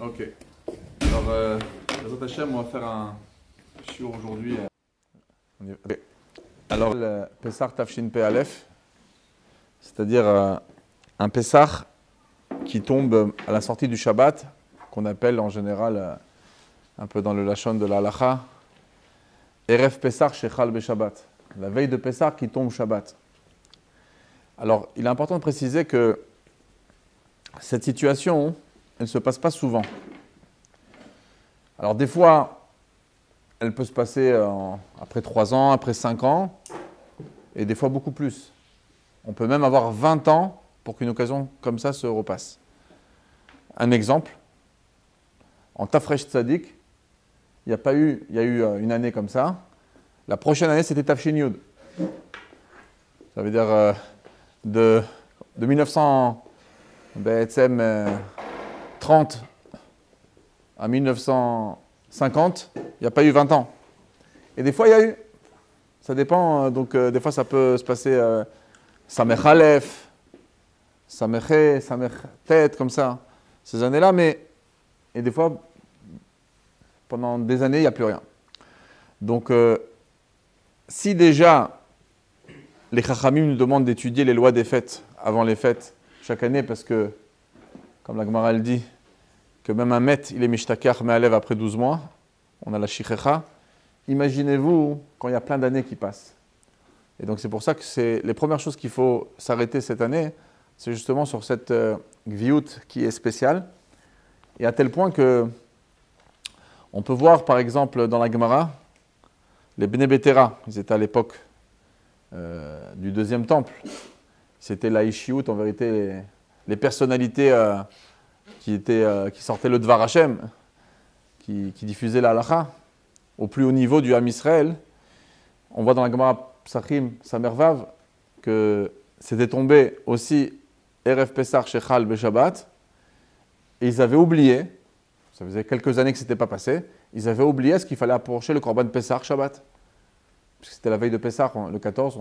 Ok. Alors, Bezrat Hashem, on va faire un shiur aujourd'hui. Okay. Alors, le Pessah Tafshin Pe Aleph, c'est-à-dire un Pessah qui tombe à la sortie du Shabbat, qu'on appelle en général, un peu dans le Lachon de la Halacha, Erev Pessah Shechal Be Shabbat, la veille de Pessah qui tombe Shabbat. Alors, il est important de préciser que cette situation, elle ne se passe pas souvent. Alors, des fois, elle peut se passer après 3 ans, après 5 ans, et des fois beaucoup plus. On peut même avoir 20 ans pour qu'une occasion comme ça se repasse. Un exemple, en Tafresh Tzadik, il y a eu une année comme ça. La prochaine année, c'était Tafshin Yud. Ça veut dire de 1930 à 1950, il n'y a pas eu 20 ans. Et des fois, il y a eu. Ça dépend. Donc, des fois, ça peut se passer Samech Aleph, Samech He, Samech Tet, comme ça, ces années-là. Et des fois, pendant des années, il n'y a plus rien. Donc, si déjà, les Chachamim nous demandent d'étudier les lois des fêtes avant les fêtes chaque année, parce que, comme la Gemara elle dit, que même un met, il est mishtakar me'alev après 12 mois, on a la shichecha. Imaginez-vous quand il y a plein d'années qui passent. Et donc c'est pour ça que c'est les premières choses qu'il faut s'arrêter cette année, c'est justement sur cette gviout qui est spéciale, et à tel point que on peut voir par exemple dans la Gemara, les Bnei Betera, ils étaient à l'époque du deuxième temple, c'était la Ishiout, en vérité les personnalités qui sortaient le Dvar Hashem, qui diffusaient la halacha au plus haut niveau du Ham Israël. On voit dans la Gemara Psachim Samervav que c'était tombé aussi Erev Pessah Shechal Be Shabbat, et ils avaient oublié, ça faisait quelques années que ce n'était pas passé, ils avaient oublié ce qu'il fallait approcher le Korban Pessah Shabbat. Puisque c'était la veille de Pessah, le 14,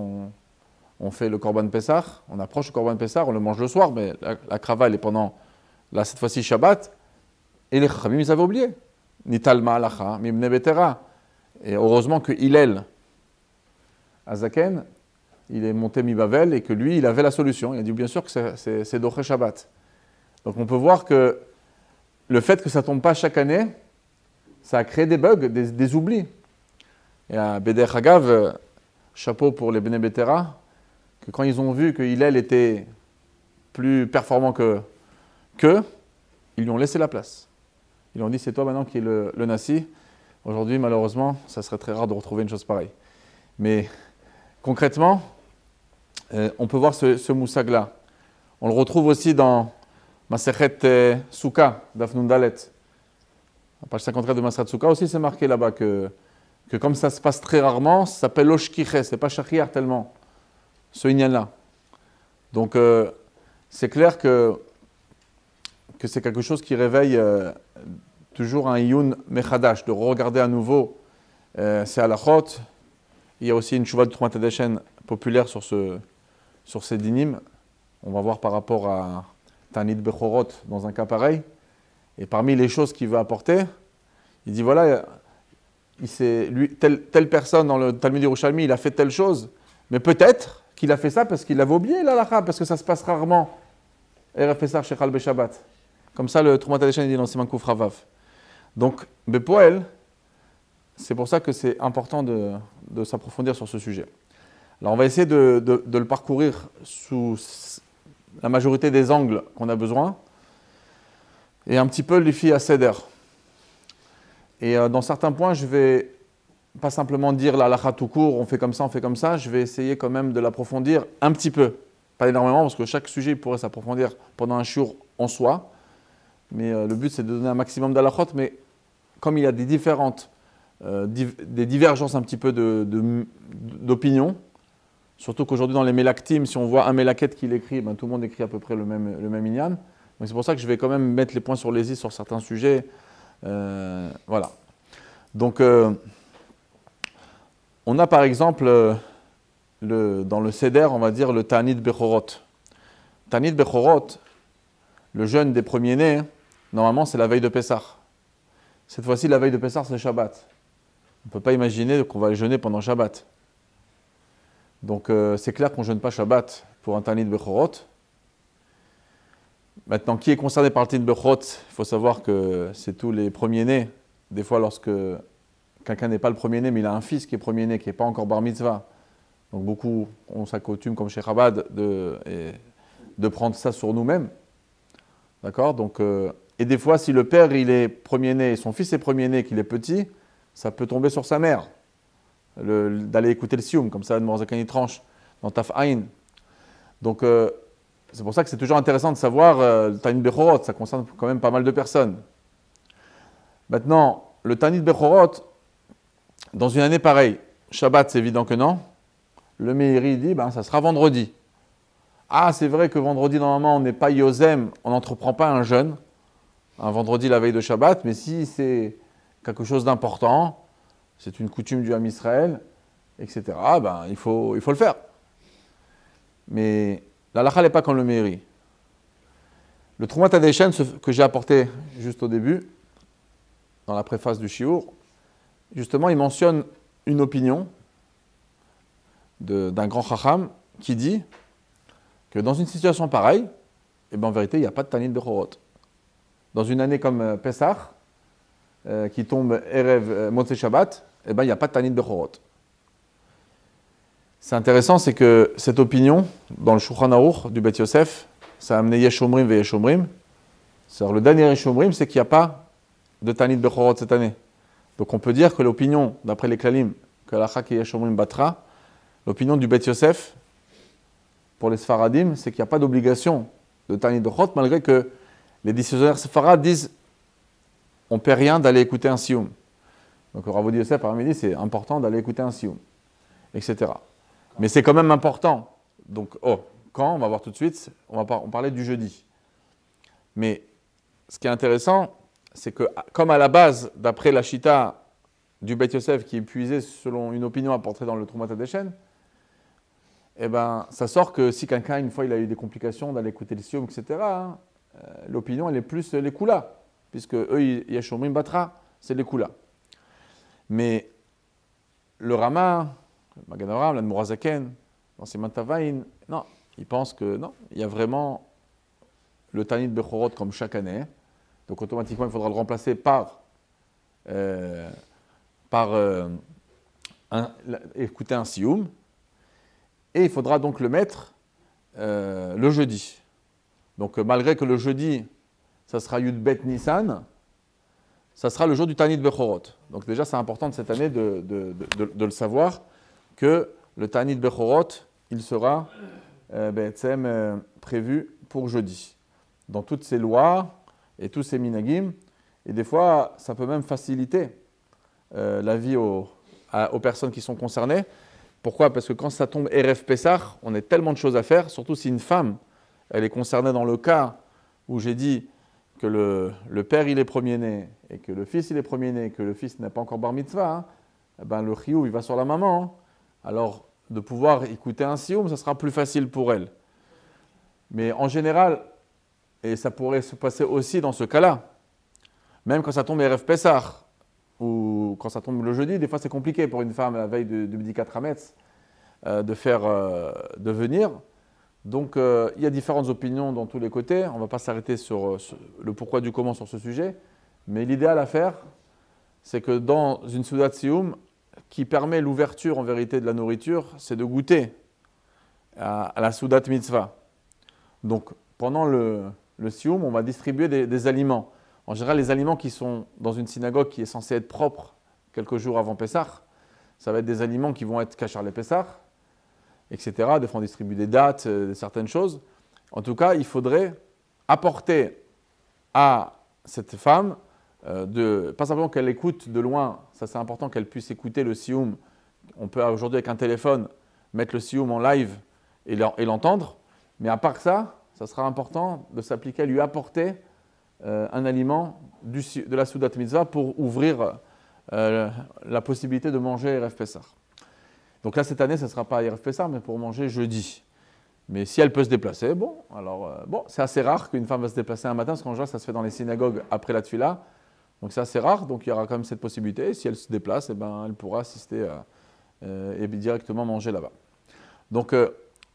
on fait le Korban Pessah, on approche le Korban Pessah, on le mange le soir, mais la krava elle est pendant, là cette fois-ci Shabbat, et les Chachamim ils avaient oublié. Nitalma Halacha, Mibne Betera. Et heureusement que Hillel, Azaken, il est monté mi-Bavel et que lui, il avait la solution. Il a dit bien sûr que c'est Doché Shabbat. Donc on peut voir que le fait que ça ne tombe pas chaque année, ça a créé des bugs, des oublis. Et à Beder Hagav, chapeau pour les Bnei Betera, que quand ils ont vu que Hillel était plus performant qu'eux, ils lui ont laissé la place. Ils lui ont dit c'est toi maintenant qui es le Nassi. Aujourd'hui, malheureusement, ça serait très rare de retrouver une chose pareille. Mais concrètement, on peut voir ce moussag-là. On le retrouve aussi dans Masechet Souka, d'Afnun Dalet. À page 54 de Masechet Souka aussi, c'est marqué là-bas que comme ça se passe très rarement, ça s'appelle Loshkiche, c'est pas Shachriar tellement, ce Inyan-là. Donc, c'est clair que c'est quelque chose qui réveille toujours un Iyun Mechadash, de regarder à nouveau ces halachot. Il y a aussi une chouva de Trumat Hadeshen populaire sur ces dinim. On va voir par rapport à Tanit Bechorot dans un cas pareil. Et parmi les choses qu'il veut apporter, il dit voilà, telle personne dans le Talmud Yerushalmi, il a fait telle chose, mais peut-être qu'il a fait ça parce qu'il avait oublié l'halacha, parce que ça se passe rarement. Erev Pessah Shechal Be Shabbat. Comme ça, le Trumat Hadeshen dit dans Siman Kuf Ravav. Donc, Bepoel, c'est pour ça que c'est important de s'approfondir sur ce sujet. Alors, on va essayer de le parcourir sous la majorité des angles qu'on a besoin, et un petit peu les filles à Seder. Et dans certains points, je vais pas simplement dire la halakha tout court, on fait comme ça, je vais essayer quand même de l'approfondir un petit peu. Pas énormément, parce que chaque sujet pourrait s'approfondir pendant un shiur en soi. Mais le but, c'est de donner un maximum d'halachot. Mais comme il y a des divergences un petit peu d'opinion, surtout qu'aujourd'hui, dans les mélaktim, si on voit un mélaket qui l'écrit, tout le monde écrit à peu près le même inyan. Donc c'est pour ça que je vais quand même mettre les points sur les i sur certains sujets. Voilà. Donc, on a par exemple, dans le Seder, on va dire le Ta'anit Bechorot. Ta'anit Bechorot, le jeûne des premiers-nés, normalement, c'est la veille de Pessah. Cette fois-ci, la veille de Pessah, c'est Shabbat. On ne peut pas imaginer qu'on va jeûner pendant Shabbat. Donc, c'est clair qu'on ne jeûne pas Shabbat pour un Tanit Bechorot. Maintenant, qui est concerné par le Tanit Bechorot? Il faut savoir que c'est tous les premiers-nés. Des fois, lorsque quelqu'un n'est pas le premier-né, mais il a un fils qui est premier-né, qui n'est pas encore bar mitzvah. Donc, beaucoup ont sa coutume, comme chez Chabad, de prendre ça sur nous-mêmes. D'accord? Donc, et des fois, si le père il est premier-né et son fils est premier-né, qu'il est petit, ça peut tomber sur sa mère. D'aller écouter le sioum, comme ça, de Morzakani tranche dans Taf Aïn. Donc, c'est pour ça que c'est toujours intéressant de savoir le Tanit Bechorot, ça concerne quand même pas mal de personnes. Maintenant, le Tanit Bechorot, dans une année pareille, Shabbat, c'est évident que non. Le Meiri dit, ça sera vendredi. Ah, c'est vrai que vendredi, normalement, on n'est pas Yosem, on n'entreprend pas un jeûne, un vendredi la veille de Shabbat, mais si c'est quelque chose d'important, c'est une coutume du Ham Israël, etc., il faut le faire. Mais la halakha n'est pas comme le Meiri. Le Troumat Hadeshen que j'ai apporté juste au début, dans la préface du Shiur, justement, il mentionne une opinion d'un grand Chacham qui dit que dans une situation pareille, en vérité, il n'y a pas de Tanit Bechorot. Dans une année comme Pessah, qui tombe Erev Motzei Shabbat, il n'y a pas de Tanit Bechorot. C'est intéressant, c'est que cette opinion, dans le Shulchan Aruch du Bet Yosef, ça a amené Yesh Omrim ve Yesh Omrim. C'est-à-dire le dernier Yesh Omrim, c'est qu'il n'y a pas de Tanit Bechorot cette année. Donc on peut dire que l'opinion, d'après les Klalim, que la Chak et Yesh Omrim Batra, l'opinion du Bet Yosef, pour les Sfaradim, c'est qu'il n'y a pas d'obligation de Tanit Bechorot, malgré que les décisionnaires Sfarad disent on ne paie rien d'aller écouter un sioum. Donc le Rav Yosef, par exemple, dit c'est important d'aller écouter un sioum, etc. Mais c'est quand même important. Donc, quand, on va voir tout de suite, on parlait du jeudi. Mais ce qui est intéressant, c'est que, comme à la base, d'après la Shita du Bet Yosef, qui est puisée selon une opinion apportée dans le Troumat Hadeshen, ça sort que si quelqu'un, une fois, il a eu des complications d'aller écouter le sioum, etc., l'opinion, elle est plus les Kula, puisque eux, Yesh Omrim Batra, c'est les Kula. Mais le Rama, le Magen Avraham, l'Admor HaZaken, dans ses Mantavaïn, non, il pense que non, il y a vraiment le Tanit Bechorot comme chaque année. Donc automatiquement, il faudra le remplacer par écouter un sioum. Et il faudra donc le mettre le jeudi. Donc malgré que le jeudi, ça sera Yud Bet Nissan, ça sera le jour du Tanit Bechorot. Donc déjà, c'est important de cette année de le savoir, que le Tanit Bechorot, il sera prévu pour jeudi. Dans toutes ces lois et tous ces minagim, et des fois, ça peut même faciliter la vie aux personnes qui sont concernées. Pourquoi? Parce que quand ça tombe Erev Pessah, on a tellement de choses à faire, surtout si une femme, elle est concernée dans le cas où j'ai dit que le père il est premier-né, et que le fils il est premier-né, et que le fils n'a pas encore bar mitzvah, le chiyuv il va sur la maman. Alors, de pouvoir écouter un sioum, ça sera plus facile pour elle. Mais en général, et ça pourrait se passer aussi dans ce cas-là, même quand ça tombe Erev Pessah, ou quand ça tombe le jeudi, des fois c'est compliqué pour une femme à la veille du Bdikat Hametz de venir. Donc il y a différentes opinions dans tous les côtés. On ne va pas s'arrêter sur le pourquoi du comment sur ce sujet. Mais l'idéal à faire, c'est que dans une Soudat Sioum, qui permet l'ouverture en vérité de la nourriture, c'est de goûter à la Soudat Mitzvah. Donc pendant le Sioum, on va distribuer des aliments. En général, les aliments qui sont dans une synagogue qui est censée être propre quelques jours avant Pessah, ça va être des aliments qui vont être kashar les Pessah, etc. Des fois, on distribue des dates, certaines choses. En tout cas, il faudrait apporter à cette femme, pas simplement qu'elle écoute de loin, ça c'est important qu'elle puisse écouter le sioum. On peut aujourd'hui avec un téléphone mettre le sioum en live et l'entendre, mais à part ça, ça sera important de s'appliquer à lui apporter un aliment de la Soudat Mitzvah pour ouvrir la possibilité de manger Erev Pessah. Donc là, cette année, ce ne sera pas Erev Pessah, mais pour manger jeudi. Mais si elle peut se déplacer, bon, alors, bon, c'est assez rare qu'une femme va se déplacer un matin, parce qu'en général, ça se fait dans les synagogues après la tefila. Donc c'est assez rare, donc il y aura quand même cette possibilité. Et si elle se déplace, eh ben, elle pourra assister et directement manger là-bas. Donc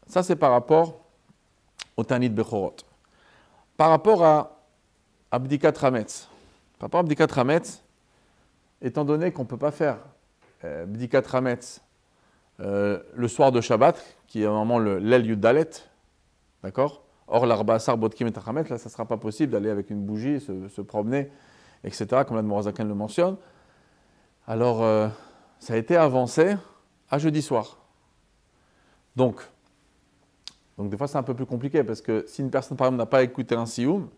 ça, c'est par rapport au Tanit Bechorot. Par rapport à Abdikat Hametz. Par rapport à Abdikat Hametz, étant donné qu'on ne peut pas faire Abdikat Hametz le soir de Shabbat, qui est normalement l'El Yudalet, d'accord? Or, l'Arba Asar Bodkim et Hametz, là, ça ne sera pas possible d'aller avec une bougie, se promener, etc., comme l'Admor HaZaken le mentionne. Alors, ça a été avancé à jeudi soir. Donc des fois, c'est un peu plus compliqué, parce que si une personne, par exemple, n'a pas écouté un sioum,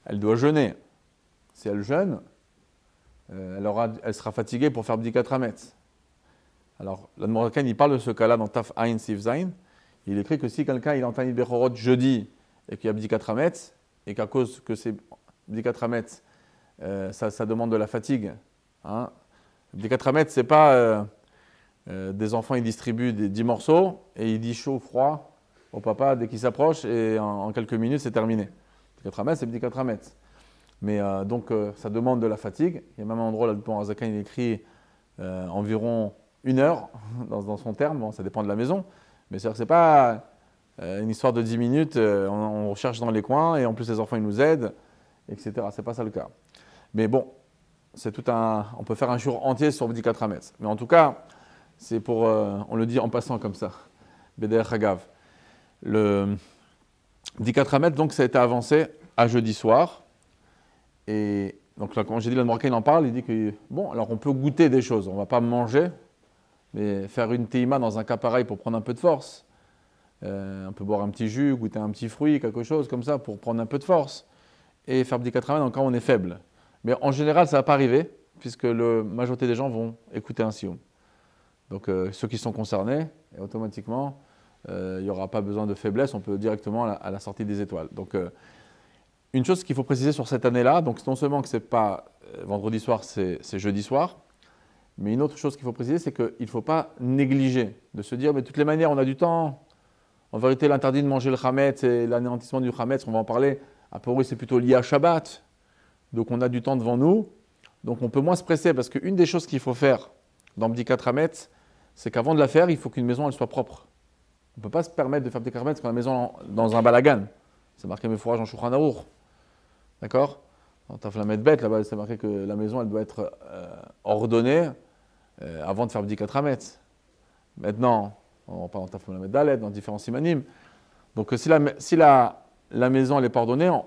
elle doit jeûner. Si elle jeûne, elle sera fatiguée pour faire Bdikat Hametz. Alors, l'Admor HaZaken, il parle de ce cas-là dans Taf Ain Sif Zain. Il écrit que si quelqu'un il entend Bechorot jeudi et qu'il y a Bdikat Hametz, et qu'à cause que c'est Bdikat Hametz, ça demande de la fatigue. Hein. Bdikat Hametz, c'est pas des enfants, ils distribuent des 10 morceaux et ils disent chaud, froid au papa dès qu'il s'approche et en quelques minutes, c'est terminé. Bdikat Hametz, c'est Bdikat Hametz. Mais donc, ça demande de la fatigue. Il y a même un endroit, là, le Admor HaZaken, il écrit environ 1 heure dans son terme. Bon, ça dépend de la maison. Mais c'est-à-dire que ce n'est pas une histoire de 10 minutes, on recherche dans les coins et en plus les enfants ils nous aident, etc. Ce n'est pas ça le cas. Mais bon, c'est tout on peut faire un jour entier sur Bdikat Hametz. Mais en tout cas, c'est pour, on le dit en passant comme ça, Beder Hagav. Le Bdikat Hametz, donc ça a été avancé à jeudi soir. Et donc là, quand j'ai dit l'Admor HaZaken, il en parle, il dit que, bon, alors on peut goûter des choses, on ne va pas manger, mais faire une teima dans un cas pareil pour prendre un peu de force, on peut boire un petit jus, goûter un petit fruit, quelque chose comme ça pour prendre un peu de force, et faire Bdikat Hametz quand on est faible. Mais en général, ça ne va pas arriver, puisque la majorité des gens vont écouter un sioum. Donc ceux qui sont concernés, et automatiquement, il n'y aura pas besoin de faiblesse, on peut directement à la sortie des étoiles. Donc une chose qu'il faut préciser sur cette année-là, donc non seulement que ce n'est pas vendredi soir, c'est jeudi soir, mais une autre chose qu'il faut préciser, c'est qu'il ne faut pas négliger, de se dire, mais de toutes les manières, on a du temps. En vérité, l'interdit de manger le Hametz et l'anéantissement du Hametz, on va en parler, a priori, c'est plutôt lié à Shabbat. Donc on a du temps devant nous, donc on peut moins se presser, parce qu'une des choses qu'il faut faire dans Bdikat Hametz, c'est qu'avant de la faire, il faut qu'une maison elle soit propre. On ne peut pas se permettre de faire Bdikat Hametz quand la maison est dans un balagan. C'est marqué mes fourrages en Shulchan Aruch. D'accord? Dans Taf Lamed Bet, là-bas, c'est marqué que la maison elle doit être ordonnée avant de faire Bdikat Hametz. Maintenant, on parle dans Taf Lamed Dalet, dans différents simanim. Donc si la maison n'est pas ordonnée, on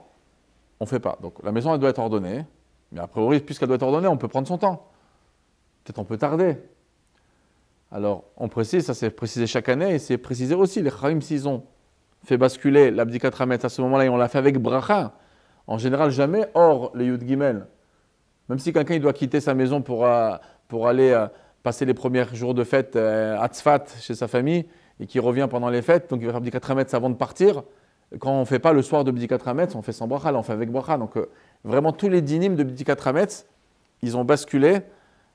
ne fait pas. Donc la maison elle doit être ordonnée, mais a priori, puisqu'elle doit être ordonnée, on peut prendre son temps. Peut-être on peut tarder. Alors on précise, ça c'est précisé chaque année, et c'est précisé aussi, les Chachamim, s'ils ont fait basculer l'Abdikat Hametz à ce moment-là, et on l'a fait avec bracha, en général jamais hors les Yud Gimel. Même si quelqu'un il doit quitter sa maison pour aller passer les premiers jours de fête à Tzfat chez sa famille, et qui revient pendant les fêtes, donc il va faire Bdikat Hametz avant de partir. Quand on ne fait pas le soir de Bdikat Hametz, on fait sans bracha, là on fait avec bracha. Donc vraiment tous les dynim de Bdikat Hametz, ils ont basculé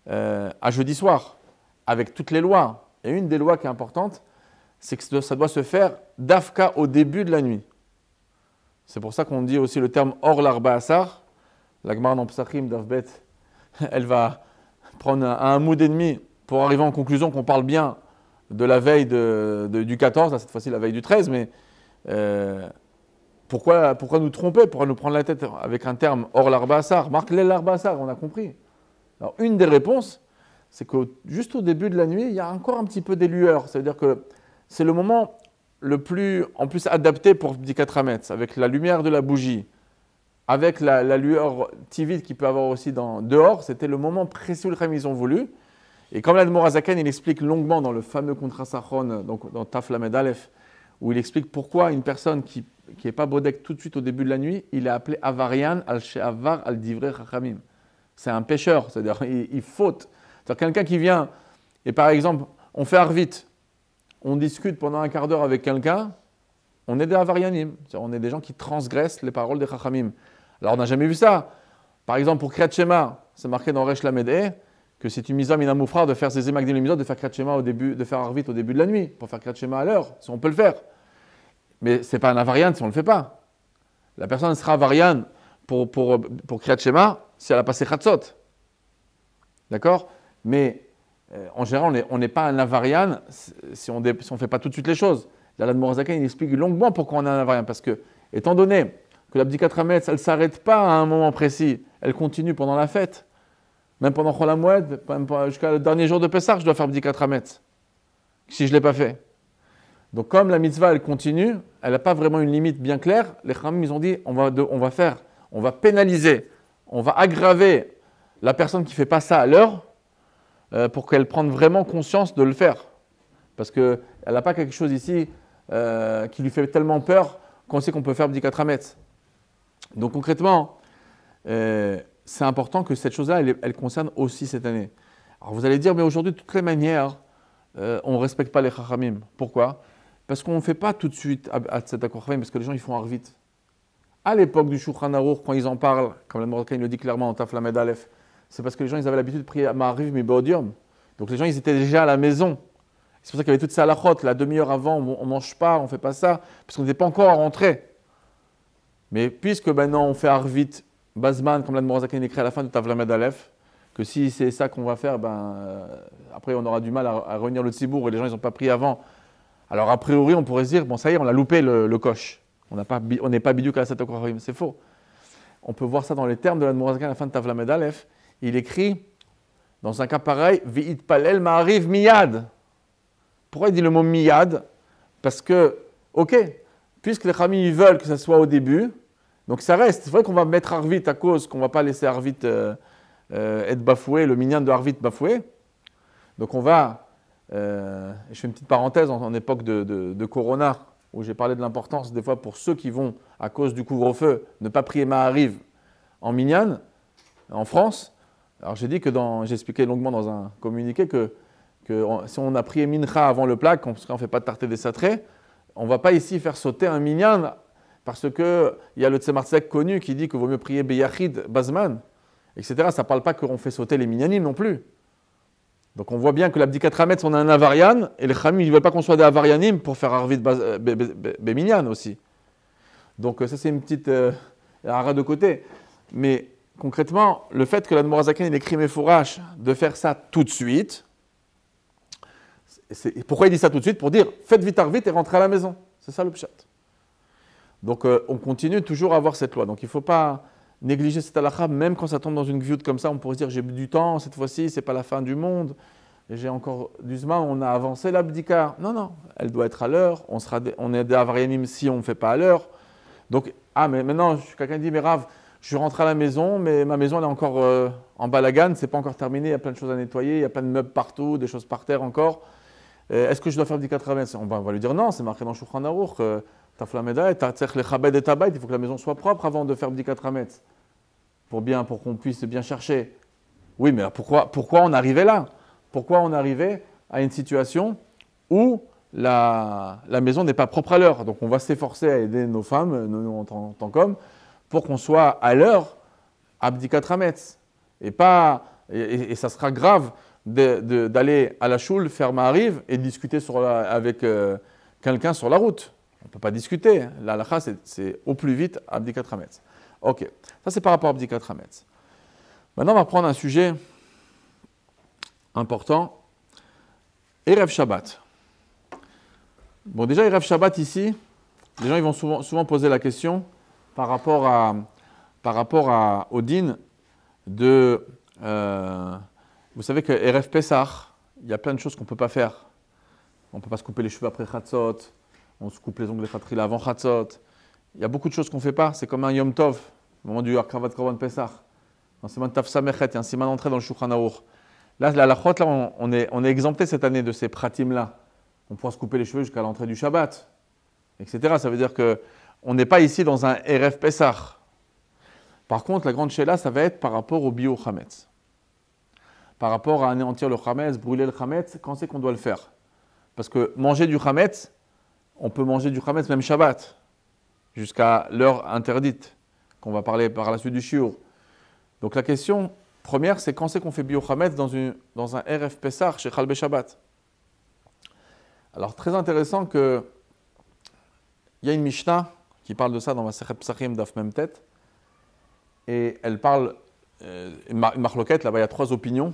à jeudi soir, avec toutes les lois. Et une des lois qui est importante, c'est que ça doit se faire d'Afka au début de la nuit. C'est pour ça qu'on dit aussi le terme Or l'Arba Asar. La Gemara dans Psachim d'Avbet, elle va prendre un mood et demi pour arriver en conclusion qu'on parle bien de la veille du 14, là, cette fois-ci la veille du 13, mais pourquoi nous tromper, pourquoi nous prendre la tête avec un terme Or l'Arba Asar, marque l'Arba Asar, on a compris. Alors une des réponses, c'est que juste au début de la nuit, il y a encore un petit peu des lueurs. Ça veut dire que c'est le moment le plus, en plus adapté pour Bdikat Hametz, avec la lumière de la bougie, avec la lueur tivite qu'il peut avoir aussi dehors. C'était le moment précis où les Chachamim ils ont voulu. Et comme l'Admor HaZaken, il explique longuement dans le fameux Kontra Sachon, donc dans Taf Lamed Aleph, où il explique pourquoi une personne qui n'est pas bodek tout de suite au début de la nuit, il est appelé Avarian al-She'avar al-Divrei Chachamim. C'est un pécheur, c'est-à-dire il faute. C'est-à-dire quelqu'un qui vient, et par exemple, on fait Arvit, on discute pendant un quart d'heure avec quelqu'un, on est des Avarianim, c'est-à-dire on est des gens qui transgressent les paroles des Chachamim. Alors on n'a jamais vu ça. Par exemple, pour Kriyat Shema, c'est marqué dans Resh Lamed E, que c'est une misa minamoufra de faire ses émagdim le misot, de faire Kriyat Shema de faire Arvit au début de la nuit, pour faire Kriyat Shema à l'heure, si on peut le faire. Mais ce n'est pas un avarian si on ne le fait pas. La personne sera avarian pour Kriyat Shema si elle a passé Chatzot. D'accord? Mais en général, on n'est pas un avarian si on ne fait pas tout de suite les choses. Là, l'Admor HaZaken, il explique longuement pourquoi on est un avarian. Parce que, étant donné que l'Abdikat Hametz, elle ne s'arrête pas à un moment précis, elle continue pendant la fête. Même pendant Chol HaMoed, jusqu'à le dernier jour de Pessah, je dois faire Abdikat Hametz. Si je ne l'ai pas fait. Donc, comme la mitzvah, elle continue, elle n'a pas vraiment une limite bien claire, les Khamim, ils ont dit, on va pénaliser, on va aggraver la personne qui ne fait pas ça à l'heure pour qu'elle prenne vraiment conscience de le faire. Parce qu'elle n'a pas quelque chose ici qui lui fait tellement peur qu'on sait qu'on peut faire Bdikat Hametz. Donc concrètement, c'est important que cette chose-là, elle concerne aussi cette année. Alors vous allez dire, mais aujourd'hui, de toutes les manières, on ne respecte pas les Chachamim. Pourquoi? Parce qu'on ne fait pas tout de suite à cet accord Chachamim, parce que les gens ils font arvit. À l'époque du Shulchan Aruch, quand ils en parlent, comme le Mordechai le dit clairement en Taf Lamed Aleph, c'est parce que les gens ils avaient l'habitude de prier à Ma'ariv mi Ba'odium. Donc les gens ils étaient déjà à la maison. C'est pour ça qu'il y avait toutes ces halachot, la demi-heure avant, on ne mange pas, on ne fait pas ça, parce qu'on n'était pas encore à rentrer. Mais puisque maintenant on fait Arvit, Bazman, comme l'Admor HaZaken écrit à la fin de Taf Lamed Aleph, que si c'est ça qu'on va faire, après on aura du mal à réunir le tzibour et les gens ils n'ont pas pris avant. Alors a priori on pourrait se dire, bon ça y est, on a loupé le coche. On n'est pas bidouk à la Sata Koharim, c'est faux. On peut voir ça dans les termes de l'Admor HaZaken à la fin de Taf Lamed Aleph. Il écrit, dans un cas pareil, V'it palel ma'ariv miyad. Pourquoi il dit le mot miyad? Parce que, ok, puisque les Khamim veulent que ça soit au début, donc ça reste. C'est vrai qu'on va mettre Arvit à cause qu'on ne va pas laisser Arvit être bafoué, le minyan de Arvit bafoué. Donc on va, je fais une petite parenthèse en époque de Corona, où j'ai parlé de l'importance des fois pour ceux qui vont, à cause du couvre-feu, ne pas prier Ma'ariv en minyan, en France. Alors j'ai dit que j'ai expliqué longuement dans un communiqué que si on a prié mincha avant le plag, parce qu'on ne fait pas de tarté des satrés, on ne va pas ici faire sauter un minyan, parce qu'il y a le Tzemar Tzedek connu qui dit qu'il vaut mieux prier Beyachid, Bazman, etc. Ça ne parle pas qu'on fait sauter les minyanim non plus. Donc on voit bien que l'Abdikat Hametz, on a un avarian, et les Khamim, ils ne veulent pas qu'on soit des avarianim pour faire Arvit Beminyan aussi. Donc ça c'est une petite hara de côté. Mais concrètement, le fait que l'Admor HaZaken il écrit Mefourash de faire ça tout de suite, pourquoi il dit ça tout de suite? Pour dire faites vite Arvit et rentrez à la maison. C'est ça le pshat. Donc on continue toujours à avoir cette loi. Donc il ne faut pas négliger cette halakha, même quand ça tombe dans une gviout comme ça, on pourrait se dire j'ai du temps, cette fois-ci, c'est pas la fin du monde, et j'ai encore du zman, on a avancé l'abdika. Non, non, elle doit être à l'heure, on est des avarianim si on ne fait pas à l'heure. Donc, mais maintenant, quelqu'un dit, mais Rav, je rentre à la maison, mais ma maison elle est encore en balagan, c'est pas encore terminé, il y a plein de choses à nettoyer, il y a plein de meubles partout, des choses par terre encore. Est-ce que je dois faire du 80? On va lui dire non, c'est marqué dans Shulchan Aruch, il faut que la maison soit propre avant de faire du 80 pour qu'on puisse bien chercher. Oui, mais pourquoi on arrivait là? Pourquoi on arrivait à une situation où la maison n'est pas propre à l'heure? Donc on va s'efforcer à aider nos femmes, nous en tant qu'hommes, pour qu'on soit à l'heure à Bdikat Hametz. Et ça sera grave d'aller à la choule, faire Ma'ariv et discuter avec quelqu'un sur la route. On ne peut pas discuter. La halakha, c'est au plus vite à Bdikat Hametz. Ok, ça c'est par rapport à Bdikat Hametz. Maintenant, on va prendre un sujet important. Erev Shabbat. Bon, déjà, Erev Shabbat ici, les gens ils vont souvent poser la question par rapport à Odin de... vous savez que Erev Pessah, il y a plein de choses qu'on ne peut pas faire. On ne peut pas se couper les cheveux après Chatzot, on se coupe les ongles Khatrila avant Chatzot. Il y a beaucoup de choses qu'on ne fait pas. C'est comme un Yom Tov, au moment du Harkavat Korban Pessah. Dans Siman Taf Samechet, il y a un Siman d'entrée dans le Shulchan Aruch. Là, la halachot, là, on est exempté cette année de ces pratim-là. On pourra se couper les cheveux jusqu'à l'entrée du Shabbat, etc. Ça veut dire qu'on n'est pas ici dans un Erev Pessah. Par contre, la grande Sheila, ça va être par rapport au bio Chametz. Par rapport à anéantir le Chametz, brûler le Chametz, quand c'est qu'on doit le faire? Parce que manger du Chametz, on peut manger du Chametz même Shabbat, jusqu'à l'heure interdite, qu'on va parler par la suite du Shiur. Donc la question première, c'est quand c'est qu'on fait bio Chametz dans un RF Pessah chez Chal Shabbat. Alors très intéressant qu'il il y a une Mishnah qui parle de ça dans Masechet Psachim Daf Memtet, et elle parle, une marloquette, là-bas il y a 3 opinions,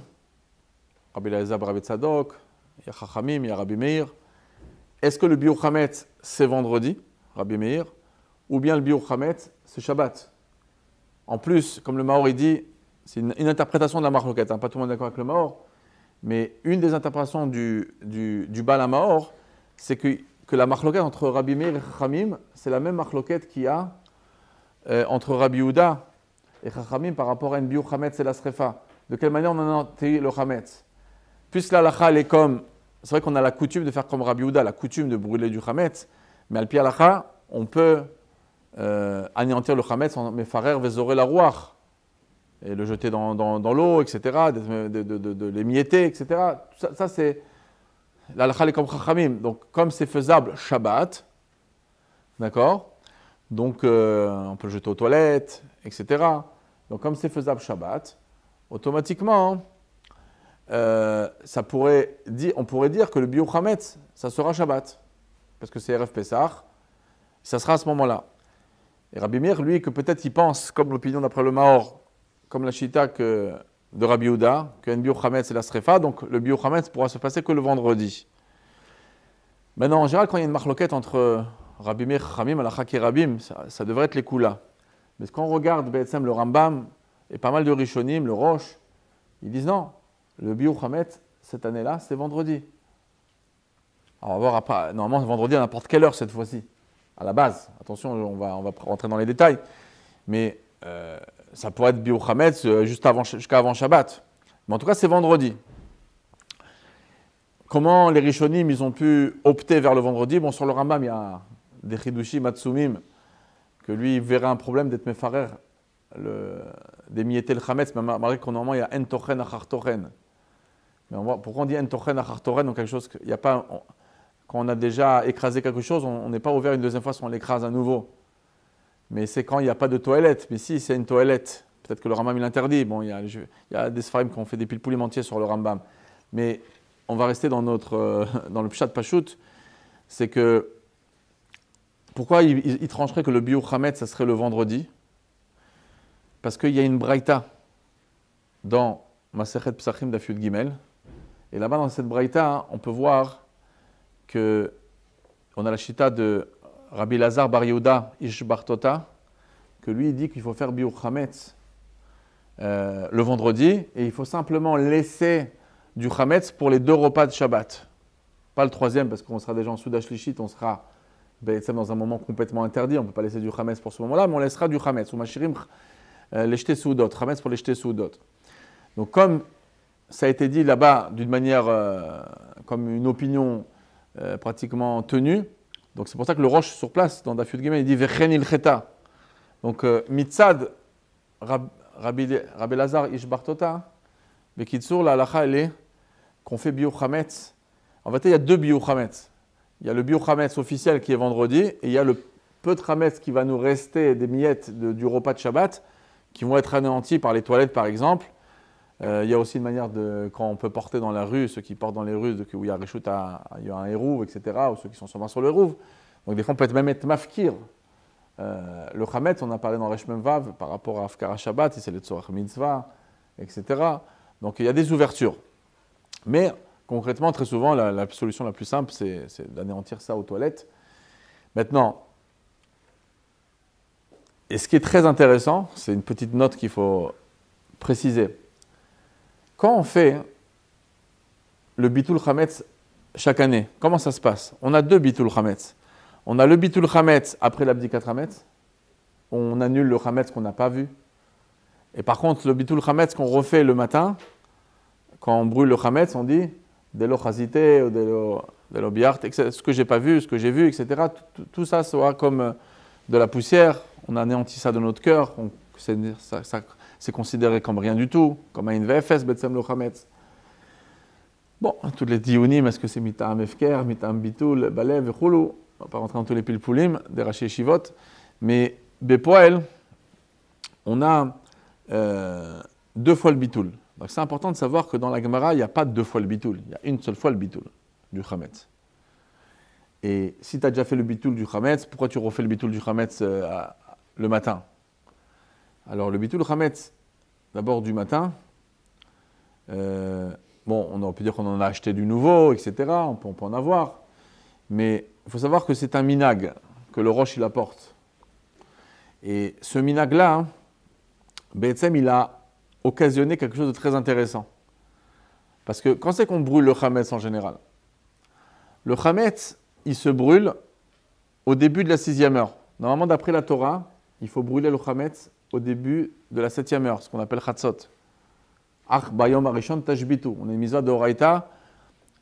Rabbi Elazar, Rabbi Tzadok, il y a Chachamim, il y a Rabbi Meir. Est-ce que le Biur Chametz c'est vendredi, Rabbi Meir, ou bien le Biur Chametz c'est Shabbat? En plus, comme le Maor il dit, c'est une interprétation de la marloquette, hein, pas tout le monde est d'accord avec le Maor, mais une des interprétations du Baal HaMaor, c'est que la marloquette entre Rabbi Meir et Chachamim, c'est la même marloquette qu'il y a entre Rabbi Yehuda et Chachamim par rapport à une Biur Chametz et la Srefa. De quelle manière on a enterré le Chametz? Puisque la halakha, elle est comme, c'est vrai qu'on a la coutume de faire comme Rabbi Yehuda, la coutume de brûler du Chametz, mais al pi halakha, on peut anéantir le Chametz en mefarer vezoré la rouach, et le jeter dans l'eau, etc., de l'émietter, etc. Ça c'est la halakha est comme Chachamim. Donc, comme c'est faisable Shabbat, d'accord, donc on peut le jeter aux toilettes, etc. Donc, comme c'est faisable Shabbat, automatiquement, on pourrait dire que le Biur Chametz, ça sera Shabbat, parce que c'est Erev Pessah, ça sera à ce moment-là. Et Rabbi Meir, lui, que peut-être il pense, comme l'opinion d'après le Maor, comme la Shita de Rabbi Yehuda, qu'un Biur Chametz c'est la Srefa, donc le Biur Chametz pourra se passer que le vendredi. Maintenant, en général, quand il y a une marloquette entre Rabbi Meir et Chachamim, halakha ki rabim, ça devrait être les Kula. Mais quand on regarde Be'etzem, le Rambam, et pas mal de Rishonim, le Rosh, ils disent non, le Biur Chametz, cette année-là, c'est vendredi. Alors, on va voir, normalement, vendredi à n'importe quelle heure cette fois-ci, à la base. Attention, on va rentrer dans les détails. Mais ça pourrait être Biur Chametz jusqu'à avant Shabbat. Mais en tout cas, c'est vendredi. Comment les Rishonim, ils ont pu opter vers le vendredi? Bon, sur le Rambam, il y a des Chidushim, Matsumim, que lui, il verrait un problème d'être mefarer, d'émietter le Chametz, mais malgré qu'on normalement, il y a en tochen achar tochen. Mais pourquoi on dit en tochen achar tochen? Donc quelque chose, il y a pas, quand on a déjà écrasé quelque chose, on n'est pas ouvert une deuxième fois si on l'écrase à nouveau. Mais c'est quand il n'y a pas de toilette. Mais si c'est une toilette, peut-être que le Rambam il interdit. Bon, il y a des Sfarim qui ont fait des pilpoulim entiers sur le Rambam. Mais on va rester dans le Pshat Pashut. C'est que pourquoi il trancherait que le Biur Chametz, ça serait le vendredi? Parce qu'il y a une braïta dans Masechet Psachim Daf Yud Gimel. Et là-bas, dans cette braïta, on peut voir que on a la chita de Rabbi Elazar Bar Yehuda Ish Bar Tota, que lui il dit qu'il faut faire Biur Chametz le vendredi, et il faut simplement laisser du Chametz pour les 2 repas de Shabbat. Pas le 3e, parce qu'on sera déjà en Soudash Lishit, on sera dans un moment complètement interdit, on ne peut pas laisser du Chametz pour ce moment-là, mais on laissera du Chametz, ou Mashirim les Shte Soudot, Chametz pour les Shte Soudot. Donc comme ça a été dit là-bas d'une manière, comme une opinion pratiquement tenue, donc c'est pour ça que le Roche sur place, dans Daf Yud Gimel, il dit Vechen il Cheta. Donc Mitzad, Rabbi Elazar Ish Bar Tota, Bekitsur, la halakha elle est qu'on fait Biur Chametz. En fait, il y a 2 Biur Chametz. Il y a le Biur Chametz officiel qui est vendredi, et il y a le peu de Chametz qui va nous rester des miettes du repas de Shabbat, qui vont être anéantis par les toilettes par exemple. Il y a aussi une manière quand on peut porter dans la rue, ceux qui portent dans les rues, où il y a il y a un hérouv, etc., ou ceux qui sont souvent sur le hérouv. Donc des fois, on peut même être mafkir. Le Chametz, on a parlé dans Resh Mem Vav par rapport à Afkara Shabbat, c'est le Tzorach Mitzvah, etc. Donc il y a des ouvertures. Mais concrètement, très souvent, la solution la plus simple, c'est d'anéantir ça aux toilettes. Maintenant, et ce qui est très intéressant, c'est une petite note qu'il faut préciser. Quand on fait le Bitul Chametz chaque année, comment ça se passe? On a 2 Bitul Chametz. On a le Bitul Chametz après l'Abdikat Chametz. On annule le Chametz qu'on n'a pas vu. Et par contre, le Bitul Chametz qu'on refait le matin, quand on brûle le Chametz, on dit Delo Chazité, Delo Biart, ce que j'ai pas vu, ce que j'ai vu, etc. Tout ça sera comme de la poussière. On anéantit ça de notre cœur. C'est considéré comme rien du tout, comme un VFS, Betsem le Chametz. Bon, tous les diounim, est-ce que c'est Mitam Efker, Mitam Bitul, Balev, Chulu? On ne va pas rentrer dans tous les pilpoulim, des Rashi Shivot. Mais Bepoel, on a 2 fois le Bitul. Donc c'est important de savoir que dans la Gemara, il n'y a pas 2 fois le Bitul. Il y a une seule fois le Bitul du Chametz. Et si tu as déjà fait le bitoul du chametz, pourquoi tu refais le bitoul du chametz le matin? Alors le bitoul chametz, d'abord du matin, bon, on aurait pu dire qu'on en a acheté du nouveau, etc. On peut en avoir. Mais il faut savoir que c'est un minag que le roche il apporte. Et ce minag-là, hein, B'etzem, il a occasionné quelque chose de très intéressant. Parce que quand c'est qu'on brûle le chametz en général, le chametz, il se brûle au début de la 6e heure. Normalement, d'après la Torah, il faut brûler le chametz au début de la 7e heure, ce qu'on appelle chatzot. Ach bayom arishon tashbitu. On a une mitzvah de Horaïta.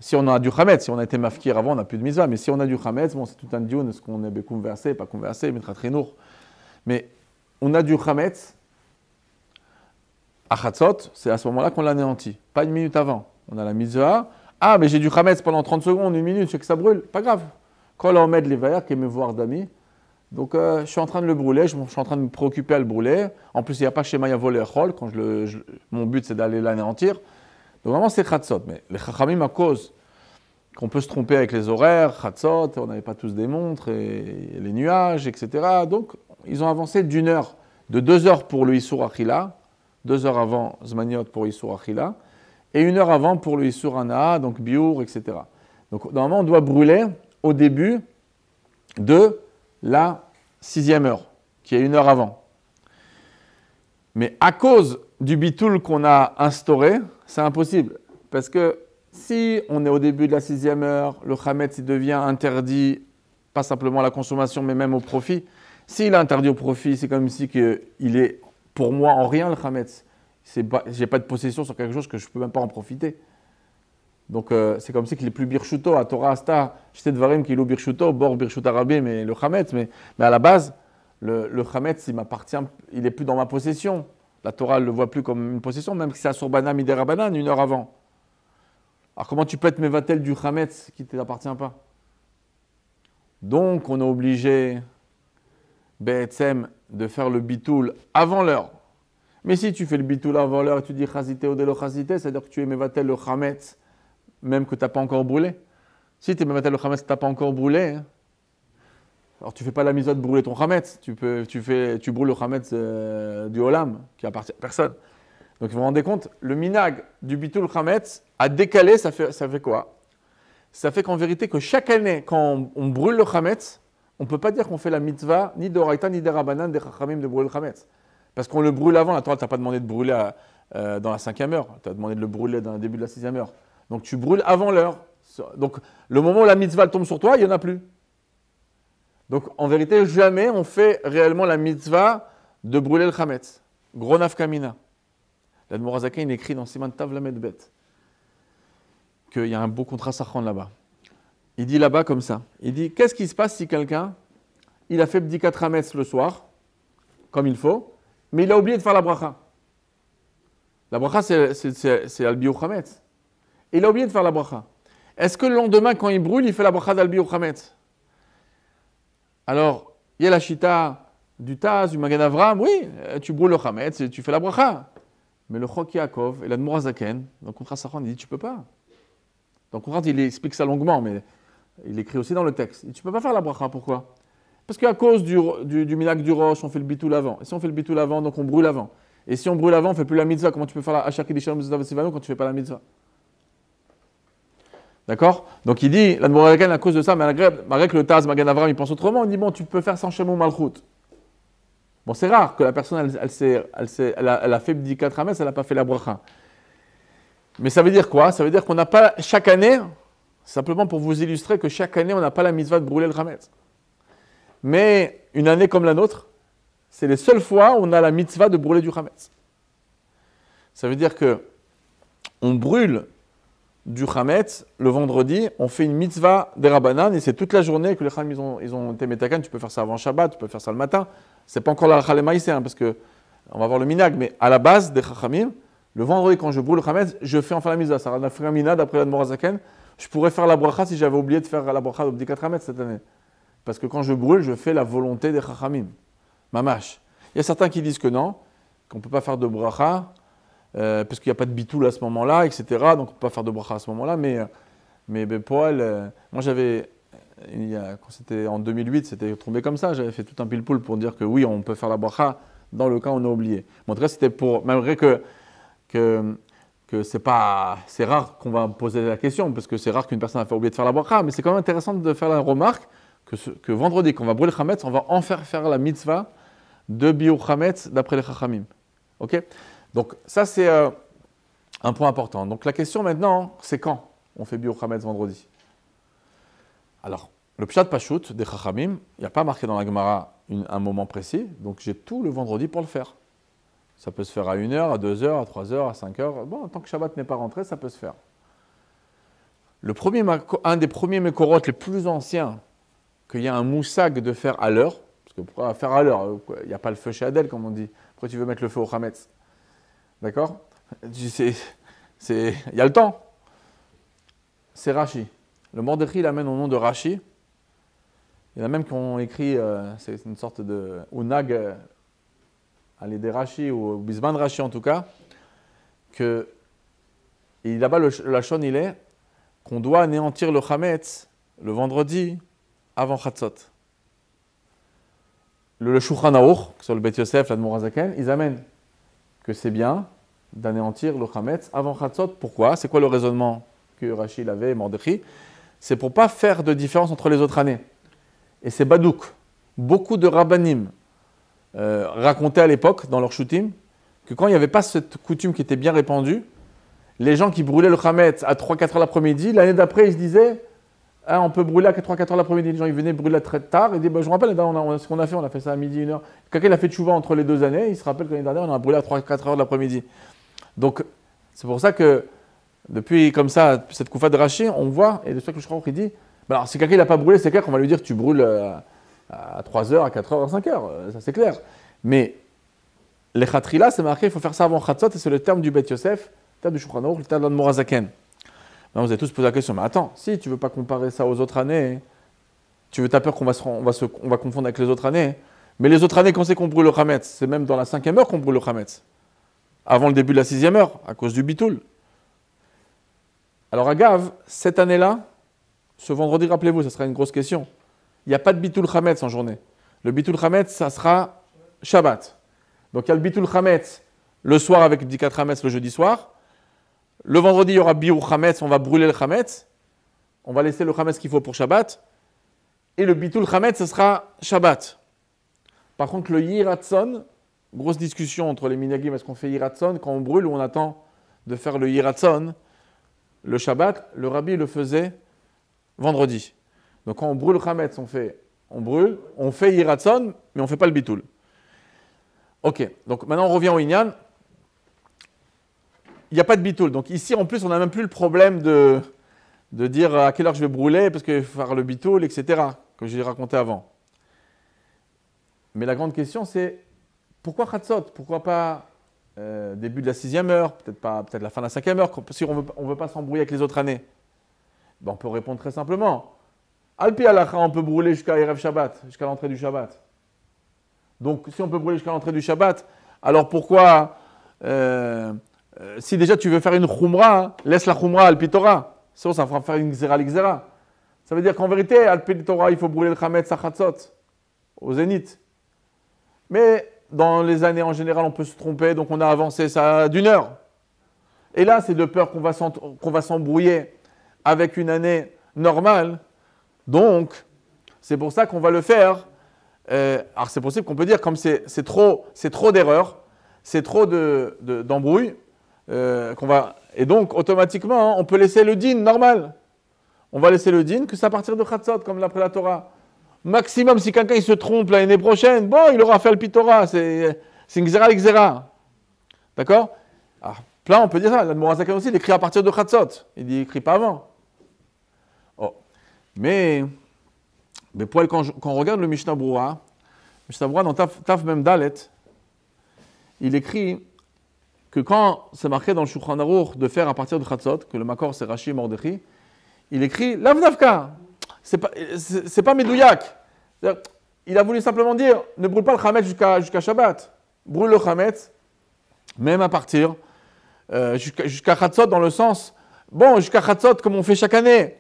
Si on a du chametz, si on a été mafkir avant, on n'a plus de mitzvah. Mais si on a du chametz, bon, c'est tout un dion, est-ce qu'on est conversé, pas conversé, mitrat chinour. Mais on a du chametz. À chatzot, c'est à ce moment-là qu'on l'anéantit. Pas une minute avant. On a la mitzvah. Ah, mais j'ai du chametz pendant 30 secondes, une minute, je sais que ça brûle. Pas grave. Quand on met les vaillants, qui me voir d'amis. Donc, je suis en train de le brûler, je suis en train de me préoccuper à le brûler. En plus, il n'y a pas chez Maya volé chol. Quand mon but, c'est d'aller l'anéantir. Donc, vraiment, c'est chatzot. Mais les chachamim, à cause qu'on peut se tromper avec les horaires, chatzot, on n'avait pas tous des montres, et les nuages, etc. Donc, ils ont avancé d'une heure, de 2 heures pour le Issour Achila, 2 heures avant Zmaniot pour Issour Achila, et 1 heure avant pour le Issour Ana, donc Biour, etc. Donc, normalement, on doit brûler au début de la 6e heure, qui est 1 heure avant. Mais à cause du bitoul qu'on a instauré, c'est impossible. Parce que si on est au début de la 6e heure, le chametz il devient interdit, pas simplement à la consommation, mais même au profit. S'il est interdit au profit, c'est comme si il est pour moi en rien le chametz. Je n'ai pas de possession sur quelque chose que je ne peux même pas en profiter. Donc c'est comme si qu'il est plus birchuto, à Torah Asta, j'étais de varim qu'il est birchuto, bord birchut arabim, mais le chametz, mais à la base, le chametz, il m'appartient, il n'est plus dans ma possession. La Torah ne le voit plus comme une possession, même si c'est à Sorbana Midera Banan, 1 heure avant. Alors comment tu peux être mévatel du chametz qui ne t'appartient pas? Donc on est obligé, Be'etzem, de faire le bitoul avant l'heure. Mais si tu fais le bitoul avant l'heure et tu dis chazité ou délo chazité, c'est-à-dire que tu es mévatel le chametz, même que tu n'as pas encore brûlé. Si tu es mévatel le chametz, tu n'as pas encore brûlé, hein. Alors tu ne fais pas la mitzvah de brûler ton chametz, tu brûles le chametz du olam, qui appartient à personne. Donc vous vous rendez compte, le minag du bitul chametz a décalé, ça fait quoi? Ça fait qu'en vérité, que chaque année, quand on brûle le chametz, on ne peut pas dire qu'on fait la mitzvah ni d'oraïta ni des rabbanan, des chachamim de brûler le chametz. Parce qu'on le brûle avant, la Torah ne t'a pas demandé de brûler dans la 5e heure, tu as demandé de le brûler dans le début de la 6e heure. Donc tu brûles avant l'heure. Donc le moment où la mitzvah tombe sur toi, il n'y en a plus. Donc en vérité, jamais on fait réellement la mitzvah de brûler le chametz. Gros nafkamina. L'Admor HaZaken, il écrit dans Siman Tav Lamed Bet qu'il y a un beau contrat sachan là-bas. Il dit là-bas comme ça. Il dit, qu'est-ce qui se passe si quelqu'un, il a fait bdikat chametz le soir, comme il faut, mais il a oublié de faire la bracha. La bracha, c'est al-biou chametz. Il a oublié de faire la bracha. Est-ce que le lendemain, quand il brûle, il fait la bracha d'al-biou chametz? Alors, il y a la chita du Taz, du Magen Avram, oui, tu brûles le chametz et tu fais la bracha. Mais le Chok Yaakov et l'Admor HaZaken, dans le contrat Sachan, il dit tu peux pas. Dans le contrat, il explique ça longuement, mais il écrit aussi dans le texte. Il dit tu peux pas faire la bracha, pourquoi? Parce qu'à cause du minag du roche, on fait le bitoul avant. Et si on fait le bitoul avant, donc on brûle avant. Et si on brûle avant, on ne fait plus la mitzvah. Comment tu peux faire la Hachar Kedisha Mitzvah Sivano quand tu ne fais pas la mitzvah? D'accord? Donc il dit, l'Admor HaZaken, à cause de ça, malgré que le Taz, Magen Avram, il pense autrement, il dit bon, tu peux faire sans Shemou Malchut. Bon, c'est rare que la personne, elle a fait bdikat chametz, elle n'a pas fait la bracha. Mais ça veut dire quoi? Ça veut dire qu'on n'a pas, chaque année, simplement pour vous illustrer que chaque année, on n'a pas la mitzvah de brûler le chametz. Mais une année comme la nôtre, c'est les seules fois où on a la mitzvah de brûler du chametz. Ça veut dire que on brûle du chametz le vendredi, on fait une mitzvah des rabbanan et c'est toute la journée que les chachamim ils ont été métakan. Tu peux faire ça avant Shabbat, tu peux faire ça le matin. C'est pas encore la halakha lemaïsé, parce que on va voir le minag, mais à la base des chachamim, le vendredi quand je brûle le chametz, je fais enfin la mitzvah. Ça a fait un minag d'après l'Admor HaZaken. Je pourrais faire la bracha si j'avais oublié de faire la bracha de bdikat chametz cette année. Parce que quand je brûle, je fais la volonté des chachamim. Mamash. Il y a certains qui disent que non, qu'on ne peut pas faire de bracha, parce qu'il n'y a pas de bitoul à ce moment-là, etc. Donc on ne peut pas faire de bracha à ce moment-là. Mais Poal, moi j'avais quand c'était en 2008, c'était tombé comme ça. J'avais fait tout un pile-poule pour dire que oui, on peut faire la bracha dans le cas où on a oublié. Mais en tout cas, c'était pour, malgré que c'est rare qu'on va poser la question, parce que c'est rare qu'une personne a fait oublier de faire la bracha, mais c'est quand même intéressant de faire la remarque que vendredi, quand on va brûler le chametz, on va en faire la mitzvah de biur chametz d'après les chachamim. Ok? Donc ça c'est un point important. Donc la question maintenant, c'est quand on fait biur chametz vendredi? Alors, le pshat pashut des chachamim, il n'y a pas marqué dans la Gemara un moment précis, donc j'ai tout le vendredi pour le faire. Ça peut se faire à 1h, à 2h, à 3h, à 5h. Bon, tant que Shabbat n'est pas rentré, ça peut se faire. Un des premiers Mekorot les plus anciens, qu'il y a un moussag de faire à l'heure, parce que pourquoi faire à l'heure? Il n'y a pas le feu chez Adèle, comme on dit. Pourquoi tu veux mettre le feu au Chametz? D'accord? Il y a le temps. C'est Rashi. Le Mordechai l'amène au nom de Rashi. Il y en a même qui ont écrit, c'est une sorte de Unag, allez des Rashi, ou Bisman Rashi en tout cas, que là-bas le Lachon il est qu'on doit anéantir le Chametz le vendredi avant Chatzot. Le Shulchan Aruch, sur le Beit Yosef, l'Admor HaZaken, ils amènent que c'est bien d'anéantir le Chametz avant Chatzot. Pourquoi? C'est quoi le raisonnement que Rashi avait, Mordechai? C'est pour ne pas faire de différence entre les autres années. Et c'est Badouk. Beaucoup de Rabbanim racontaient à l'époque, dans leur shootim, que quand il n'y avait pas cette coutume qui était bien répandue, les gens qui brûlaient le Chametz à 3-4 heures l'après-midi, l'année d'après, ils se disaient ah, on peut brûler à 3-4 heures l'après-midi. Les gens ils venaient brûler très tard. Ils disaient je me rappelle, ce qu'on a fait ça à midi, 1h. Quelqu'un a fait tchouva entre les 2 années, il se rappelle que l'année dernière, on a brûlé à 3-4 heures de l'après-midi. Donc, c'est pour ça que, depuis comme ça, cette koufa de Rashi, on voit, et le soir que je crois qu'il dit alors, si quelqu'un n'a pas brûlé, c'est clair qu'on va lui dire que tu brûles à 3 heures, à 4 heures, à 5 heures. Ça, c'est clair. Mais les khatrila, c'est marqué, il faut faire ça avant Chatzot, et c'est le terme du Beit Yosef, le terme du Shulchan Aruch, le terme de l'Admor HaZaken. Maintenant, vous avez tous posé la question, mais attends, si tu ne veux pas comparer ça aux autres années, tu as peur qu'on va confondre avec les autres années, mais les autres années, quand c'est qu'on brûle le Chametz, c'est même dans la 5e heure qu'on brûle le Chametz, avant le début de la 6e heure, à cause du bitoul. Alors, à Gav, cette année-là, ce vendredi, rappelez-vous, ça sera une grosse question. Il n'y a pas de bitoul chametz en journée. Le bitoul chametz, ça sera Shabbat. Donc il y a le bitoul chametz le soir avec le bdikat chametz le jeudi soir. Le vendredi, il y aura biur chametz, on va brûler le chametz. On va laisser le chametz qu'il faut pour Shabbat. Et le bitoul chametz, ce sera Shabbat. Par contre, le yiratson, grosse discussion entre les minagim, est-ce qu'on fait yiratson quand on brûle ou on attend de faire le yiratson? Le Shabbat, le rabbi le faisait vendredi. Donc quand on brûle le chametz, on fait yiratson, mais on ne fait pas le bitoul. Ok, donc maintenant on revient au inyan. Il n'y a pas de bitoul. Donc ici, en plus, on n'a même plus le problème de dire à quelle heure je vais brûler, parce qu'il faut faire le bitoul, etc., que j'ai raconté avant. Mais la grande question, c'est pourquoi chatzot? Pourquoi pas début de la 6e heure, peut-être la fin de la 5e heure, si on ne veut pas s'embrouiller avec les autres années? Ben, on peut répondre très simplement. Alpi alacha, on peut brûler jusqu'à Erev Shabbat, jusqu'à l'entrée du Shabbat. Donc, si on peut brûler jusqu'à l'entrée du Shabbat, alors pourquoi, si déjà tu veux faire une khumra, laisse la khumra alpi Torah. Sinon, ça fera faire une xéra l'xéra. Ça veut dire qu'en vérité, alpi Torah, il faut brûler le chametz à chatzot, au zénith. Mais dans les années en général, on peut se tromper, donc on a avancé ça d'1 heure. Et là, c'est de peur qu'on va s'embrouiller avec une année normale. Donc, c'est pour ça qu'on va le faire. Alors, c'est possible qu'on peut dire, comme c'est trop d'erreurs, c'est trop d'embrouilles, et donc, automatiquement, on peut laisser le din normal. On va laisser le din que c'est à partir de Chatzot, comme l'après la Torah. Maximum, si quelqu'un il se trompe l'année prochaine, bon, il aura fait le Pitora, c'est une xéra l'exéra. D'accord? Alors, là, on peut dire ça. L'Admor HaZaken aussi, il écrit à partir de Chatzot. Il dit, écrit pas avant. Oh. Mais quand on regarde le Mishnah Brura dans Taf Mem Dalet, il écrit que quand c'est marqué dans le Shulchan Aruch de faire à partir de Chatzot, que le Makor c'est Rashi Mordechai, il écrit Lavdavka. C'est pas Medouyak. Il a voulu simplement dire ne brûle pas le Chametz jusqu'à Shabbat. Brûle le Chametz, même à partir jusqu'à Chatzot, dans le sens, bon, jusqu'à Chatzot, comme on fait chaque année.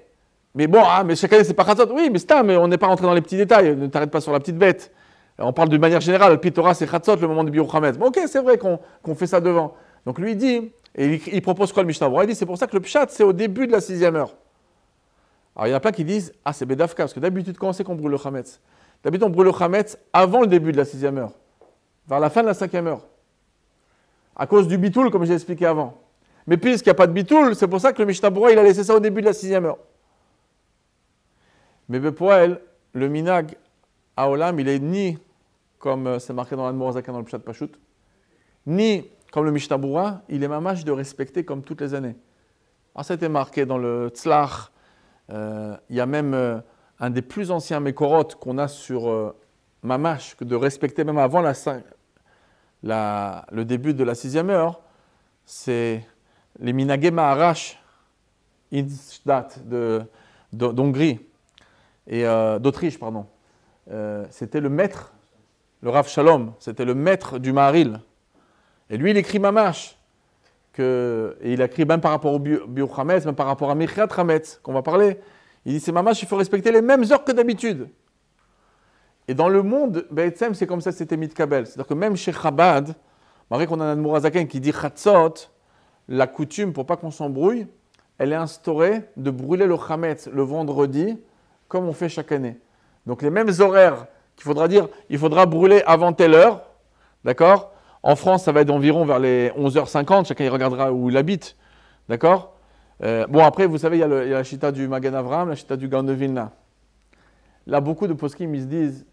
Mais bon, mais chaque année, c'est pas chatzot. Oui, mais on n'est pas rentré dans les petits détails. Ne t'arrête pas sur la petite bête. On parle d'une manière générale. Le Pitora, c'est chatzot, le moment du Biur Hametz. Bon, ok, c'est vrai qu'on fait ça devant. Donc lui, il dit, et il propose quoi le Mishnah Berurah? Il dit, c'est pour ça que le Pshat, c'est au début de la 6e heure. Alors il y en a plein qui disent, ah, c'est Bedafka, parce que d'habitude, comment c'est qu'on brûle le Hametz? D'habitude, on brûle le Hametz avant le début de la 6e heure, vers la fin de la 5e heure. À cause du bitoul, comme j'ai expliqué avant. Mais puisqu'il n'y a pas de bitoul, c'est pour ça que le Mishnah Berurah, il a laissé ça au début de la 6e heure. Mais Bepoel, le minag à Olam, il est ni, comme c'est marqué dans l'Admor Zaken dans le Pshat Pashut, ni comme le Mishnah Berurah, il est mamash de respecter comme toutes les années. Alors ça a été marqué dans le Tzlach, il y a même un des plus anciens Mekorot qu'on a sur mamash, que de respecter même avant le début de la 6e heure, c'est les Minagé Maharash, Inshdat d'Hongrie, et d'Autriche, pardon. C'était le maître, le Rav Shalom, c'était le maître du Maharil. Et lui, il écrit Mamash, et il a écrit même par rapport au Biur Hametz, même par rapport à Michat Hametz, qu'on va parler. Il dit, c'est Mamash, il faut respecter les mêmes heures que d'habitude. Et dans le monde, Be'etzem, c'est comme ça, c'était Mitkabel. C'est-à-dire que même chez Chabad, malgré qu'on a un Admor Zaken qui dit Chatzot, la coutume, pour pas qu'on s'embrouille, elle est instaurée de brûler le Hametz le vendredi, comme on fait chaque année. Donc les mêmes horaires qu'il faudra dire, il faudra brûler avant telle heure, d'accord? En France, ça va être environ vers les 11h50, chacun il regardera où il habite, d'accord? Bon, après, vous savez, il y a la chita du Magen Avraham, la chita du Gaon de Vilna. Là, beaucoup de poskim, ils se disent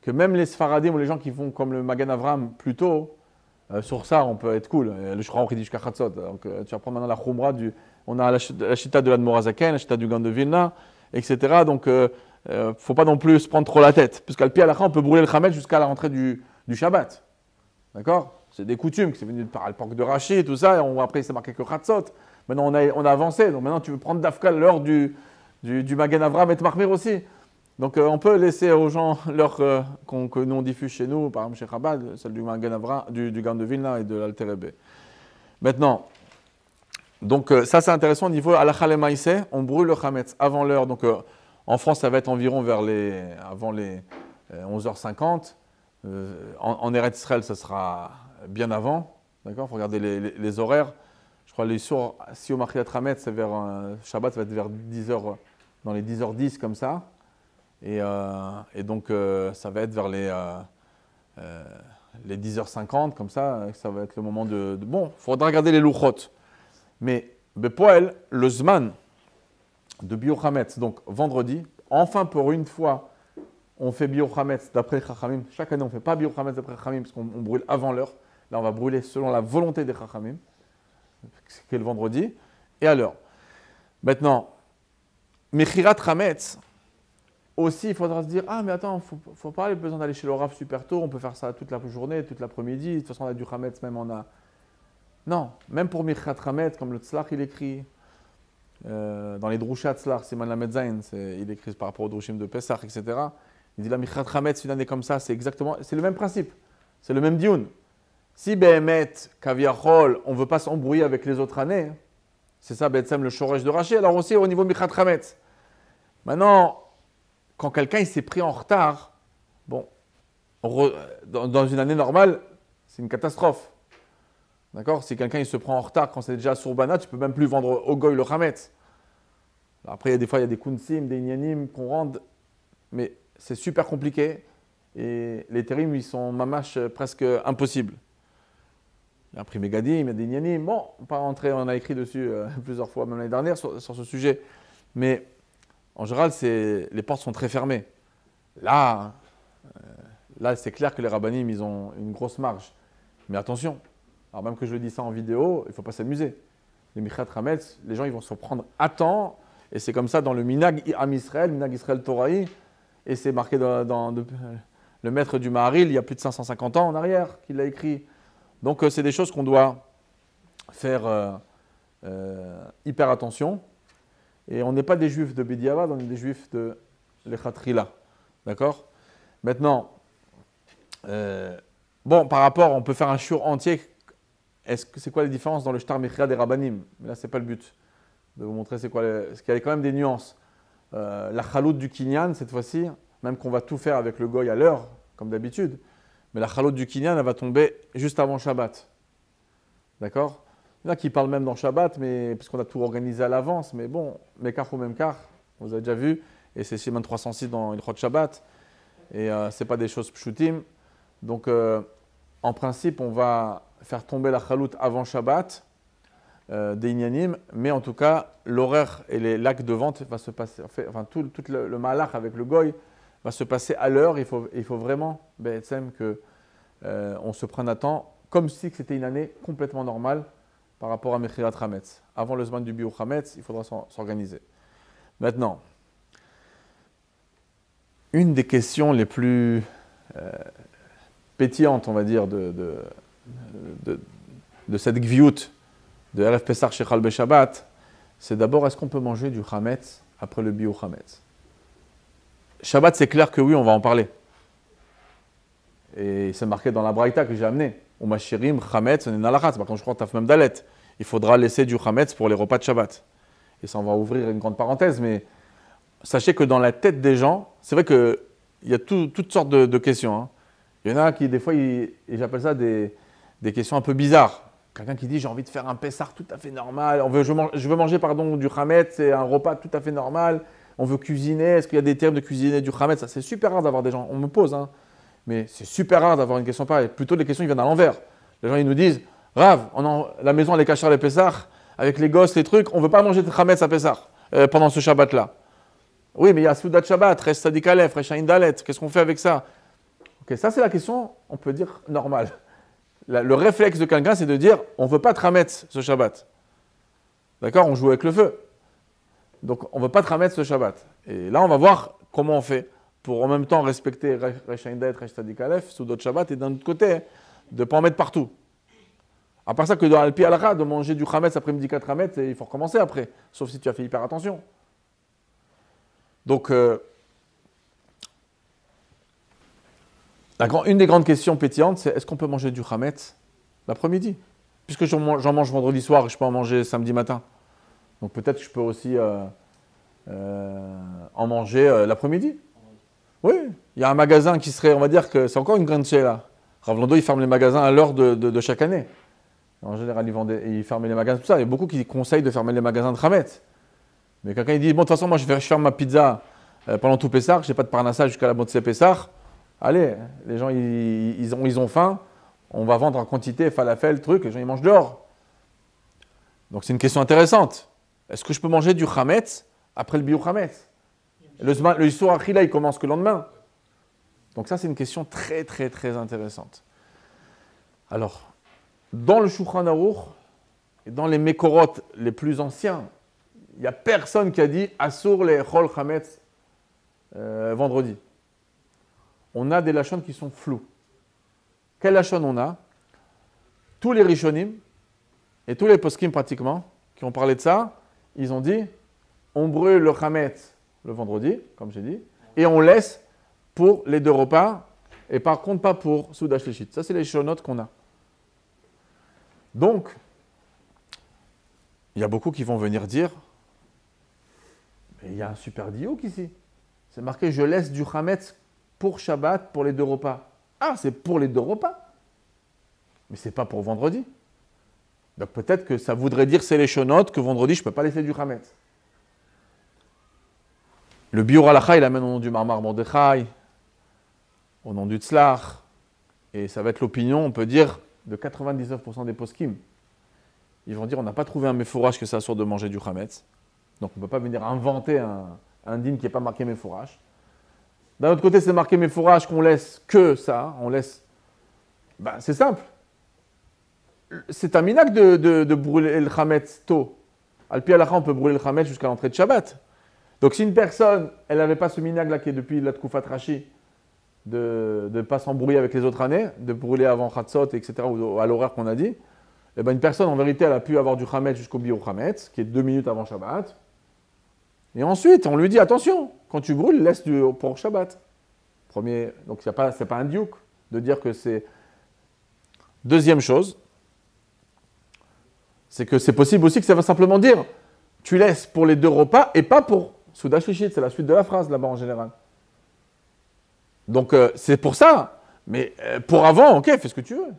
que même les Sfaradim ou les gens qui font comme le Magen Avraham plus tôt, sur ça, on peut être cool. Le Shouchan dit jusqu'à Chatzot. Donc, tu vas prendre maintenant la Khumra on a la chita de l'Admor Zaken, la chita du Gaon de Vilna, etc. Donc, faut pas non plus se prendre trop la tête. Puisqu'à le pied à la fin, on peut brûler le Hametz jusqu'à la rentrée du Shabbat. D'accord? C'est des coutumes qui sont venues par l'époque de Rashi et tout ça. Et après, c'est marqué que Chatzot. Maintenant, on a avancé. Donc maintenant, tu veux prendre Dafka l'heure du Magen Avraham et Marmir aussi. Donc on peut laisser aux gens l'heure que nous on diffuse chez nous, par exemple chez Chabad, celle du Magen Avraham, du Gaon de Vilna et de l'Alter Rebbe. Maintenant, donc ça c'est intéressant au niveau Halakha le Maïseh, on brûle le Hametz avant l'heure. Donc en France, ça va être environ avant les 11h50. En Eretz Israël, ça sera bien avant. D'accord? Il faut regarder les horaires. Je crois les sourds, si au Machiat Hametz, c'est vers Shabbat, ça va être vers 10h, dans les 10h10 comme ça. Et donc, ça va être vers les 10h50, comme ça va être le moment de bon, il faudra regarder les louchot. Mais, Bepoel, le Zman de Biur Hametz, donc vendredi, enfin pour une fois, on fait Biur Hametz d'après Chachamim. Chaque année, on ne fait pas Biur Hametz d'après Chachamim, parce qu'on brûle avant l'heure. Là, on va brûler selon la volonté des Chachamim, qui est le vendredi, et à l'heure. Maintenant, Mechirat Hametz, aussi, il faudra se dire, ah mais attends, faut pas aller besoin d'aller chez le Rav super tôt, on peut faire ça toute la journée, toute l'après-midi, de toute façon on a du Hametz, même on a... Non, même pour Michat Hametz, comme le Tzlach il écrit, dans les Drushat Tzlach, Siman Lamed Zayin, il écrit par rapport aux Drushim de Pesach, etc. Il dit la Michat Hametz, une année comme ça, c'est le même principe, c'est le même dioun. Si Behemet, Kaviachol, on ne veut pas s'embrouiller avec les autres années, c'est ça, Betsem, le Shoresh de Rashi, alors aussi au niveau Michat Hametz. Maintenant, quand quelqu'un s'est pris en retard, bon, dans une année normale, c'est une catastrophe. D'accord? Si quelqu'un il se prend en retard quand c'est déjà Sourbana, tu ne peux même plus vendre au goy le Hametz. Après, des fois, il y a des kunsim, des inyanim qu'on rend, mais c'est super compliqué. Et les térim, ils sont mamash presque impossibles. Il y a un prix Megadim, il y a des inyanim. Bon, pas rentrer, on a écrit dessus plusieurs fois, même l'année dernière, sur ce sujet. Mais en général, les portes sont très fermées. Là, c'est clair que les rabbanim, ils ont une grosse marge. Mais attention, alors même que je dis ça en vidéo, il ne faut pas s'amuser. Les Michat Hametz, les gens ils vont se prendre à temps. Et c'est comme ça dans le Minag Am Israël, Minag Israël Torahi. Et c'est marqué dans le maître du Maharil, il y a plus de 550 ans en arrière qu'il l'a écrit. Donc c'est des choses qu'on doit faire hyper attention. Et on n'est pas des juifs de Bediavad, on est des juifs de l'Echatrila. D'accord? Maintenant, bon, par rapport, on peut faire un shiur entier. C'est quoi les différences dans le Shtar Mechira des Rabbanim? Mais là, ce n'est pas le but de vous montrer c'est quoi. Parce qu'il y a quand même des nuances. la chaloute du kinyan, cette fois-ci, même qu'on va tout faire avec le goy à l'heure, comme d'habitude, mais la chaloute du kinyan, elle va tomber juste avant Shabbat. D'accord? Il y en a qui parlent même dans Shabbat, mais, parce qu'on a tout organisé à l'avance, mais bon, Mekar ou Memkar, vous avez déjà vu, et c'est Siman 306 dans Ilchot Shabbat, et ce n'est pas des choses pshutim. Donc, en principe, on va faire tomber la chaloute avant Shabbat, des Inyanim, mais en tout cas, l'horaire et l'acte de vente va se passer, enfin, tout le malach avec le goy va se passer à l'heure. Il faut vraiment, que on se prenne à temps, comme si c'était une année complètement normale par rapport à Mechirat Hametz. Avant le Zman du Biur Hametz, il faudra s'organiser. Maintenant, une des questions les plus pétillantes, on va dire, de cette gviout de Erev Pesach Shechal Beshabbat, c'est d'abord, est-ce qu'on peut manger du Hametz après le Biur Hametz? Shabbat, c'est clair que oui, on va en parler. Et c'est marqué dans la Braïta que j'ai amené. Ou Mashirim, Hametz, Nenalachat. Par contre, je crois que Taf même Dalet. Il faudra laisser du Hametz pour les repas de Shabbat. Et ça, on va ouvrir une grande parenthèse, mais sachez que dans la tête des gens, c'est vrai qu'il y a toutes sortes de questions. Hein. Il y en a qui, des fois, j'appelle ça des questions un peu bizarres. Quelqu'un qui dit, j'ai envie de faire un Pessah tout à fait normal. Je veux manger du Hametz, c'est un repas tout à fait normal. On veut cuisiner. Est-ce qu'il y a des termes de cuisiner du Hametz? Ça, c'est super rare d'avoir des gens. On me pose, hein. Mais c'est super rare d'avoir une question pareille. Plutôt, les questions, ils viennent à l'envers. Les gens, ils nous disent, Rav, la maison, elle est cachée les Pessah, avec les gosses, les trucs. On ne veut pas manger de Hametz à Pessah pendant ce Shabbat-là. Oui, mais il y a Soudat Shabbat, Resh Sadik Aleph, Resh Ain Dalet. Qu'est-ce qu'on fait avec ça? Ok, ça, c'est la question, on peut dire, normale. Le réflexe de quelqu'un, c'est de dire, on ne veut pas de Hametz ce Shabbat. D'accord? On joue avec le feu. Donc, on ne veut pas de Hametz ce Shabbat. Et là, on va voir comment on fait pour en même temps respecter Resh Ain Dalet, Resh Sadik Aleph, Soudat Shabbat, et d'un autre côté, de ne pas en mettre partout. À part ça, que dans Alpi Alakha, de manger du Hametz après midi 4 Hametz, il faut recommencer après. Sauf si tu as fait hyper attention. Donc, une des grandes questions pétillantes, c'est est-ce qu'on peut manger du Hametz l'après-midi? Puisque j'en mange vendredi soir et je peux en manger samedi matin. Donc peut-être que je peux aussi en manger l'après-midi. Oui, il y a un magasin qui serait, on va dire que c'est encore une grande chez là. Rav Lando, il ferme les magasins à l'heure de chaque année. En général, il ferme les magasins, tout ça. Il y a beaucoup qui conseillent de fermer les magasins de Hametz. Mais quelqu'un il dit, bon, de toute façon, moi je ferme ma pizza pendant tout Pessah, je n'ai pas de parnassa jusqu'à la Motzei Pessah. Allez, les gens ils ont faim, on va vendre en quantité, falafel, truc, les gens ils mangent dehors. Donc c'est une question intéressante. Est-ce que je peux manger du Hametz après le Biur Hametz? Le Yisur Achila, il commence que le lendemain. Donc ça c'est une question très très très intéressante. Alors, dans le Shulchan Aruch et dans les Mekorot les plus anciens, il n'y a personne qui a dit Asur le Echol Hametz vendredi. On a des lachons qui sont flous. Quel lachon on a? Tous les Rishonim et tous les poskim pratiquement qui ont parlé de ça, ils ont dit on brûle le Hametz le vendredi, comme j'ai dit, et on laisse pour les deux repas, et par contre pas pour Soudash Lishit. Ça, c'est les shonotes qu'on a. Donc, il y a beaucoup qui vont venir dire mais il y a un super diouk ici. C'est marqué je laisse du Hametz pour Shabbat, pour les deux repas. Ah, c'est pour les deux repas. Mais c'est pas pour vendredi. Donc peut-être que ça voudrait dire c'est les shonotes que vendredi je ne peux pas laisser du Hametz. Le Biur Halacha, il amène au nom du Marmar Mordechai, au nom du Tzlach, et ça va être l'opinion, on peut dire, de 99% des poskim. Ils vont dire on n'a pas trouvé un méfourage que ça sort de manger du Hametz. Donc on ne peut pas venir inventer un dîme qui n'est pas marqué méfourage. D'un autre côté, c'est marqué méfourage qu'on laisse que ça, on laisse. Ben, c'est simple. C'est un minac de brûler le Hametz tôt. Al-Pi Halacha, on peut brûler le Hametz jusqu'à l'entrée de Shabbat. Donc si une personne, elle n'avait pas ce minag là qui est depuis la Tkoufat Rashi, de ne pas s'embrouiller avec les autres années, de brûler avant Chatzot, etc., ou à l'horaire qu'on a dit, eh ben une personne, en vérité, elle a pu avoir du Hametz jusqu'au Biur Hametz, qui est 2 minutes avant Shabbat. Et ensuite, on lui dit, attention, quand tu brûles, laisse pour Shabbat. Premier, donc ce n'est pas un diouk de dire que c'est... Deuxième chose, c'est que c'est possible aussi que ça va simplement dire, tu laisses pour les deux repas et pas pour Souda Shlichit, c'est la suite de la phrase là-bas en général. Donc c'est pour ça. Mais pour avant, ok, fais ce que tu veux.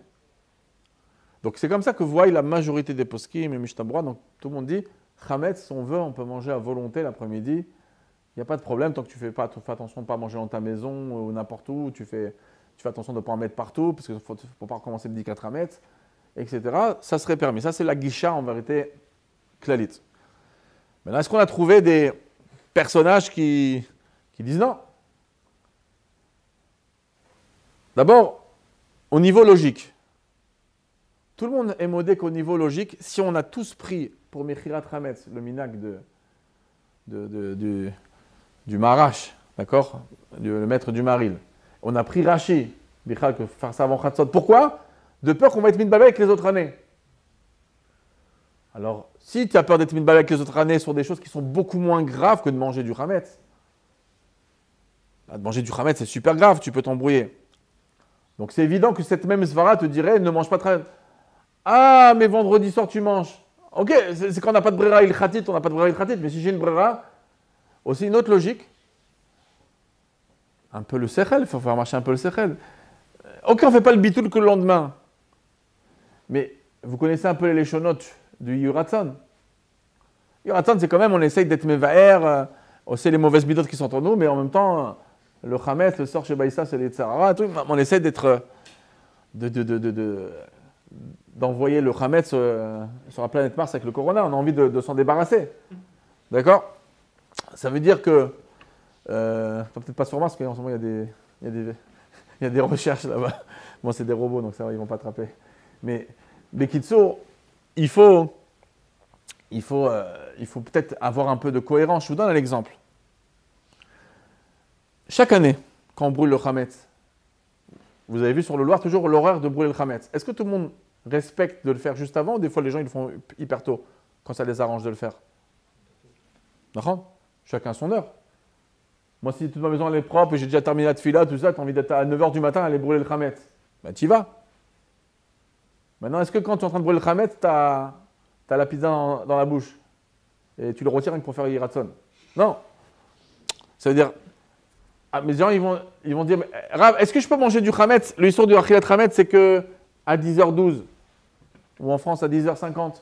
Donc c'est comme ça que voit la majorité des poskim et Mishnah Berurah. Donc tout le monde dit, Chametz, si on veut, on peut manger à volonté l'après-midi. Il n'y a pas de problème tant que tu fais attention de ne pas manger dans ta maison ou n'importe où. Tu fais attention de ne pas en mettre partout, parce qu'il ne faut pas recommencer le 10 Chametz, etc. Ça serait permis. Ça, c'est la guisha en vérité clalit. Maintenant, est-ce qu'on a trouvé des personnages qui disent non? D'abord, au niveau logique. Tout le monde est modé qu'au niveau logique, si on a tous pris pour Mechirat Chametz, le minag du Marash, d'accord, le maître du Maril, on a pris Rashi, Bichal, que faire ça avant Chatzot. Pourquoi? De peur qu'on va être mitbalé avec les autres années. Alors, si tu as peur d'être mitbalé avec les autres années sur des choses qui sont beaucoup moins graves que de manger du Chametz, de manger du Chametz, c'est super grave, tu peux t'embrouiller. Donc c'est évident que cette même svara te dirait ne mange pas de Chametz. Ah, mais vendredi soir tu manges. Ok, c'est quand on n'a pas de brera il khatit, on n'a pas de brera il khatit, mais si j'ai une brera, aussi une autre logique, un peu le sechel, il faut faire marcher un peu le sechel. Ok, on ne fait pas le bitoul que le lendemain. Mais vous connaissez un peu les léchonotes du Yuratzon. Yuratzon, c'est quand même, on essaye d'être mevaer, on sait les mauvaises bidotes qui sont en nous, mais en même temps, le Chametz, le sort chez Baïssa, c'est les Tsarara, tout. On essaie d'être. D'envoyer le Chametz sur la planète Mars avec le Corona. On a envie de s'en débarrasser. D'accord? Ça veut dire que. Peut-être pas sur Mars, parce qu'en ce moment, il y a des recherches là-bas. Bon, c'est des robots, donc ça va, ils ne vont pas attraper. Mais Bekitsour, il faut peut-être avoir un peu de cohérence. Je vous donne un exemple. Chaque année, quand on brûle le Chametz, vous avez vu sur le Loir toujours l'horaire de brûler le Chametz. Est-ce que tout le monde respecte de le faire juste avant, ou des fois les gens ils le font hyper tôt, quand ça les arrange de le faire? D'accord? Chacun son heure. Moi, si toute ma maison elle est propre et j'ai déjà terminé la tefila, tout ça, tu as envie d'être à 9h du matin à aller brûler le Chametz, ben tu y vas. Maintenant, est-ce que quand tu es en train de brûler le Chametz, tu as la pizza dans la bouche et tu le retires pour faire Yiratson? Non. Ça veut dire, mais les gens ils vont dire, Rav, est-ce que je peux manger du Chametz? L'histoire du Achilat Chametz, c'est que à 10h12, ou en France à 10h50,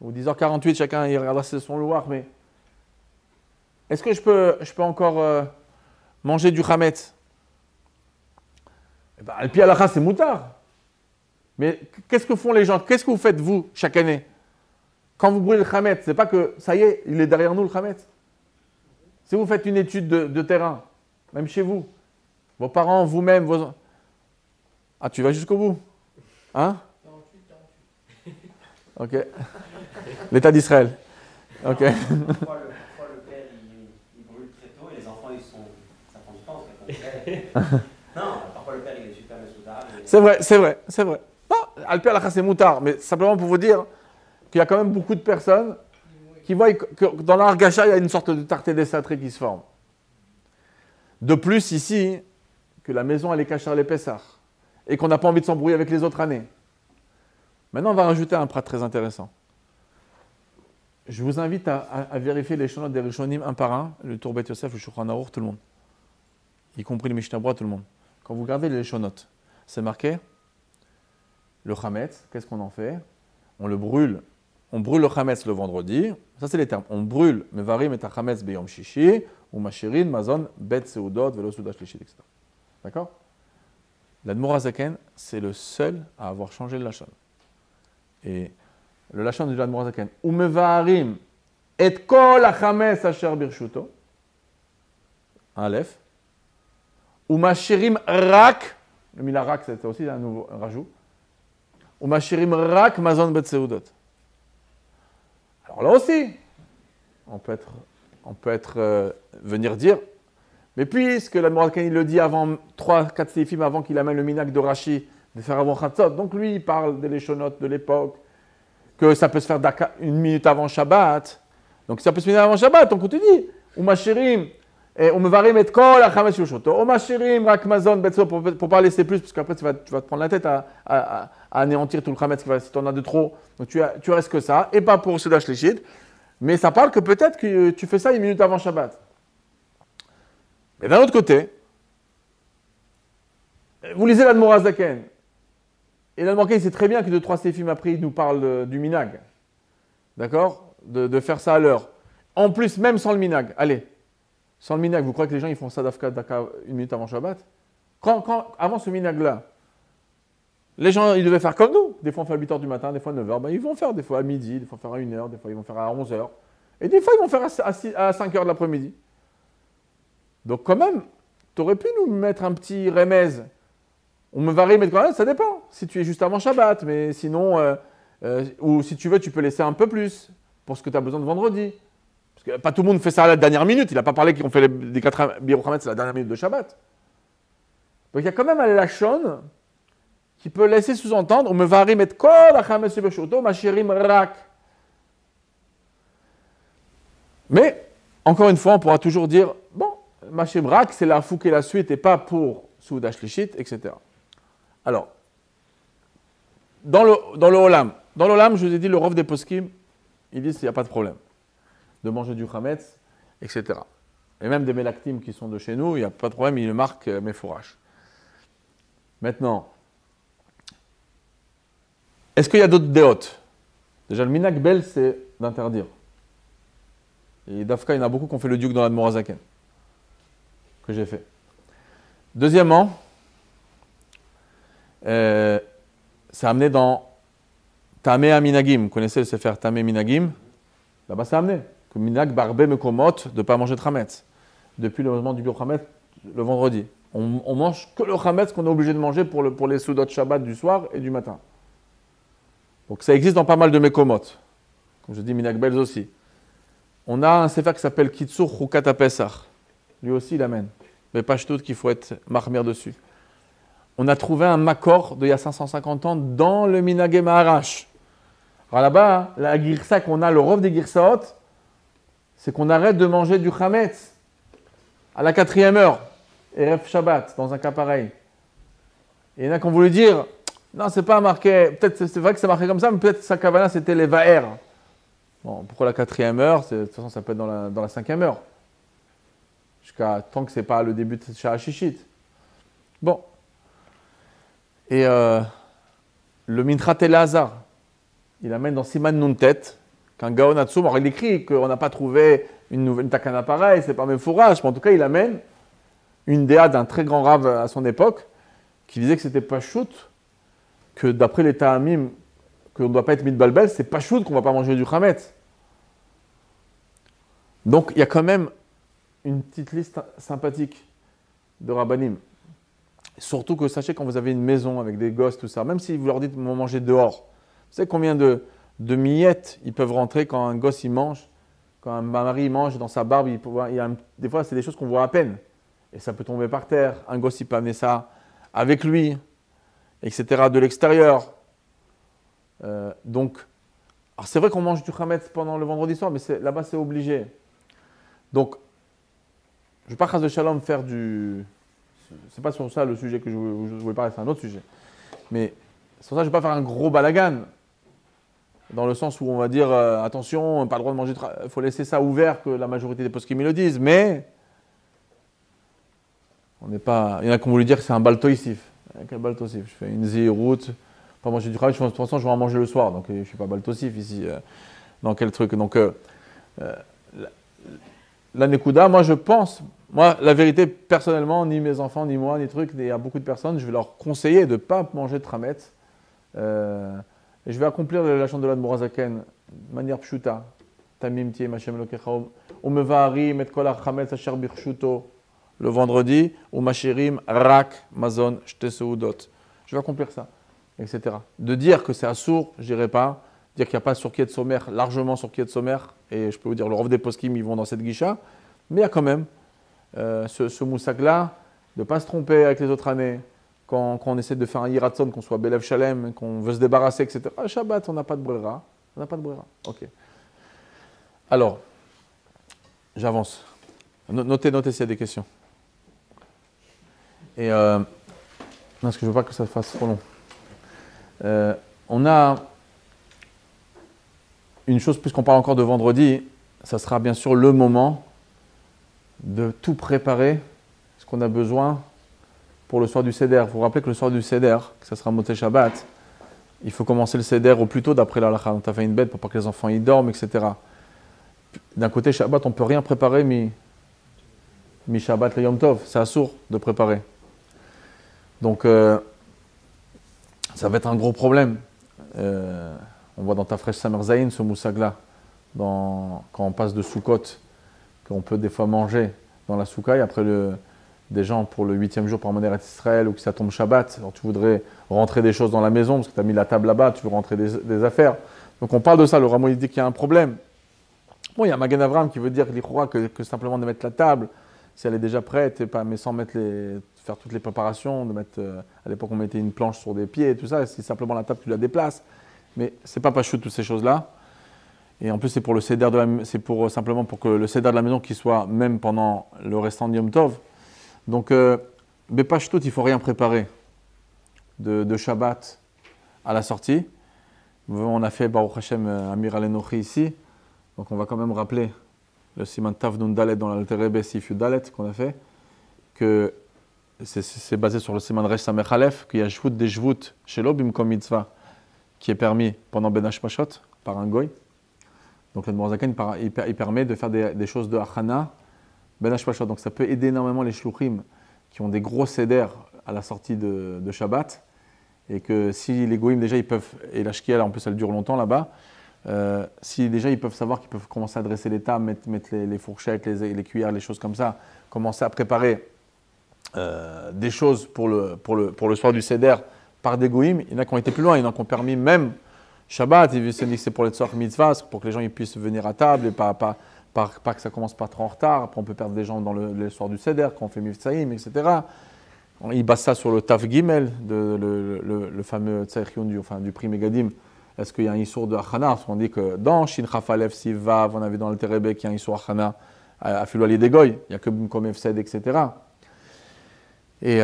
ou 10h48, chacun il regardera son Loir, mais est-ce que je peux encore manger du Chametz? Eh ben, Al-Pi Halakha, c'est moutard. Mais qu'est-ce que font les gens? Qu'est-ce que vous faites, vous, chaque année? Quand vous brûlez le Chametz, c'est pas que, ça y est, il est derrière nous, le Chametz. Si vous faites une étude de terrain, même chez vous, vos parents, vous-même, Ah, tu vas jusqu'au bout? Hein? 48. Ok. L'État d'Israël. Ok. Parfois le père, il brûle très tôt et les enfants, ça prend du temps. Non, parfois le père, il est super mesouda. C'est vrai. Non, Al-Pi Halakha, c'est moutard, mais simplement pour vous dire qu'il y a quand même beaucoup de personnes qui voient que dans l'Argacha, il y a une sorte de tarté désatré qui se forme. De plus, ici, que la maison, elle est cachée les Pessah et qu'on n'a pas envie de s'embrouiller avec les autres années. Maintenant, on va rajouter un prat très intéressant. Je vous invite à vérifier les shonot des Rishonim un par un, le Tour Beth Yosef, le Shulchan Aruch, tout le monde. Y compris les Mishnah Berurah, tout le monde. Quand vous regardez les shonot, c'est marqué le Chametz, qu'est-ce qu'on en fait? On le brûle. On brûle le Chametz le vendredi. Ça, c'est les termes. On brûle Mevarim et Chametz beyom shishi, ou mashirin, mazon, bet seudot, velo souda shlichit, etc. D'accord? L'Admor HaZaken, c'est le seul à avoir changé le lachon. Et le lachon de l'Admor HaZaken, ou mevarim et kol hachametz asher birshuto, Aleph, ou mashirim rak, le mila rak, c'est aussi un nouveau rajout, ou mashirim rak mazon bet seudot. Alors là aussi, on peut venir dire, mais puisque l'Admor HaZaken il le dit avant 3-4 séifim avant qu'il amène le minak de Rashi, de faire avant Chatzot, donc lui il parle des léchonotes de l'époque, que ça peut se faire une minute avant Shabbat, donc ça peut se finir avant Shabbat, donc on te dit, ou mashirim, ou mevarim et kol hachametz yushoto, ou mashirim rak mazon betzo, pour pas laisser plus, parce qu'après tu vas te prendre la tête à anéantir tout le chametz si tu en as de trop, donc tu restes que ça, et pas pour Souda Shlichit. Mais ça parle que peut-être que tu fais ça une minute avant Shabbat. Mais d'un autre côté, vous lisez l'Admor Zaken. Et l'Admor Zaken, il sait très bien que de 3 séfim après, il nous parle du minag. D'accord, de faire ça à l'heure. En plus, même sans le minag. Allez, sans le minag, vous croyez que les gens ils font ça d'Afka une minute avant Shabbat? Avant ce minag-là, les gens ils devaient faire comme nous. Des fois on fait à 8h du matin, des fois à 9h. Ben, ils vont faire des fois à midi, des fois faire à 1h, des fois ils vont faire à 11h. Et des fois ils vont faire à 5h de l'après-midi. Donc quand même, tu aurais pu nous mettre un petit remez. On me varie, mais quand même, ça dépend. Si tu es juste avant Shabbat, mais sinon, ou si tu veux, tu peux laisser un peu plus pour ce que tu as besoin de vendredi. Parce que pas tout le monde fait ça à la dernière minute. Il n'a pas parlé qu'on fait des 4 Birochamets, c'est la dernière minute de Shabbat. Donc il y a quand même la Lachon qui peut laisser sous-entendre, on me varie mettre kol achametz shebeshuto, mashirim rak. Mais, encore une fois, on pourra toujours dire, bon, mashirim rak, c'est la fouk et la suite, et pas pour Souda Shlishit, etc. Alors, dans le Olam, je vous ai dit, le Rov des Poskim, ils disent qu'il n'y a pas de problème de manger du Chametz, etc. Et même des Melaktim qui sont de chez nous, il n'y a pas de problème, ils le marquent Mefourash. Maintenant, est-ce qu'il y a d'autres déotes? Déjà, le Minag Bel, c'est d'interdire. Et d'Afka, il y en a beaucoup qui ont fait le duc dans l'Admor Zaken, que j'ai fait. Deuxièmement, c'est amené dans Tameh Minagim. Vous connaissez le Sefer Tameh Minagim? Là-bas, c'est amené. Que Minag Barbe Mekomot, de ne pas manger de Chametz. Depuis le moment du Biur Chametz, le vendredi. On mange que le Chametz qu'on est obligé de manger pour les Soudot Shabbat du soir et du matin. Donc ça existe dans pas mal de Mekomot. Comme je dis, Minag Belz aussi. On a un Sefer qui s'appelle Kitsur Chukat Pesach. Lui aussi, il amène. Mais pas tout qu'il faut être marmire dessus. On a trouvé un makor d'il y a 550 ans dans le Minagé Maharash. Alors là-bas, la girsa qu'on a, le rov des girsaot, c'est qu'on arrête de manger du chametz à la 4e heure, Erev Shabbat, dans un cas pareil. Et il y en a qui ont voulu dire, non, c'est pas marqué, peut-être c'est vrai que c'est marqué comme ça, mais peut-être sa kavana c'était les va'er. Bon, pourquoi la 4e heure? De toute façon, ça peut être dans la 5e heure. Jusqu'à tant que c'est pas le début de Shahashishit. Bon. Et le Mintrat Elazar, il amène dans Siman Nuntet qu'un Gaon Hatsum, alors il écrit qu'on n'a pas trouvé une takana pareille, c'est pas même fourrage, mais en tout cas il amène une déa d'un très grand rave à son époque qui disait que c'était pas shoot, que d'après les Ta'amim, qu'on ne doit pas être mitbalbel, c'est pas shoot qu'on ne va pas manger du chametz. Donc il y a quand même une petite liste sympathique de rabbanim. Surtout que sachez quand vous avez une maison avec des gosses, tout ça, même si vous leur dites de manger dehors, vous savez combien de miettes ils peuvent rentrer quand un gosse il mange, quand un mari il mange dans sa barbe, des fois c'est des choses qu'on voit à peine. Et ça peut tomber par terre, un gosse il peut amener ça avec lui, etc. de l'extérieur. Donc, alors c'est vrai qu'on mange du chametz pendant le vendredi soir, mais là-bas c'est obligé. Donc, je ne vais pas chas de shalom faire du... C'est pas sur ça le sujet que je voulais parler, c'est un autre sujet. Mais sur ça, je ne vais pas faire un gros balagan. Dans le sens où on va dire, attention, pas le droit de manger, il faut laisser ça ouvert, que la majorité des poskim le disent, mais on n'est pas... Il y en a qui ont voulu dire que c'est un baltoïsif. Quel baltoïsif? Je fais une zéroute, pas manger du chametz, de toute façon je vais en manger le soir, donc je ne suis pas baltoïsif ici. Dans quel truc? Donc, la Nekuda, moi je pense... Moi, la vérité, personnellement, ni mes enfants, ni moi, ni trucs, il y a beaucoup de personnes, je vais leur conseiller de ne pas manger de chametz. Et je vais accomplir la chante de l'Admor Zaken de manière pshuta. Tamim tiem Hashem Elokecha umevari met kol hachametz asher birshuto le vendredi ou mashirim rak mazon shte seudot. Je vais accomplir ça, etc. De dire que c'est assour, je dirais pas. Dire qu'il n'y a pas sur qui est sommer, largement sur qui est sommer. Et je peux vous dire, le rov des poskim, ils vont dans cette guicha. Mais il y a quand même ce moussak-là, de ne pas se tromper avec les autres années, quand on essaie de faire un yiratson, qu'on soit Belev Shalem, qu'on veut se débarrasser, etc. Ah, Shabbat, on n'a pas de brera. On n'a pas de brera. Ok. Alors, j'avance. Notez s'il y a des questions. Et, non, parce que je ne veux pas que ça fasse trop long. On a une chose, puisqu'on parle encore de vendredi, ça sera bien sûr le moment de tout préparer, ce qu'on a besoin pour le soir du Seder. Il faut vous rappeler que le soir du Seder, que ça sera Motzei Shabbat, il faut commencer le Seder au plus tôt d'après la halakha. On t'a fait une bête pour pas que les enfants y dorment, etc. D'un côté, Shabbat, on ne peut rien préparer, mi Shabbat le Yom Tov. C'est assourd de préparer. Donc, ça va être un gros problème. On voit dans ta fraîche Samer Zayin ce moussag-là, quand on passe de Sukkot, qu'on peut des fois manger dans la Soukha, et après des gens pour le 8e jour pour amener à Israël ou que ça tombe Shabbat, alors tu voudrais rentrer des choses dans la maison parce que tu as mis la table là-bas, tu veux rentrer des affaires. Donc on parle de ça, le Ramo il dit qu'il y a un problème. Bon, il y a Magen Avram qui veut dire que simplement de mettre la table, si elle est déjà prête, mais sans faire toutes les préparations, de mettre, à l'époque on mettait une planche sur des pieds et tout ça, si simplement la table tu la déplaces. Mais c'est pas chou toutes ces choses-là. Et en plus c'est pour le Seder simplement pour que le Seder de la maison qui soit même pendant le restant de Yom Tov. Donc, Bepashtout, il ne faut rien préparer de Shabbat à la sortie. On a fait Baruch Hashem Amir Alenochi ici. Donc, on va quand même rappeler le Siman Tav Nun Dalet dans l'Alter Rebbe Sif Yud Dalet qu'on a fait. Que c'est basé sur le Siman Resh Samech Aleph, qu'il y a Shvut des Shvut Shelo Bimkom Mitzvah qui est permis pendant Ben Hashpashot par un goy. Donc, le Dmorazaken, il permet de faire des choses de Achana Ben Hashpashot. Donc ça peut aider énormément les shluchim qui ont des gros seder à la sortie de Shabbat. Et que si les goïms déjà ils peuvent, et la shkiel en plus elle dure longtemps là-bas, si déjà ils peuvent savoir qu'ils peuvent commencer à dresser les tables, mettre les fourchettes, les cuillères, les choses comme ça, commencer à préparer des choses pour le soir du seder par des goïms, il y en a qui ont été plus loin, il y en a qui ont permis même Shabbat, ils se disent que c'est pour les tzor mitzvah, pour que les gens ils puissent venir à table et pas que ça commence pas trop en retard. Après, on peut perdre des gens dans le soir du Seder, quand on fait Mifsaïm, etc. Il base ça sur le Taf Gimel, le fameux Tzaïchion du prix Megadim. Est-ce qu'il y a un Issour de Achana? Parce qu'on dit que dans Shin Chafalef Sivav, on avait dans le Terebe qu'il y a un Issour Achana à Filwali de Goy. Il n'y a que Bimkom Efsed, etc. Et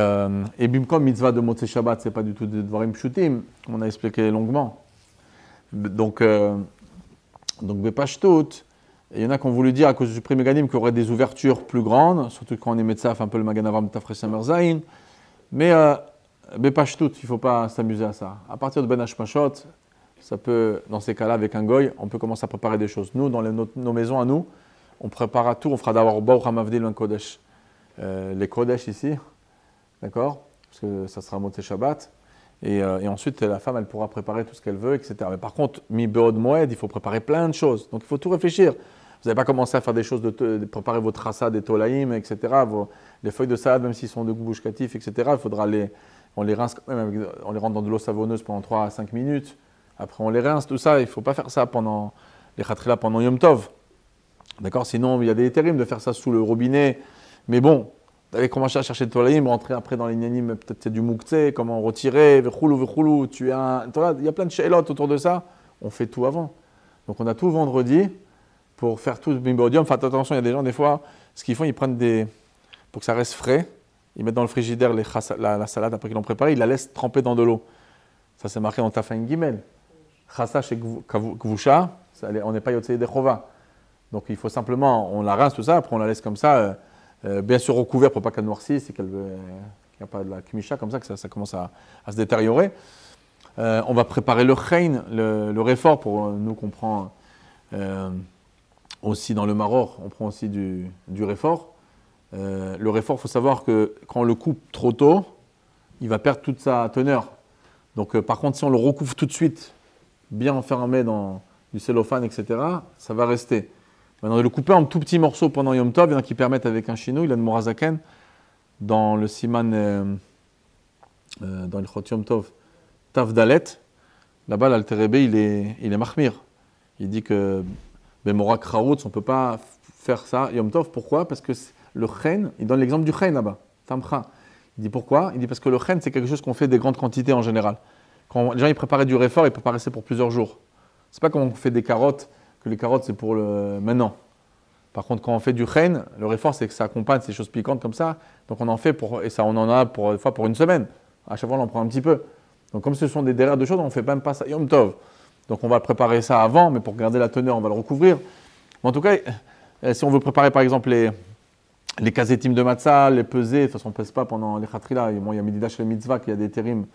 Bimkom Mitzvah de Motzei Shabbat, ce n'est pas du tout de Dvarim Pshutim, comme on a expliqué longuement. Donc Bepashtout, il y en a qui ont voulu dire à cause du prix Megadim qu'il y aurait des ouvertures plus grandes, surtout quand on est médecin, un peu le Magen Avraham Tafresh Samer Zayin. Mais Bepashtout, il ne faut pas s'amuser à ça. À partir de Ben Hashpashot, ça peut, dans ces cas-là, avec un goy, on peut commencer à préparer des choses. Nous, dans nos maisons à nous, on préparera tout. On fera d'abord Baruch HaMavdil un Kodesh. Les Kodesh ici, d'accord? Parce que ça sera Motzei Shabbat. Et ensuite, la femme, elle pourra préparer tout ce qu'elle veut, etc. Mais par contre, mi beod moed, il faut préparer plein de choses. Donc, il faut tout réfléchir. Vous n'avez pas commencé à faire des choses, de préparer votre rassa, des tolaïm, etc. Les feuilles de salade, même s'ils sont de goût bouchkatif, etc. Il faudra on les rince quand même, on les rentre dans de l'eau savonneuse pendant 3 à 5 minutes. Après, on les rince, tout ça. Il ne faut pas faire ça pendant les khatrila, pendant Yom Tov. D'accord? Sinon, il y a des éthérimes de faire ça sous le robinet. Mais bon, d'aller commencer à chercher le tolaïm, rentrer après dans les nyanim, peut-être c'est du mouktsé, comment retirer, vechulou, il y a plein de she'elot autour de ça. On fait tout avant. Donc, on a tout vendredi pour faire tout le bimbodium. Faites attention, il y a des gens, des fois, ce qu'ils font, ils prennent pour que ça reste frais, ils mettent dans le frigidaire la salade après qu'ils l'ont préparée, ils la laissent tremper dans de l'eau. Ça, c'est marqué dans Tafain Gimel. Chassa chez Kvusha, on n'est pas Yotzei Dechova. Donc, il faut simplement, on la rince, tout ça, après on la laisse comme ça, bien sûr au couvert pour pas qu'elle noircisse et qu'il n'y a pas de la kmisha, comme ça, que ça commence à se détériorer. On va préparer le chein, le réfort, pour nous qu'on prend aussi dans le maror, on prend aussi du réfort. Le réfort, il faut savoir que quand on le coupe trop tôt, il va perdre toute sa teneur. Donc, par contre, si on le recouvre tout de suite, bien enfermé dans du cellophane, etc., ça va rester. Maintenant, le couper en tout petits morceaux pendant Yom Tov, il y en a qui permettent avec un chino, il a de Morazaken, dans le Siman, dans le Chot Yom Tov, Tav Dalet, là-bas, l'Alter Rebbe, il est mahmir. Il dit que Bemorak Raoutz, on ne peut pas faire ça Yom Tov. Pourquoi? Parce que le chen, il donne l'exemple du chen là-bas, Tamcha. Il dit pourquoi? Il dit parce que le chen, c'est quelque chose qu'on fait des grandes quantités en général. Quand les gens ils préparaient du réfort, ils préparaient ça pour plusieurs jours. C'est pas comme on fait des carottes, que les carottes c'est pour le maintenant. Par contre, quand on fait du chen, le réfort c'est que ça accompagne ces choses piquantes comme ça. Donc on en fait et ça on en a des fois pour une semaine. À chaque fois on en prend un petit peu. Donc comme ce sont des derrière de choses, on ne fait même pas ça Yom Tov. Donc on va préparer ça avant, mais pour garder la teneur, on va le recouvrir. Mais en tout cas, si on veut préparer par exemple les kazetim de matzah, les peser, de toute façon on ne pèse pas pendant les khatrila. Bon, il y a Mididash le mitzvah, qu'il y a des térim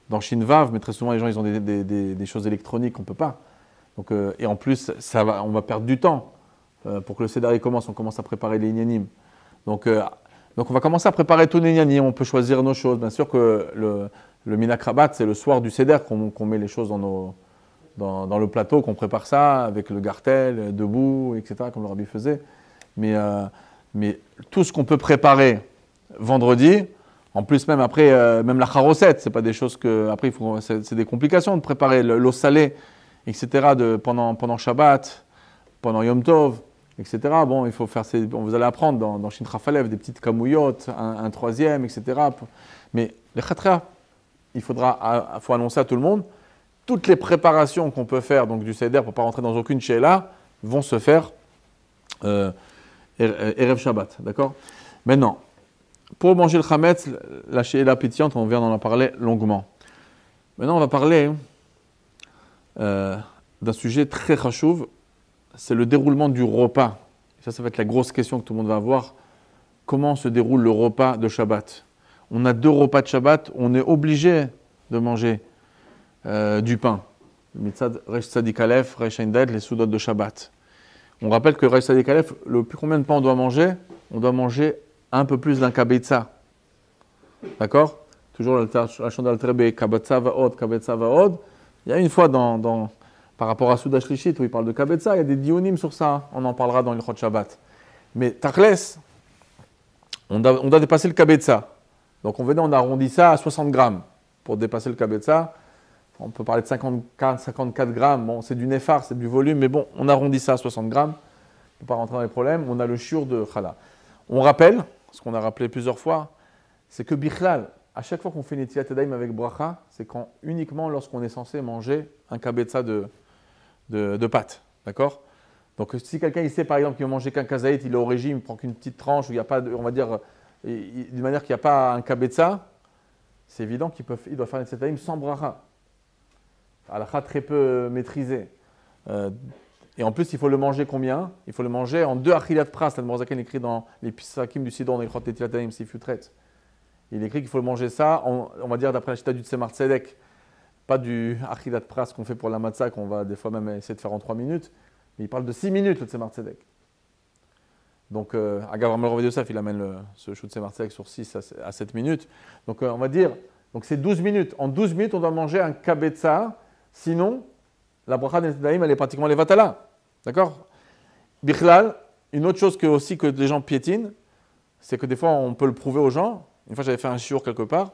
dans Shinvav, mais très souvent les gens ils ont des choses électroniques, on ne peut pas. Donc, et en plus, on va perdre du temps pour que le Seder commence. On commence à préparer les inyanim. Donc on va commencer à préparer tous les inyanim. On peut choisir nos choses. Bien sûr que le Minak Rabat, c'est le soir du Seder qu'on met les choses dans le plateau, qu'on prépare ça avec le gartel, debout, etc., comme le Rabbi faisait. Mais tout ce qu'on peut préparer vendredi, en plus même après, même la charosette, c'est pas des choses que... Après, c'est des complications de préparer l'eau salée, etc., pendant Shabbat, pendant Yom Tov, etc. Bon, il faut faire vous allez apprendre dans Shin Chafalev des petites kamouyotes, un troisième, etc. Mais les khatria, il faut annoncer à tout le monde, toutes les préparations qu'on peut faire donc du Seder pour ne pas rentrer dans aucune sheila vont se faire Erev Shabbat, d'accord? Maintenant, pour manger le chametz, la sheila pétillante, on vient d'en parler longuement. Maintenant, on va parler d'un sujet très chachouv, c'est le déroulement du repas. Ça va être la grosse question que tout le monde va avoir. Comment se déroule le repas de Shabbat? On a 2 repas de Shabbat, on est obligé de manger du pain. Mitzad Resh Tzadik Aleph, Resh Ain Dalet, les soudot de Shabbat. On rappelle que Resh Tzadik Aleph, combien de pain on doit manger? On doit manger un peu plus d'un kabetza. D'accord? Toujours la chante d'Altrebe, kabetza va'od, kabetza va'od. Il y a une fois par rapport à Souda Shlishit où il parle de kabetza, il y a des dionim sur ça. On en parlera dans le Chod Shabbat. Mais Tachles, on doit dépasser le kabetza. Donc on arrondit ça à 60 grammes pour dépasser le kabetza. On peut parler de 54 grammes. Bon, c'est du néphar, c'est du volume, mais bon, on arrondit ça à 60 grammes. On ne peut pas rentrer dans les problèmes. On a le shiur de chala. On rappelle, ce qu'on a rappelé plusieurs fois, c'est que bichlal, à chaque fois qu'on fait une Netilat Yadayim avec bracha, c'est uniquement lorsqu'on est censé manger un kabetza de pâte. D'accord? Donc si quelqu'un il sait par exemple qu'il va manger qu'un kazaït, il est au régime, il prend qu'une petite tranche où il n'y a pas, on va dire, d'une manière qu'il n'y a pas un kabetza, c'est évident qu'il doit faire une Netilat Yadayim sans bracha. Halakha très peu maîtrisé. Et en plus, il faut le manger combien? Il faut le manger en 2 achilat pras. L'Admorazaken écrit dans les Pisakim du Sidon, dans les Chot Netilat Yadayim, si futret. Il écrit qu'il faut le manger ça, on va dire d'après la chita du Tzemar Tzedek, pas du achilat pras qu'on fait pour la matzah, qu'on va des fois même essayer de faire en 3 minutes, mais il parle de 6 minutes le Tzemar Tzedek. Donc, Agav Ramal Rov Yosef, il amène ce chou de Tzemar Tzedek sur 6 à 7 minutes. Donc, on va dire, c'est 12 minutes. En 12 minutes, on doit manger un kabetza. Sinon, la bracha d'Netidaim, elle est pratiquement les vatala. D'accord? Bichlal, une autre chose aussi que les gens piétinent, c'est que des fois, on peut le prouver aux gens. Une fois, j'avais fait un shiur quelque part,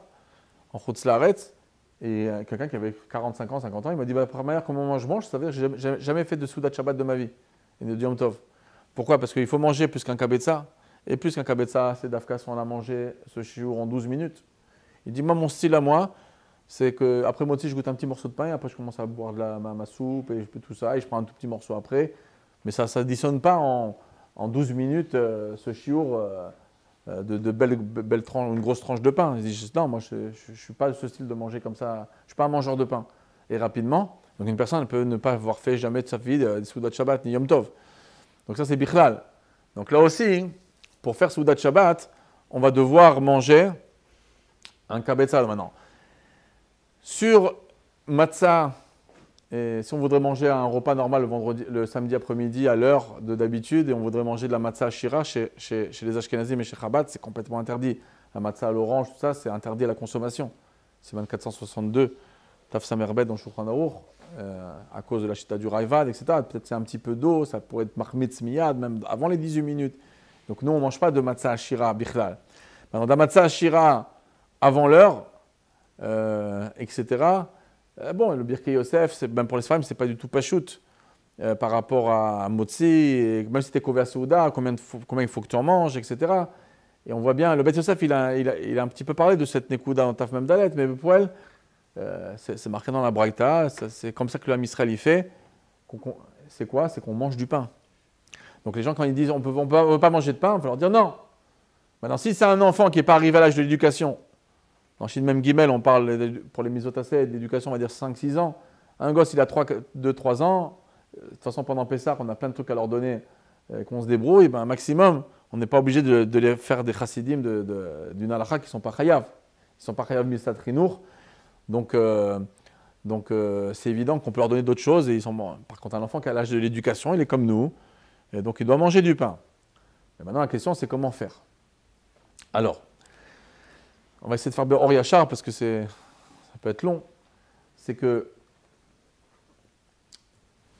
en Chutz Laaretz, et quelqu'un qui avait 45 ans, 50 ans, il m'a dit, première, comment je mange? Ça veut dire que je n'ai jamais fait de Soudat Shabbat de ma vie, et de Yom Tov. Pourquoi? Parce qu'il faut manger plus qu'un kabetza, et plus qu'un kabetza, c'est d'Afkas, on a mangé ce shiur en 12 minutes. Il dit, moi, mon style à moi, c'est qu'après Motzi, je goûte un petit morceau de pain, et après je commence à boire ma soupe, et tout ça, et je prends un tout petit morceau après. Mais ça ne s'additionne pas en 12 minutes, ce chiour de belle tranche, une grosse tranche de pain. Il dit, non, moi je ne suis pas de ce style de manger comme ça, je ne suis pas un mangeur de pain. Et rapidement, donc une personne peut ne pas avoir fait jamais de sa vie des Soudat Shabbat ni Yom Tov. Donc ça c'est Bichlal. Donc là aussi, pour faire Soudat Shabbat, on va devoir manger un kabetza maintenant. Sur matzah, et si on voudrait manger un repas normal le samedi après-midi à l'heure d'habitude, et on voudrait manger de la matzah shira chez les Ashkenazim et chez Chabad, c'est complètement interdit. La matzah à l'orange, tout ça, c'est interdit à la consommation. C'est 2462, Taf Samerbet dans Shulchan Aruch, à cause de la chita du Raïvad, etc. Peut-être c'est un petit peu d'eau, ça pourrait être marmitz miyad, même avant les 18 minutes. Donc nous, on ne mange pas de matzah shira bichlal. Maintenant, de la matzah shira avant l'heure, etc. Bon, le Birkei Yosef, même pour les femmes, c'est pas du tout pachout par rapport à Motzi, et même si tu es Kovea Souda, combien il faut que tu en manges, etc. Et on voit bien, le Bet Yosef, il a un petit peu parlé de cette Nekuda dans Taf Mem Dalet, mais pour elle, c'est marqué dans la Braïta, c'est comme ça que le Ham Israël y fait. C'est quoi? C'est qu'on mange du pain. Donc les gens, quand ils disent on ne peut pas manger de pain, on peut leur dire non. Maintenant, si c'est un enfant qui n'est pas arrivé à l'âge de l'éducation, dans Shin Mem Gimel, on parle pour les misotasset d'éducation, on va dire 5-6 ans. Un gosse, il a 2-3 ans. De toute façon, pendant Pessah, on a plein de trucs à leur donner, qu'on se débrouille. Ben, un maximum, on n'est pas obligé de les faire des chassidim d'une halakha qui ne sont pas chayav. Ils ne sont pas chayav misat rinour. Donc, c'est évident qu'on peut leur donner d'autres choses. Et ils sont, par contre, un enfant qui a l'âge de l'éducation, il est comme nous. Et donc, il doit manger du pain. Et maintenant, la question, c'est comment faire. Alors, on va essayer de faire Or Yachar parce que ça peut être long. C'est que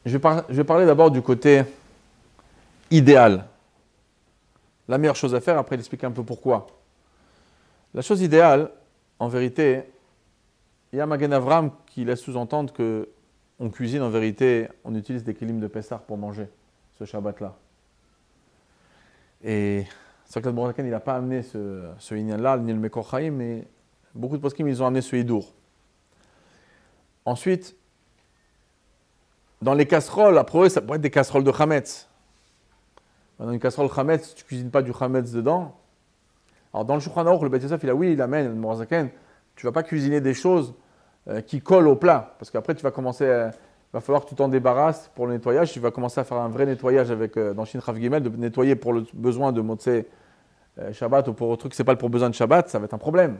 je vais parler d'abord du côté idéal. La meilleure chose à faire, après il explique un peu pourquoi. La chose idéale, en vérité, il y a Magen Avram qui laisse sous-entendre qu'on cuisine, en vérité, on utilise des kilim de Pessah pour manger ce Shabbat-là. Et c'est vrai que l'Admor Zaken, il n'a pas amené ce Inyan-là, ni le Mekor Chaim, mais beaucoup de poskim, ils ont amené ce Hidour. Ensuite, dans les casseroles, après, ça pourrait être des casseroles de Chametz. Dans une casserole Chametz, tu ne cuisines pas du Chametz dedans. Alors dans le Shulchan Aruch, le Beit Yosef, il amène, le Morazaken, tu ne vas pas cuisiner des choses qui collent au plat. Parce qu'après, tu vas commencer, il va falloir que tu t'en débarrasses pour le nettoyage. Tu vas commencer à faire un vrai nettoyage dans Shin Chav Gimel, de nettoyer pour le besoin de Motzei Shabbat ou pour un truc, c'est pas pour le besoin de Shabbat, ça va être un problème.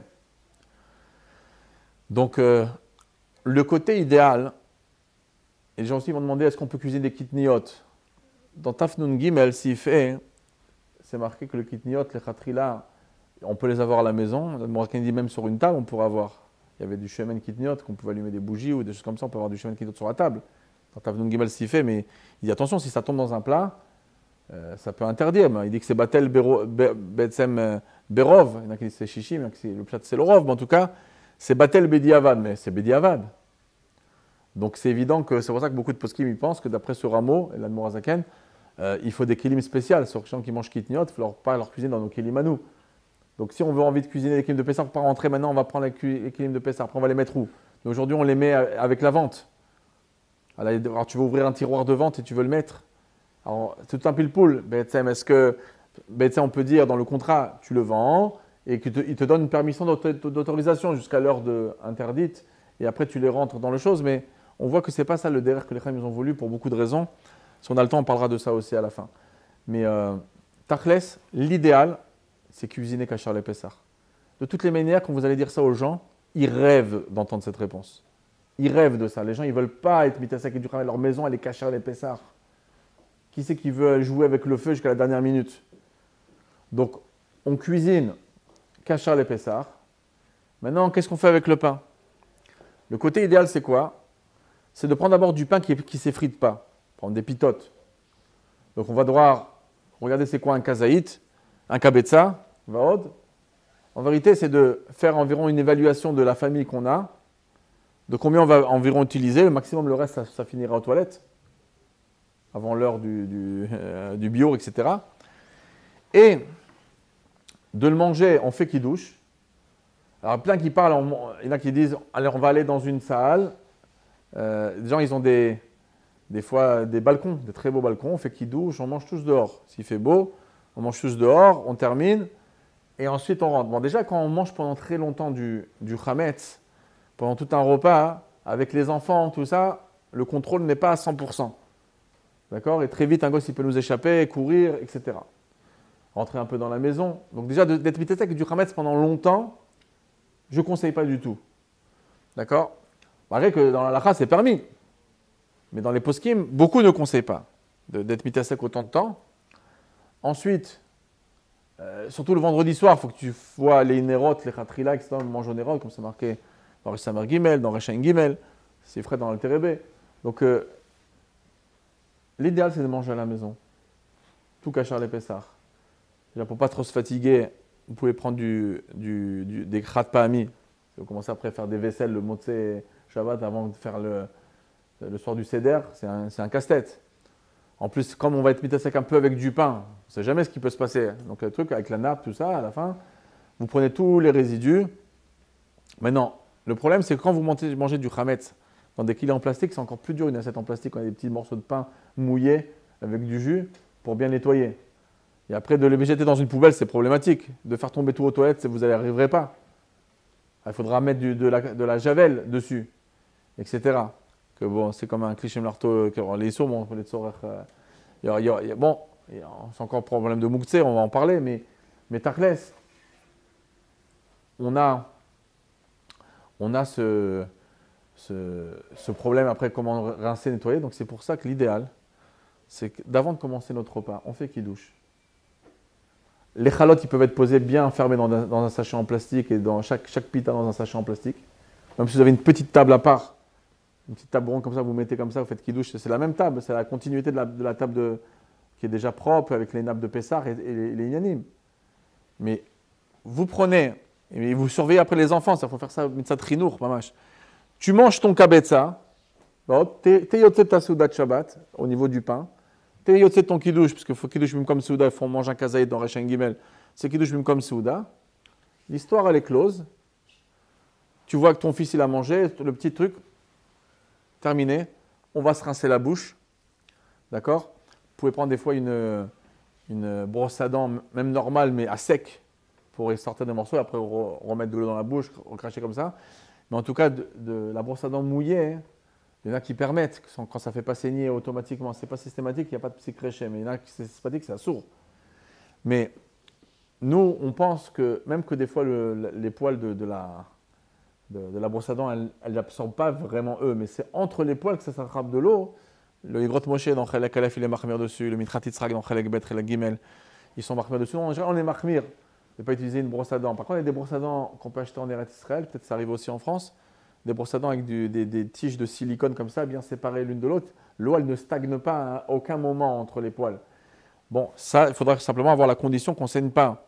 Donc, le côté idéal, et les gens aussi vont demander est-ce qu'on peut cuisiner des kitniot. Dans Tafnun Gimel, s'il fait, c'est marqué que le kitniot, les khatrila, on peut les avoir à la maison. Le Morazaken dit même sur une table, on pourrait avoir. Il y avait du shemen kitniot, qu'on pouvait allumer des bougies ou des choses comme ça, on peut avoir du shemen kitniot sur la table. Dans Tafnun Gimel, s'il fait, mais il dit attention, si ça tombe dans un plat, ça peut interdire. Il dit que c'est Batel Betsem Berov, il y en a qui disent c'est Shishi, il y en a qui disent le plat c'est le Rov, mais en tout cas, c'est Batel Bediavad, mais c'est Bediavad. Donc c'est évident que c'est pour ça que beaucoup de poskim ils pensent que d'après ce rameau, et l'Admor Zaken, il faut des kilim spéciaux sur les gens qui mangent kitniot, il ne faut pas leur cuisiner dans nos kilim à nous. Donc si on veut envie de cuisiner les kilim de Pessah, on ne peut pas rentrer maintenant, on va prendre les kilim de Pessah, après on va les mettre où? Mais aujourd'hui on les met avec la vente. Alors tu veux ouvrir un tiroir de vente et tu veux le mettre. Alors c'est tout un pile-poule. Est-ce que on peut dire dans le contrat, tu le vends et qu'il te donne une permission d'autorisation jusqu'à l'heure interdite et après tu les rentres dans le chose, mais on voit que ce n'est pas ça le derrière que les Chaim ont voulu pour beaucoup de raisons. Si on a le temps, on parlera de ça aussi à la fin. Mais Tachles, l'idéal, c'est cuisiner Kachar le Pessah. De toutes les manières, quand vous allez dire ça aux gens, ils rêvent d'entendre cette réponse. Ils rêvent de ça. Les gens, ils ne veulent pas être mitasek et du travail. Leur maison, elle est Kachar le Pessah. Qui c'est qui veut jouer avec le feu jusqu'à la dernière minute? Donc, on cuisine Kachar le Pessah. Maintenant, qu'est-ce qu'on fait avec le pain? Le côté idéal, c'est quoi? C'est de prendre d'abord du pain qui ne s'effrite pas. Prendre des pitotes. Donc on va devoir regarder c'est quoi un kazaït, un kabetza, vaod. En vérité, c'est de faire environ une évaluation de la famille qu'on a, de combien on va environ utiliser. Le maximum, le reste, ça finira aux toilettes, avant l'heure du bio, etc. Et de le manger, on fait kidouche. Alors plein qui parlent, il y en a qui disent, allez, on va aller dans une salle. Les gens, ils ont des fois des balcons, des très beaux balcons, on fait kidouche, on mange tous dehors. S'il fait beau, on mange tous dehors, on termine, et ensuite on rentre. Bon, déjà, quand on mange pendant très longtemps du chametz, pendant tout un repas, avec les enfants, tout ça, le contrôle n'est pas à 100%. D'accord? Et très vite, un gosse, il peut nous échapper, courir, etc. Rentrer un peu dans la maison. Donc déjà, d'être mitesek avec du chametz pendant longtemps, je ne conseille pas du tout. D'accord? Malgré que dans la halakha, c'est permis. Mais dans les poskim, beaucoup ne conseillent pas d'être mitasek autant de temps. Ensuite, surtout le vendredi soir, il faut que tu vois les nérotes, les khatrila, etc. On mange aux nérotes, comme c'est marqué dans Rissamer Gimel, dans Rechaim Gimel, c'est frais dans le Terebe. Donc, l'idéal, c'est de manger à la maison. Tout Kachar le Pessah. Pour ne pas trop se fatiguer, vous pouvez prendre des khat pa'ami. Vous commencez après à faire des vaisselles, le motzei Shabbat avant de faire le soir du Seder, c'est un casse-tête. En plus, comme on va être mitasek un peu avec du pain, on ne sait jamais ce qui peut se passer. Donc le truc avec la nappe, tout ça, à la fin, vous prenez tous les résidus. Maintenant, le problème, c'est que quand vous mangez du chametz dans des kilés en plastique, c'est encore plus dur une assiette en plastique. On a des petits morceaux de pain mouillés avec du jus pour bien nettoyer. Et après, de les jeter dans une poubelle, c'est problématique. De faire tomber tout aux toilettes, vous n'y arriverez pas. Il faudra mettre de la javel dessus, etc. que bon, c'est comme un cliché marteau, les sourds, bon, les sourds, bon, c'est encore un problème de Mouktsé, on va en parler, mais Tachles, on a ce problème après comment rincer, nettoyer. Donc c'est pour ça que l'idéal, c'est d'avant de commencer notre repas, on fait kidouche. Les chalotes, ils peuvent être posés bien fermés dans un sachet en plastique et dans chaque pita dans un sachet en plastique. Même si vous avez une petite table à part, une petite table ronde comme ça, vous mettez comme ça, vous faites kidouche, c'est la même table, c'est la continuité de la table qui est déjà propre avec les nappes de Pessar et les Inyanim. Mais vous prenez, et vous surveillez après les enfants, il faut faire ça, mitzat trinour, mamash. Tu manges ton kabetza, t'es yotze ta souda de Shabbat, au niveau du pain, t'es yotze ton kidouche, parce qu'il faut kidouche même comme souda, il faut manger un kazaïd dans Rechen Gimel, c'est kidouche même comme souda. L'histoire, elle est close. Tu vois que ton fils, il a mangé, le petit truc, terminé, on va se rincer la bouche, d'accord? Vous pouvez prendre des fois une brosse à dents, même normale, mais à sec, pour y sortir des morceaux, après remettre de l'eau dans la bouche, recracher comme ça. Mais en tout cas, de la brosse à dents mouillée, il y en a qui permettent, quand ça ne fait pas saigner automatiquement, ce n'est pas systématique, il n'y a pas de psychréché, mais il y en a qui c'est systématique, c'est sourd. Mais nous, on pense que, même que des fois, les poils de la brosse à dents, elles n'absorbent pas vraiment eux, mais c'est entre les poils que ça s'attrape de l'eau. Le Higrot Moshe dans Chelek Aleph, il est marmir dessus, le Mitrat Yitzhak dans Chelek Bet, Chelek Gimel, ils sont marmir dessus. En général, on est marmir. Ne pas utiliser une brosse à dents. Par contre, il y a des brosses à dents qu'on peut acheter en Eretz Israël, peut-être ça arrive aussi en France, des brosses à dents avec des tiges de silicone comme ça, bien séparées l'une de l'autre. L'eau, elle ne stagne pas à aucun moment entre les poils. Bon, ça, il faudra simplement avoir la condition qu'on ne saigne pas.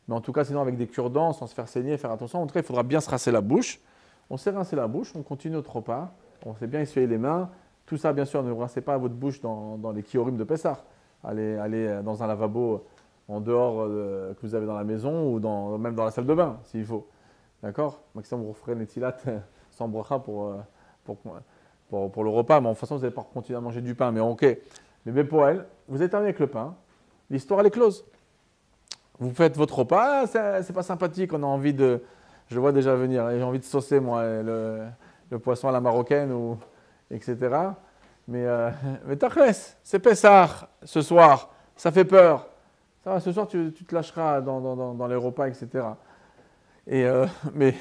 Mais en tout cas, sinon, avec des cure-dents, sans se faire saigner, faire attention. En tout cas, il faudra bien se rincer la bouche. On s'est rincé la bouche, on continue notre repas. On s'est bien essuyé les mains. Tout ça, bien sûr, ne rincez pas votre bouche dans les kiorim de Pessah. Allez dans un lavabo en dehors que vous avez dans la maison ou même dans la salle de bain, s'il faut. D'accord? Maximum, vous referez les tilat sans bracha pour le repas. Mais de toute façon, vous allez pas continuer à manger du pain. Mais ok. Mais Bépoël, vous êtes terminé avec le pain. L'histoire, elle est close. Vous faites votre repas. C'est pas sympathique. On a envie de... Je le vois déjà venir. J'ai envie de saucer, moi, le poisson à la marocaine, etc. Mais Tachles, c'est Pessah ce soir. Ça fait peur. Ça va, ce soir, tu te lâcheras dans les repas, etc. Mais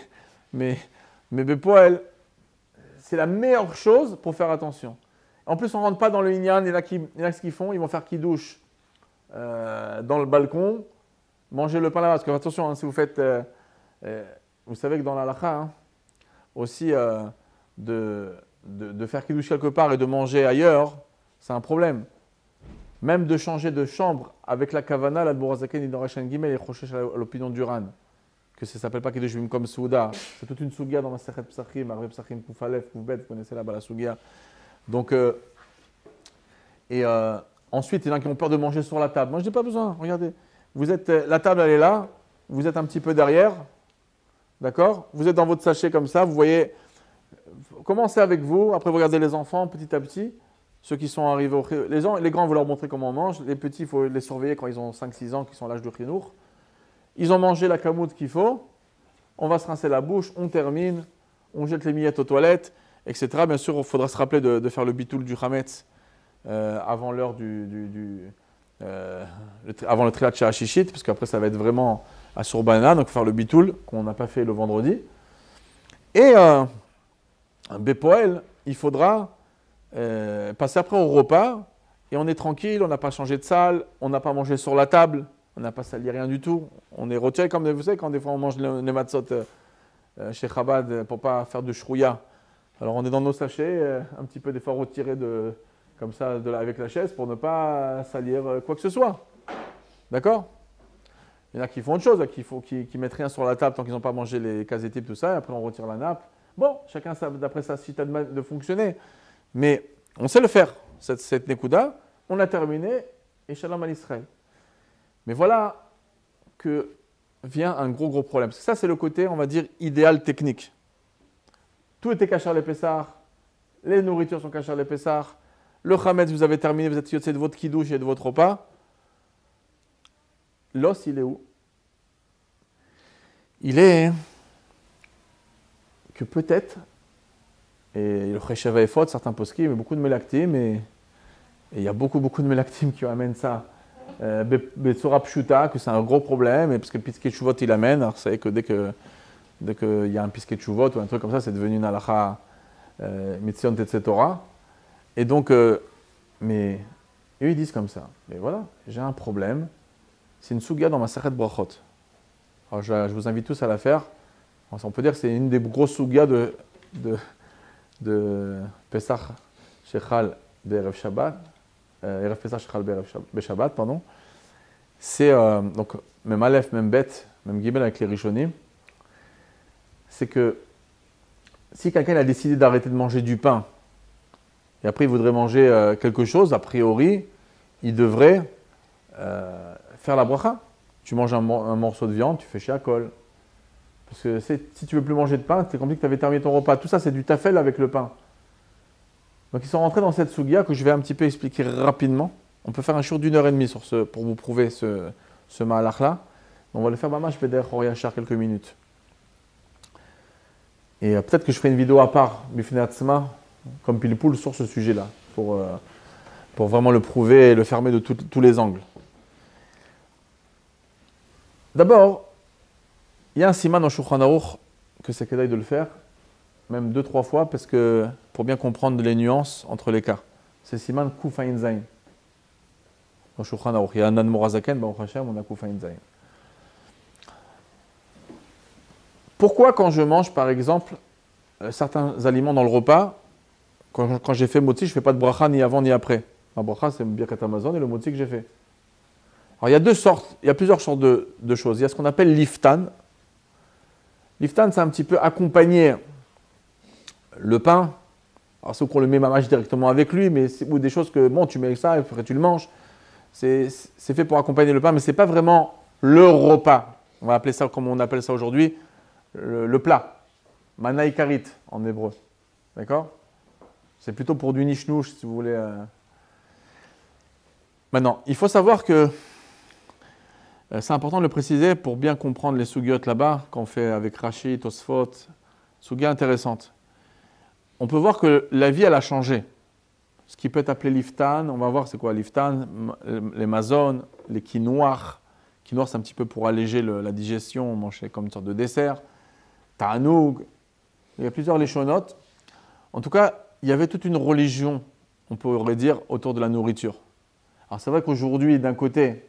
Bepoel, c'est la meilleure chose pour faire attention. En plus, on ne rentre pas dans le Inyan. Il y en a ce qu'ils font, ils vont faire kidouche dans le balcon, manger le pain là-bas. Parce que, attention, hein, si vous faites. Vous savez que dans l'halakha, aussi, de faire kidouche quelque part et de manger ailleurs, c'est un problème. Même de changer de chambre avec la kavana, la Bourazaken, il n'aurait Gimel et Rochesh à l'opinion d'Uran. Que ça ne s'appelle pas Kiddush comme Souda. C'est toute une sugia dans ma Sechet Psachim, Arve Psachim, Koufalef, Koufbet, vous connaissez là-bas la sugia. Donc, ensuite, il y en a qui ont peur de manger sur la table. Moi, je n'ai pas besoin, regardez. La table, elle est là, vous êtes un petit peu derrière, d'accord? Vous êtes dans votre sachet comme ça, vous voyez. Commencez avec vous, après vous regardez les enfants petit à petit. Ceux qui sont arrivés les grands, vous leur montrer comment on mange. Les petits, il faut les surveiller quand ils ont 5-6 ans, qui sont à l'âge de Khinour. Ils ont mangé la camoute qu'il faut. On va se rincer la bouche, on termine, on jette les miettes aux toilettes, etc. Bien sûr, il faudra se rappeler de faire le bitoul du Hametz avant l'heure avant le trilat Shachishit, parce qu'après ça va être vraiment à Surbana, donc il faut faire le bitoul qu'on n'a pas fait le vendredi. Et un Bepoel, il faudra passer après au repas, et on est tranquille, on n'a pas changé de salle, on n'a pas mangé sur la table, on n'a pas sali rien du tout. On est retiré, comme vous savez, quand des fois on mange les matzot chez Chabad pour ne pas faire de shrouya. Alors on est dans nos sachets, un petit peu des fois retirés comme ça avec la chaise pour ne pas salir quoi que ce soit. D'accord? Il y en a qui font autre chose, qui mettent rien sur la table tant qu'ils n'ont pas mangé les casétypes, tout ça, et après on retire la nappe. Bon, chacun d'après sa cita de fonctionner. Mais on sait le faire, cette Nekuda. On a terminé, et Shalom à l'Israël. Mais voilà que vient un gros problème. Parce que ça, c'est le côté, on va dire, idéal technique. Tout était cachar les Pessar, les nourritures sont cachar les Pessar, le Hametz, vous avez terminé, vous êtes yotzé de votre kidouche et de votre repas. L'os, il est où? Il est que peut-être Et le Chesheva et Fod, certains poskim, mais beaucoup de Melaktim, et il y a beaucoup de Melaktim qui amènent ça. Betsora Pshuta, que c'est un gros problème, et parce que le Piskei Teshuvot il amène, alors vous savez que dès qu'il y a un Piskei Teshuvot ou un truc comme ça, c'est devenu une halacha Mitzion Tetzetora. Et donc, mais eux ils disent comme ça, mais voilà, j'ai un problème, c'est une sugia dans ma Masechet Brachot. Alors je vous invite tous à la faire. On peut dire que c'est une des grosses sugias de Pesach Shechal Be'erev Shabbat, Erev Pesach Shechal Be'erev Shabbat, pardon. C'est donc même Aleph, même Bet, même Gimel avec les Rishonim. C'est que si quelqu'un a décidé d'arrêter de manger du pain et après il voudrait manger quelque chose, a priori, il devrait faire la bracha. Tu manges un morceau de viande, tu fais shiakol. Parce que si tu ne veux plus manger de pain, c'est comme si tu avais terminé ton repas. Tout ça, c'est du tafel avec le pain. Donc, ils sont rentrés dans cette sugia que je vais un petit peu expliquer rapidement. On peut faire un show d'1h30 pour vous prouver ce mahalach-là. On va le faire je vais derrière Horiachar quelques minutes. Et peut-être que je ferai une vidéo à part, Bifnei Atzma, comme Pilpoul, sur ce sujet-là, pour vraiment le prouver et le fermer de tous les angles. D'abord, il y a un siman dans Shulchan Aruch que c'est qu'adaï de le faire, même 2-3 fois, parce que pour bien comprendre les nuances entre les cas. C'est siman Kuf Ayin Zayin. Dans Shulchan Aruch, il y a un Admor HaZaken, Baruch Hashem, on a Kuf Ayin Zayin. Pourquoi quand je mange, par exemple, certains aliments dans le repas, quand j'ai fait motzi, je ne fais pas de bracha ni avant ni après. La bracha, c'est Birkat Hamazon et le motzi que j'ai fait. Alors, il y a plusieurs sortes de choses. Il y a ce qu'on appelle l'iftan. L'iftan, c'est un petit peu accompagner le pain. Alors, c'est qu'on le met mamash directement avec lui, mais ou des choses que, bon, tu mets ça et après tu le manges. C'est fait pour accompagner le pain, mais ce n'est pas vraiment le repas. On va appeler ça, comme on appelle ça aujourd'hui, le plat. Manaïkarit en hébreu. D'accord? C'est plutôt pour du nishnouch, si vous voulez. Maintenant, il faut savoir que c'est important de le préciser pour bien comprendre les sugiot là-bas, qu'on fait avec Rashi, Tosfot, sugia intéressante. On peut voir que la vie, elle a changé. Ce qui peut être appelé l'iftan, on va voir c'est quoi l'iftan, les mazon, les quinoa. Quinoa, c'est un petit peu pour alléger la digestion, on mange comme une sorte de dessert. Ta'anoug, il y a plusieurs léchonotes. En tout cas, il y avait toute une religion, on pourrait dire, autour de la nourriture. Alors c'est vrai qu'aujourd'hui, d'un côté,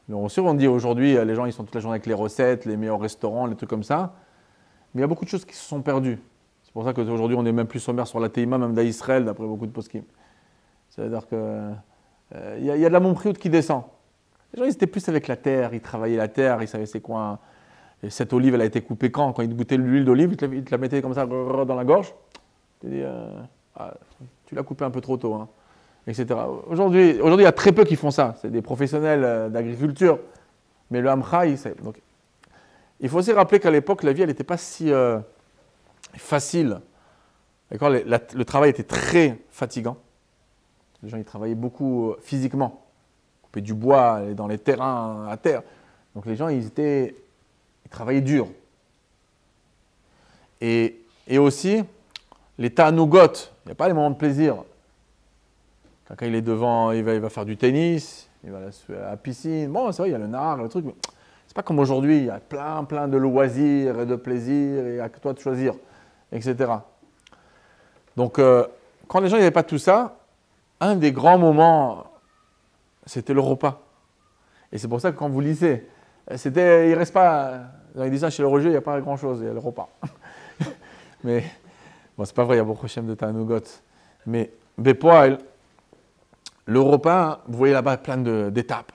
on dit aujourd'hui, les gens ils sont toute la journée avec les recettes, les meilleurs restaurants, les trucs comme ça. Mais il y a beaucoup de choses qui se sont perdues. C'est pour ça qu'aujourd'hui, on est même plus sommaire sur la Teima, même d'Israël, d'après beaucoup de poskim. C'est-à-dire qu'il y a de la mompriout qui descend. Les gens, ils étaient plus avec la terre, ils travaillaient la terre, ils savaient c'est quoi. Et cette olive, elle a été coupée quand ils goûtaient l'huile d'olive, ils te la mettaient comme ça dans la gorge. Tu l'as coupée un peu trop tôt, hein, etc. Aujourd'hui, il y a très peu qui font ça. C'est des professionnels d'agriculture. Mais le Hamcha, donc, il faut aussi rappeler qu'à l'époque, la vie, elle n'était pas si facile. D'accord, le travail était très fatigant. Les gens, ils travaillaient beaucoup physiquement. Couper du bois, aller dans les terrains à terre. Donc les gens, ils travaillaient dur. Et aussi, les ta'anougot, il n'y a pas les moments de plaisir. Quand il est devant, il va faire du tennis, il va à la piscine. Bon, c'est vrai, il y a le nard, le truc. Mais c'est pas comme aujourd'hui, il y a plein de loisirs et de plaisirs, et à toi de choisir, etc. Donc, quand les gens n'avaient pas tout ça, un des grands moments, c'était le repas. Et c'est pour ça que quand vous lisez, il ne reste pas, dans les dessins chez le religieux, il n'y a pas grand-chose, il y a le repas. Mais, bon, c'est pas vrai, il y a beaucoup de Ta'anougot. Mais, Bepoil, le repas, vous voyez là-bas plein d'étapes.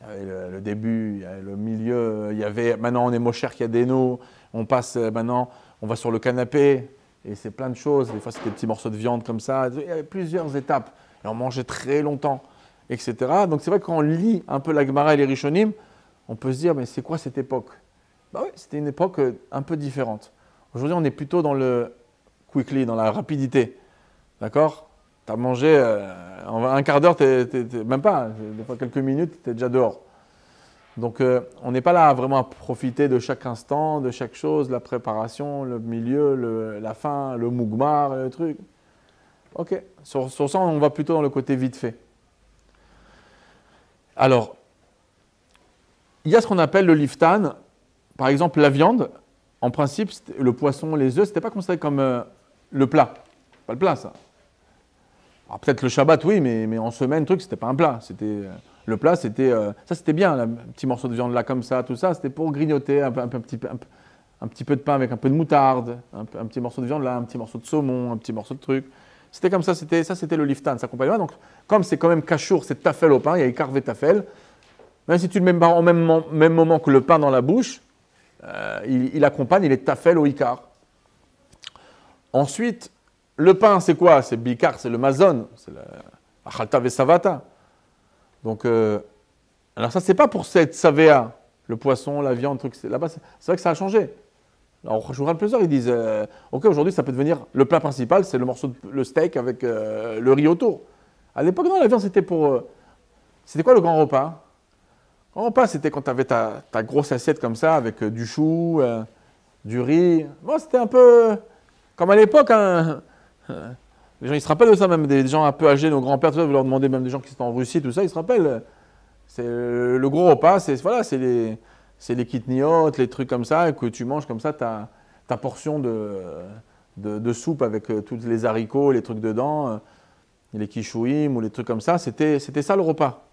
Il y avait le début, il y avait le milieu, maintenant on est Mosher qui a des noms, on passe maintenant, on va sur le canapé, et c'est plein de choses, des fois c'est des petits morceaux de viande comme ça, il y avait plusieurs étapes, et on mangeait très longtemps, etc. Donc c'est vrai que quand on lit un peu la Gemara et les Rishonim, on peut se dire, mais c'est quoi cette époque? Bah oui, c'était une époque un peu différente. Aujourd'hui on est plutôt dans le quickly, dans la rapidité, d'accord? Tu as mangé, en un quart d'heure, même pas, des fois quelques minutes, tu es déjà dehors. Donc, on n'est pas là vraiment à profiter de chaque instant, de chaque chose, la préparation, le milieu, la fin, le mougmar, le truc. Ok, sur ça, on va plutôt dans le côté vite fait. Alors, il y a ce qu'on appelle le liftan. Par exemple, la viande, en principe, le poisson, les œufs, ce n'était pas considéré comme le plat. Pas le plat, ça. Alors, peut-être le Shabbat, oui, mais en semaine, truc, c'était pas un plat. Le plat, c'était ça, c'était bien, là, un petit morceau de viande là, comme ça, tout ça. C'était pour grignoter un petit peu de pain avec un peu de moutarde, un petit morceau de viande là, un petit morceau de saumon, un petit morceau de truc. C'était comme ça, c'était le liftan, ça accompagne. Donc, comme c'est quand même kashour, c'est tafel au pain, il y a ikar ve tafel. Même si tu le mets pas en même moment que le pain dans la bouche, il accompagne, il est tafel au ikar. Ensuite, le pain, c'est quoi? C'est bikar, c'est le mazon, c'est le achalta ve savata. Donc, alors ça, c'est pas pour cette savea, le poisson, la viande, truc. Là-bas, c'est vrai que ça a changé. Alors, je vous rappelle plusieurs, ils disent, ok, aujourd'hui, ça peut devenir le plat principal, c'est le steak avec le riz autour. À l'époque, non, la viande, c'était pour. C'était quoi le grand repas? Le grand repas, c'était quand tu avais ta grosse assiette comme ça, avec du chou, du riz. Bon, c'était un peu comme à l'époque, hein. Les gens, ils se rappellent de ça, même des gens un peu âgés, nos grands-pères, tout ça, vous leur demandez, même des gens qui sont en Russie, tout ça, ils se rappellent. C'est le gros repas, c'est les kitniotes, les trucs comme ça, et que tu manges comme ça ta portion de soupe avec tous les haricots, les trucs dedans, les kishouim ou les trucs comme ça. C'était ça le repas.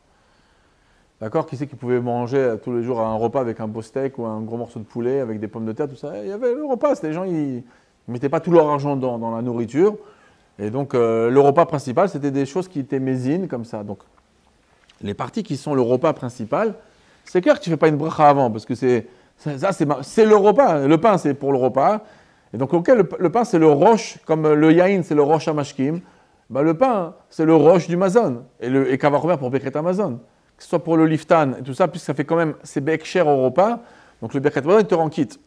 D'accord? Qui c'est qui pouvait manger tous les jours un repas avec un beau steak ou un gros morceau de poulet avec des pommes de terre, tout ça? Il y avait le repas, les gens, ils ne mettaient pas tout leur argent dans la nourriture. Et donc, le repas principal, c'était des choses qui étaient mésines, comme ça. Donc, les parties qui sont le repas principal, c'est clair que tu ne fais pas une bracha avant, parce que c'est le repas. Le pain, c'est pour le repas. Et donc, okay, le pain, c'est le roche, comme le yaïn, c'est le roche amashkim. Bah, le pain, c'est le roche du mazon. Et kavachomer pour Birkat Hamazon. Que ce soit pour le liftan et tout ça, puisque ça fait quand même, c'est bec cher au repas. Donc, le Birkat Hamazon, il te rend quitte.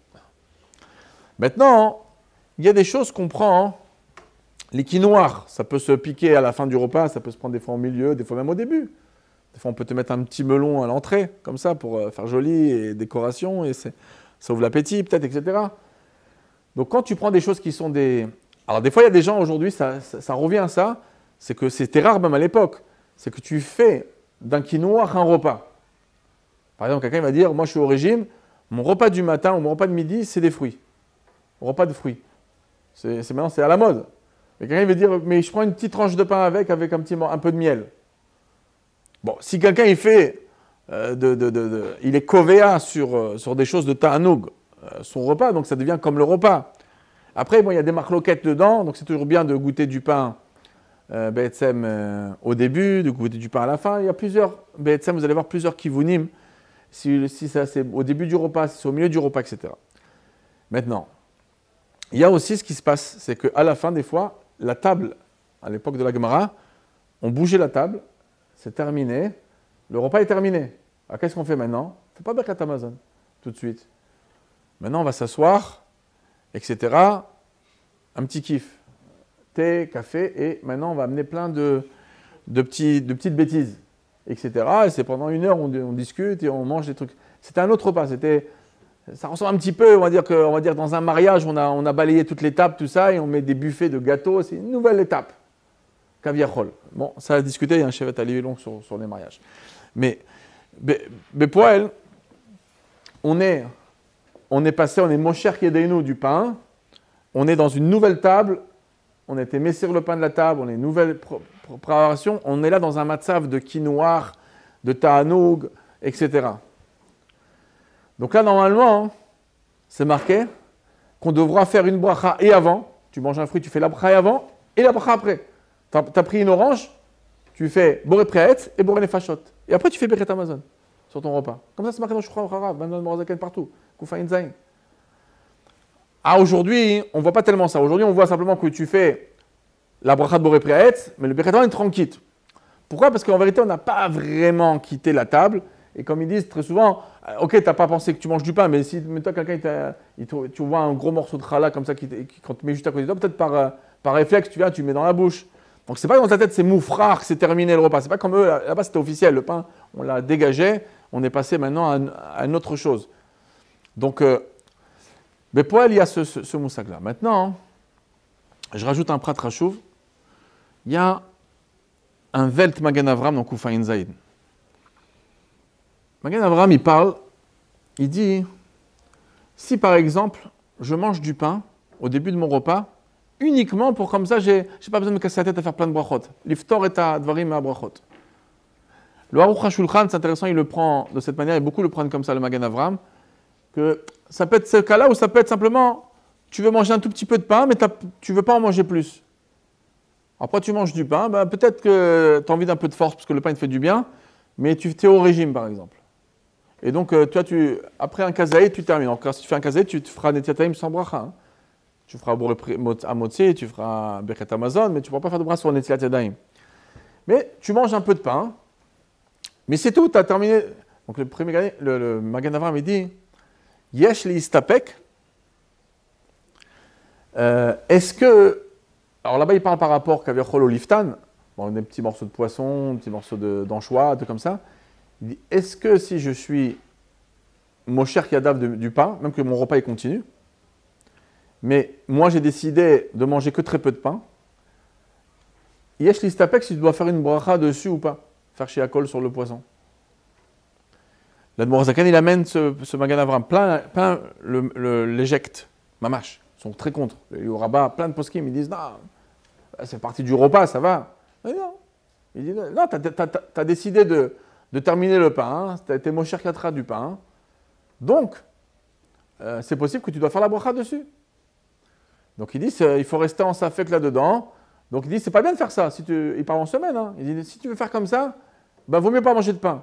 Maintenant, il y a des choses qu'on prend. Hein. Les quinoirs, ça peut se piquer à la fin du repas, ça peut se prendre des fois au milieu, des fois même au début. Des fois, on peut te mettre un petit melon à l'entrée, comme ça, pour faire joli et décoration, et ça ouvre l'appétit, peut-être, etc. Donc, quand tu prends des choses qui sont des... Alors, des fois, il y a des gens, aujourd'hui, ça revient à ça, c'est que c'était rare même à l'époque, c'est que tu fais d'un quinoa un repas. Par exemple, quelqu'un va dire, moi, je suis au régime, mon repas du matin ou mon repas de midi, c'est des fruits. Repas de fruits. Maintenant, c'est à la mode. Mais quelqu'un va dire, mais je prends une petite tranche de pain avec un peu de miel. Bon, si quelqu'un il fait, il est kovéa sur des choses de ta'anoug, son repas, donc ça devient comme le repas. Après, bon, il y a des marloquettes dedans, donc c'est toujours bien de goûter du pain au début, de goûter du pain à la fin. Il y a plusieurs, vous allez voir plusieurs kivunim, si ça c'est au début du repas, si c'est au milieu du repas, etc. Maintenant, il y a aussi ce qui se passe, c'est qu'à la fin, des fois, la table, à l'époque de la Gemara, on bougeait la table, c'est terminé, le repas est terminé. Alors qu'est-ce qu'on fait maintenant? On ne fait pas Birkat Hamazon tout de suite. Maintenant, on va s'asseoir, etc. Un petit kiff. Thé, café, et maintenant, on va amener plein de petites bêtises, etc. Et c'est pendant 1 heure, on discute et on mange des trucs. C'était un autre repas, ça ressemble un petit peu, on va dire dans un mariage, on a balayé toutes les tables, tout ça, et on met des buffets de gâteaux, c'est une nouvelle étape. Caviar-roll. Bon, ça a discuté, il y a un chevet à long sur les mariages. Mais pour elle, on est passé, on est Mosher Kedeinu du pain, on est dans une nouvelle table, on a été messir le pain de la table, on est une nouvelle préparation, on est là dans un matzav de quinoa, de ta'anoug, etc. Donc là, normalement, c'est marqué qu'on devra faire une bracha et avant. Tu manges un fruit, tu fais la bracha et avant et la bracha après. Tu as pris une orange, tu fais boré préetz et boré nefashot. Et après, tu fais Birkat Hamazon sur ton repas. Comme ça, c'est marqué dans Shulchan Aruch, Bandan Morazaken partout. Koufaïn Zayin. Ah, aujourd'hui, on ne voit pas tellement ça. Aujourd'hui, on voit simplement que tu fais la bracha de boré préetz, mais le Birkat Hamazon est tranquille. Pourquoi? Parce qu'en vérité, on n'a pas vraiment quitté la table. Et comme ils disent très souvent, ok, tu n'as pas pensé que tu manges du pain, mais si toi, quelqu'un, tu vois un gros morceau de challah comme ça, quand tu mets juste à côté de toi, peut-être par réflexe, tu le mets dans la bouche. Donc, c'est pas dans ta tête, c'est moufrar, c'est terminé le repas. C'est pas comme eux, là-bas, c'était officiel. Le pain, on l'a dégagé, on est passé maintenant à une autre chose. Donc, Bepoel, il y a ce moussag-là. Maintenant, je rajoute un prat rachouv. Il y a un Velt Magen Avram dans Koufaïn Zaïd. Magen Avram, il parle, il dit, si par exemple, je mange du pain au début de mon repas, uniquement pour comme ça, j'ai pas besoin de me casser la tête à faire plein de brachot. L'iftor et à dvarim à brachot. Le Aruch HaShulchan, c'est intéressant, il le prend de cette manière, et beaucoup le prennent comme ça, le Magen Avram, que ça peut être ce cas-là, ou ça peut être simplement, tu veux manger un tout petit peu de pain, mais tu veux pas en manger plus. Après, tu manges du pain, ben, peut-être que tu as envie d'un peu de force, parce que le pain, il te fait du bien, mais tu es au régime, par exemple. Et donc, toi, après un kazaït, tu termines. Donc, si tu fais un kazaït, tu te feras Netiataim sans bracha. Hein. Tu feras à Motzi, tu feras Birkat Amazon, mais tu ne pourras pas faire de bracha sur Netiataim. Mais tu manges un peu de pain, mais c'est tout, tu as terminé. Donc, le Magen Avram, il dit, Yesh li istapek. Est-ce que. Alors là-bas, il parle par rapport à Kaviachol au Liftan, bon, des petits morceaux de poisson, des petits morceaux d'anchois, tout comme ça. Il dit, est-ce que si je suis Mosher Yadav du pain, même que mon repas est continu, mais moi j'ai décidé de manger que très peu de pain, Yesh l'istapek si tu dois faire une bracha dessus ou pas, faire shiakol sur le poisson. L'Admor Zakan, il amène ce Magen Avram, plein l'éjecte, mamash, ils sont très contre. Et au rabat, plein de poskim, ils disent, non, c'est parti du repas, ça va. Mais non. Il dit, non, tu as décidé de terminer le pain, tu as été Mosher Katra du pain, donc c'est possible que tu dois faire la bracha dessus. Donc il dit, il faut rester en safek là-dedans. Donc il dit, c'est pas bien de faire ça. Il parle en semaine. Hein. Il dit, si tu veux faire comme ça, ben, vaut mieux pas manger de pain.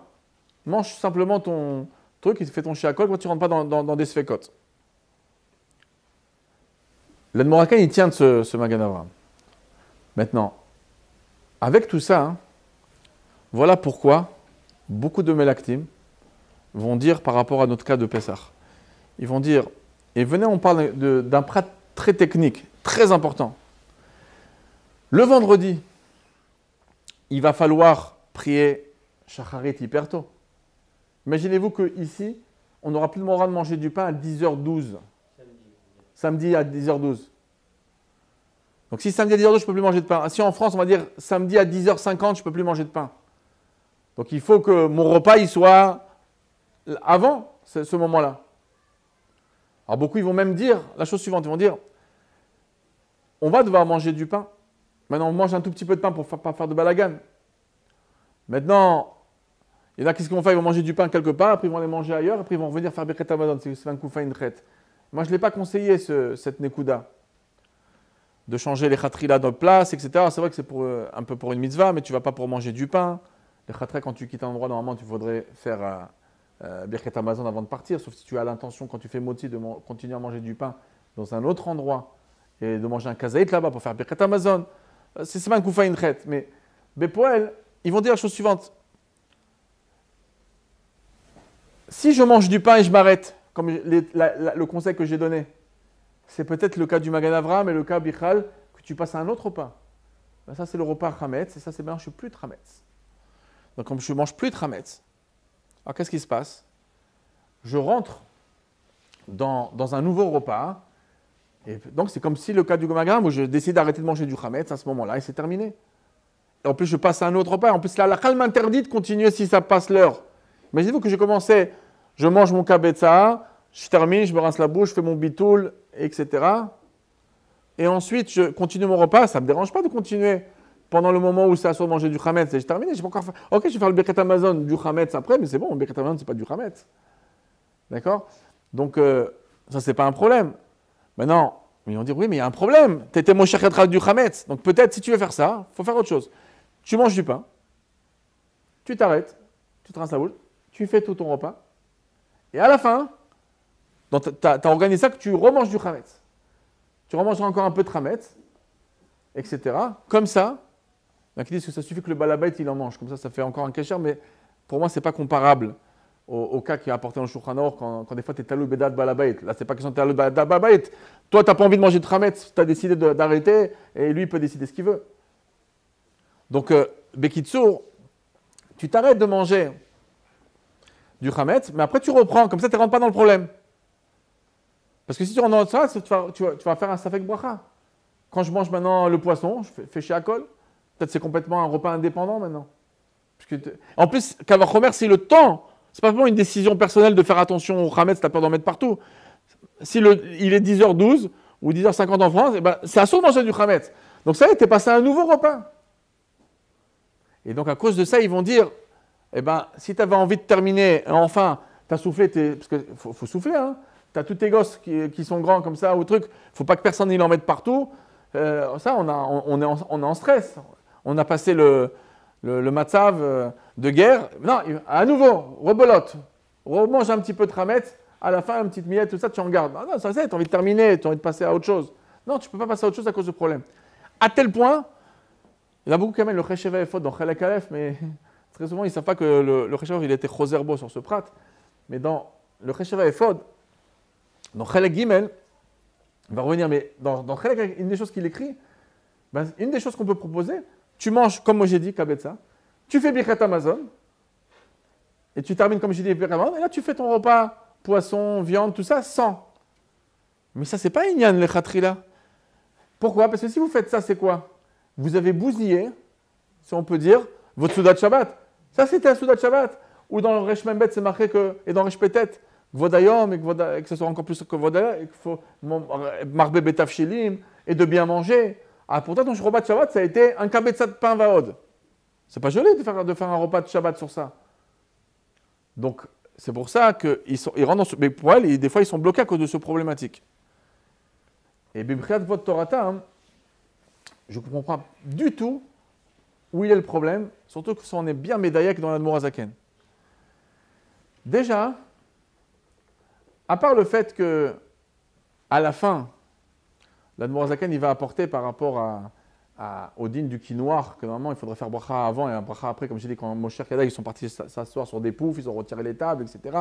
Mange simplement ton truc, il te fait ton shiakol quand tu rentres pas dans des sfekot. L'Admorakan, il tient de ce Magen Avram. Maintenant, avec tout ça, hein, voilà pourquoi beaucoup de Melaktim vont dire par rapport à notre cas de Pessah. Ils vont dire, et venez, on parle d'un prat très technique, très important. Le vendredi, il va falloir prier Shacharit hyper tôt. Imaginez-vous qu'ici, on n'aura plus de moral de manger du pain à 10h12. Samedi à 10h12. Donc si samedi à 10h12, je ne peux plus manger de pain. Si en France, on va dire samedi à 10h50, je ne peux plus manger de pain. Donc il faut que mon repas il soit avant ce moment-là. Alors beaucoup, ils vont même dire la chose suivante. Ils vont dire, on va devoir manger du pain. Maintenant, on mange un tout petit peu de pain pour ne pas faire de balagan. Maintenant, il y en a qu'est-ce qu'ils vont faire? Ils vont manger du pain quelque part, après ils vont aller manger ailleurs, après ils vont revenir faire Birkat Hamazon. C'est un koufa une traite. Moi, je ne l'ai pas conseillé, cette Nekuda, de changer les khatrila de place, etc. C'est vrai que c'est un peu pour une mitzvah, mais tu ne vas pas pour manger du pain. Les khatra, quand tu quittes un endroit, normalement, tu voudrais faire Birkat Hamazon avant de partir, sauf si tu as l'intention, quand tu fais moti, de continuer à manger du pain dans un autre endroit et de manger un kazaït là-bas pour faire Birkat Hamazon. C'est pas un koufa une traite, mais Bepoel, ils vont dire la chose suivante. Si je mange du pain et je m'arrête, comme le conseil que j'ai donné, c'est peut-être le cas du Magen Avram et le cas Bichal, que tu passes à un autre repas. Ben ça, c'est le repas Hametz, et ça, c'est bien, je ne suis plus de Hametz. Donc, comme je ne mange plus de Hametz, alors qu'est-ce qui se passe? Je rentre dans un nouveau repas, et donc c'est comme si le cas du Magen Avram, où je décide d'arrêter de manger du Hametz à ce moment-là, et c'est terminé. Et en plus, je passe à un autre repas, en plus, la halakha m'interdit de continuer si ça passe l'heure. Imaginez-vous que j'ai commencé, je mange mon kabetza, je termine, je me rince la bouche, je fais mon bitoul, etc. Et ensuite, je continue mon repas. Ça ne me dérange pas de continuer pendant le moment où c'est à soi de manger du chametz. Et j'ai terminé, j'ai pas encore fait. Ok, je vais faire le Birkat Hamazon du chametz après, mais c'est bon, le Birkat Hamazon, c'est pas du chametz. D'accord? Donc, ça, c'est pas un problème. Maintenant, ils vont dire, oui, mais il y a un problème. Tu étais mon cher du chametz. Donc, peut-être, si tu veux faire ça, il faut faire autre chose. Tu manges du pain, tu t'arrêtes, tu te rinces la bouche, tu fais tout ton repas, et à la fin, tu as organisé ça que tu remanges du chametz. Tu remangeras encore un peu de chametz, etc. Comme ça, il y en a qui disent que ça suffit que le balabait il en mange. Comme ça fait encore un kasher, mais pour moi, ce n'est pas comparable au cas qui est apporté dans le Shulchan Aruch quand des fois tu es talou bedat balabait. Là, ce n'est pas question de talou bedat balabait. Toi, tu n'as pas envie de manger de chametz, tu as décidé d'arrêter, et lui, il peut décider ce qu'il veut. Donc, Bekitsour, tu t'arrêtes de manger du Hametz, mais après tu reprends, comme ça tu ne rentres pas dans le problème. Parce que si tu rentres dans le ça, tu vas faire un safek bracha. Quand je mange maintenant le poisson, je fais chez Akol, peut-être c'est complètement un repas indépendant maintenant. En plus, Kavachomer, c'est le temps. C'est pas vraiment une décision personnelle de faire attention au Hametz, tu as peur d'en mettre partout. Si il est 10h12 ou 10h50 en France, eh ben, c'est assaut de manger du Hametz. Donc ça y est, tu es passé à un nouveau repas. Et donc à cause de ça, ils vont dire, eh ben, si tu avais envie de terminer, enfin, tu as soufflé, parce qu'il faut souffler, hein. Tu as tous tes gosses qui sont grands comme ça, ou truc, il ne faut pas que personne y en mette partout. Ça, on est en stress. On a passé le matzav de guerre. Non, à nouveau, rebelote. Remange un petit peu de Hametz, à la fin, une petite miette, tout ça, tu en gardes. Ah non, ça c'est, tu as envie de terminer, tu as envie de passer à autre chose. Non, tu ne peux pas passer à autre chose à cause de problème. À tel point, il y en a beaucoup qui amènent le Chesheva et Fod dans Chelek Aleph, mais très souvent, ils ne savent pas que le Chesheva, il était Choserbo sur ce prat. Mais dans le Chesheva et Fod, dans Chelek Gimel, il va revenir, mais dans Chelek, une des choses qu'il écrit, ben, une des choses qu'on peut proposer, tu manges, comme moi j'ai dit, Kabetza, tu fais Birkat Amazon, et tu termines, comme j'ai dit, Birkat Amazon, et là tu fais ton repas, poisson, viande, tout ça, sans. Mais ça, c'est pas Inyan, le Khatrila. Pourquoi? Parce que si vous faites ça, c'est quoi? Vous avez bousillé, si on peut dire, votre Soudat Shabbat. Ça, c'était un Soudat Shabbat. Ou dans le Resh Membet, c'est marqué que, et dans le Resh Petet, Vodayom, et que ce soit encore plus que Vodayom, et qu'il faut marber betaf shilim, et de bien manger. Ah, pourtant, ton repas de Shabbat, ça a été un kabetza de pain vaod. C'est pas joli de faire un repas de Shabbat sur ça. Donc, c'est pour ça qu'ils rentrent dans ce. Mais pour elle, des fois, ils sont bloqués à cause de ce problématique. Et Bibchiat Vod Torata, hein, je ne comprends pas du tout où il est le problème, surtout que si on est bien médaillé dans l'Admour Azaken. Déjà, à part le fait que, à la fin, l'Admour Azaken, il va apporter par rapport au din du quinoir, que normalement il faudrait faire bracha avant et un bracha après, comme j'ai dit, quand Moshe Kada, ils sont partis s'asseoir sur des poufs, ils ont retiré les tables, etc.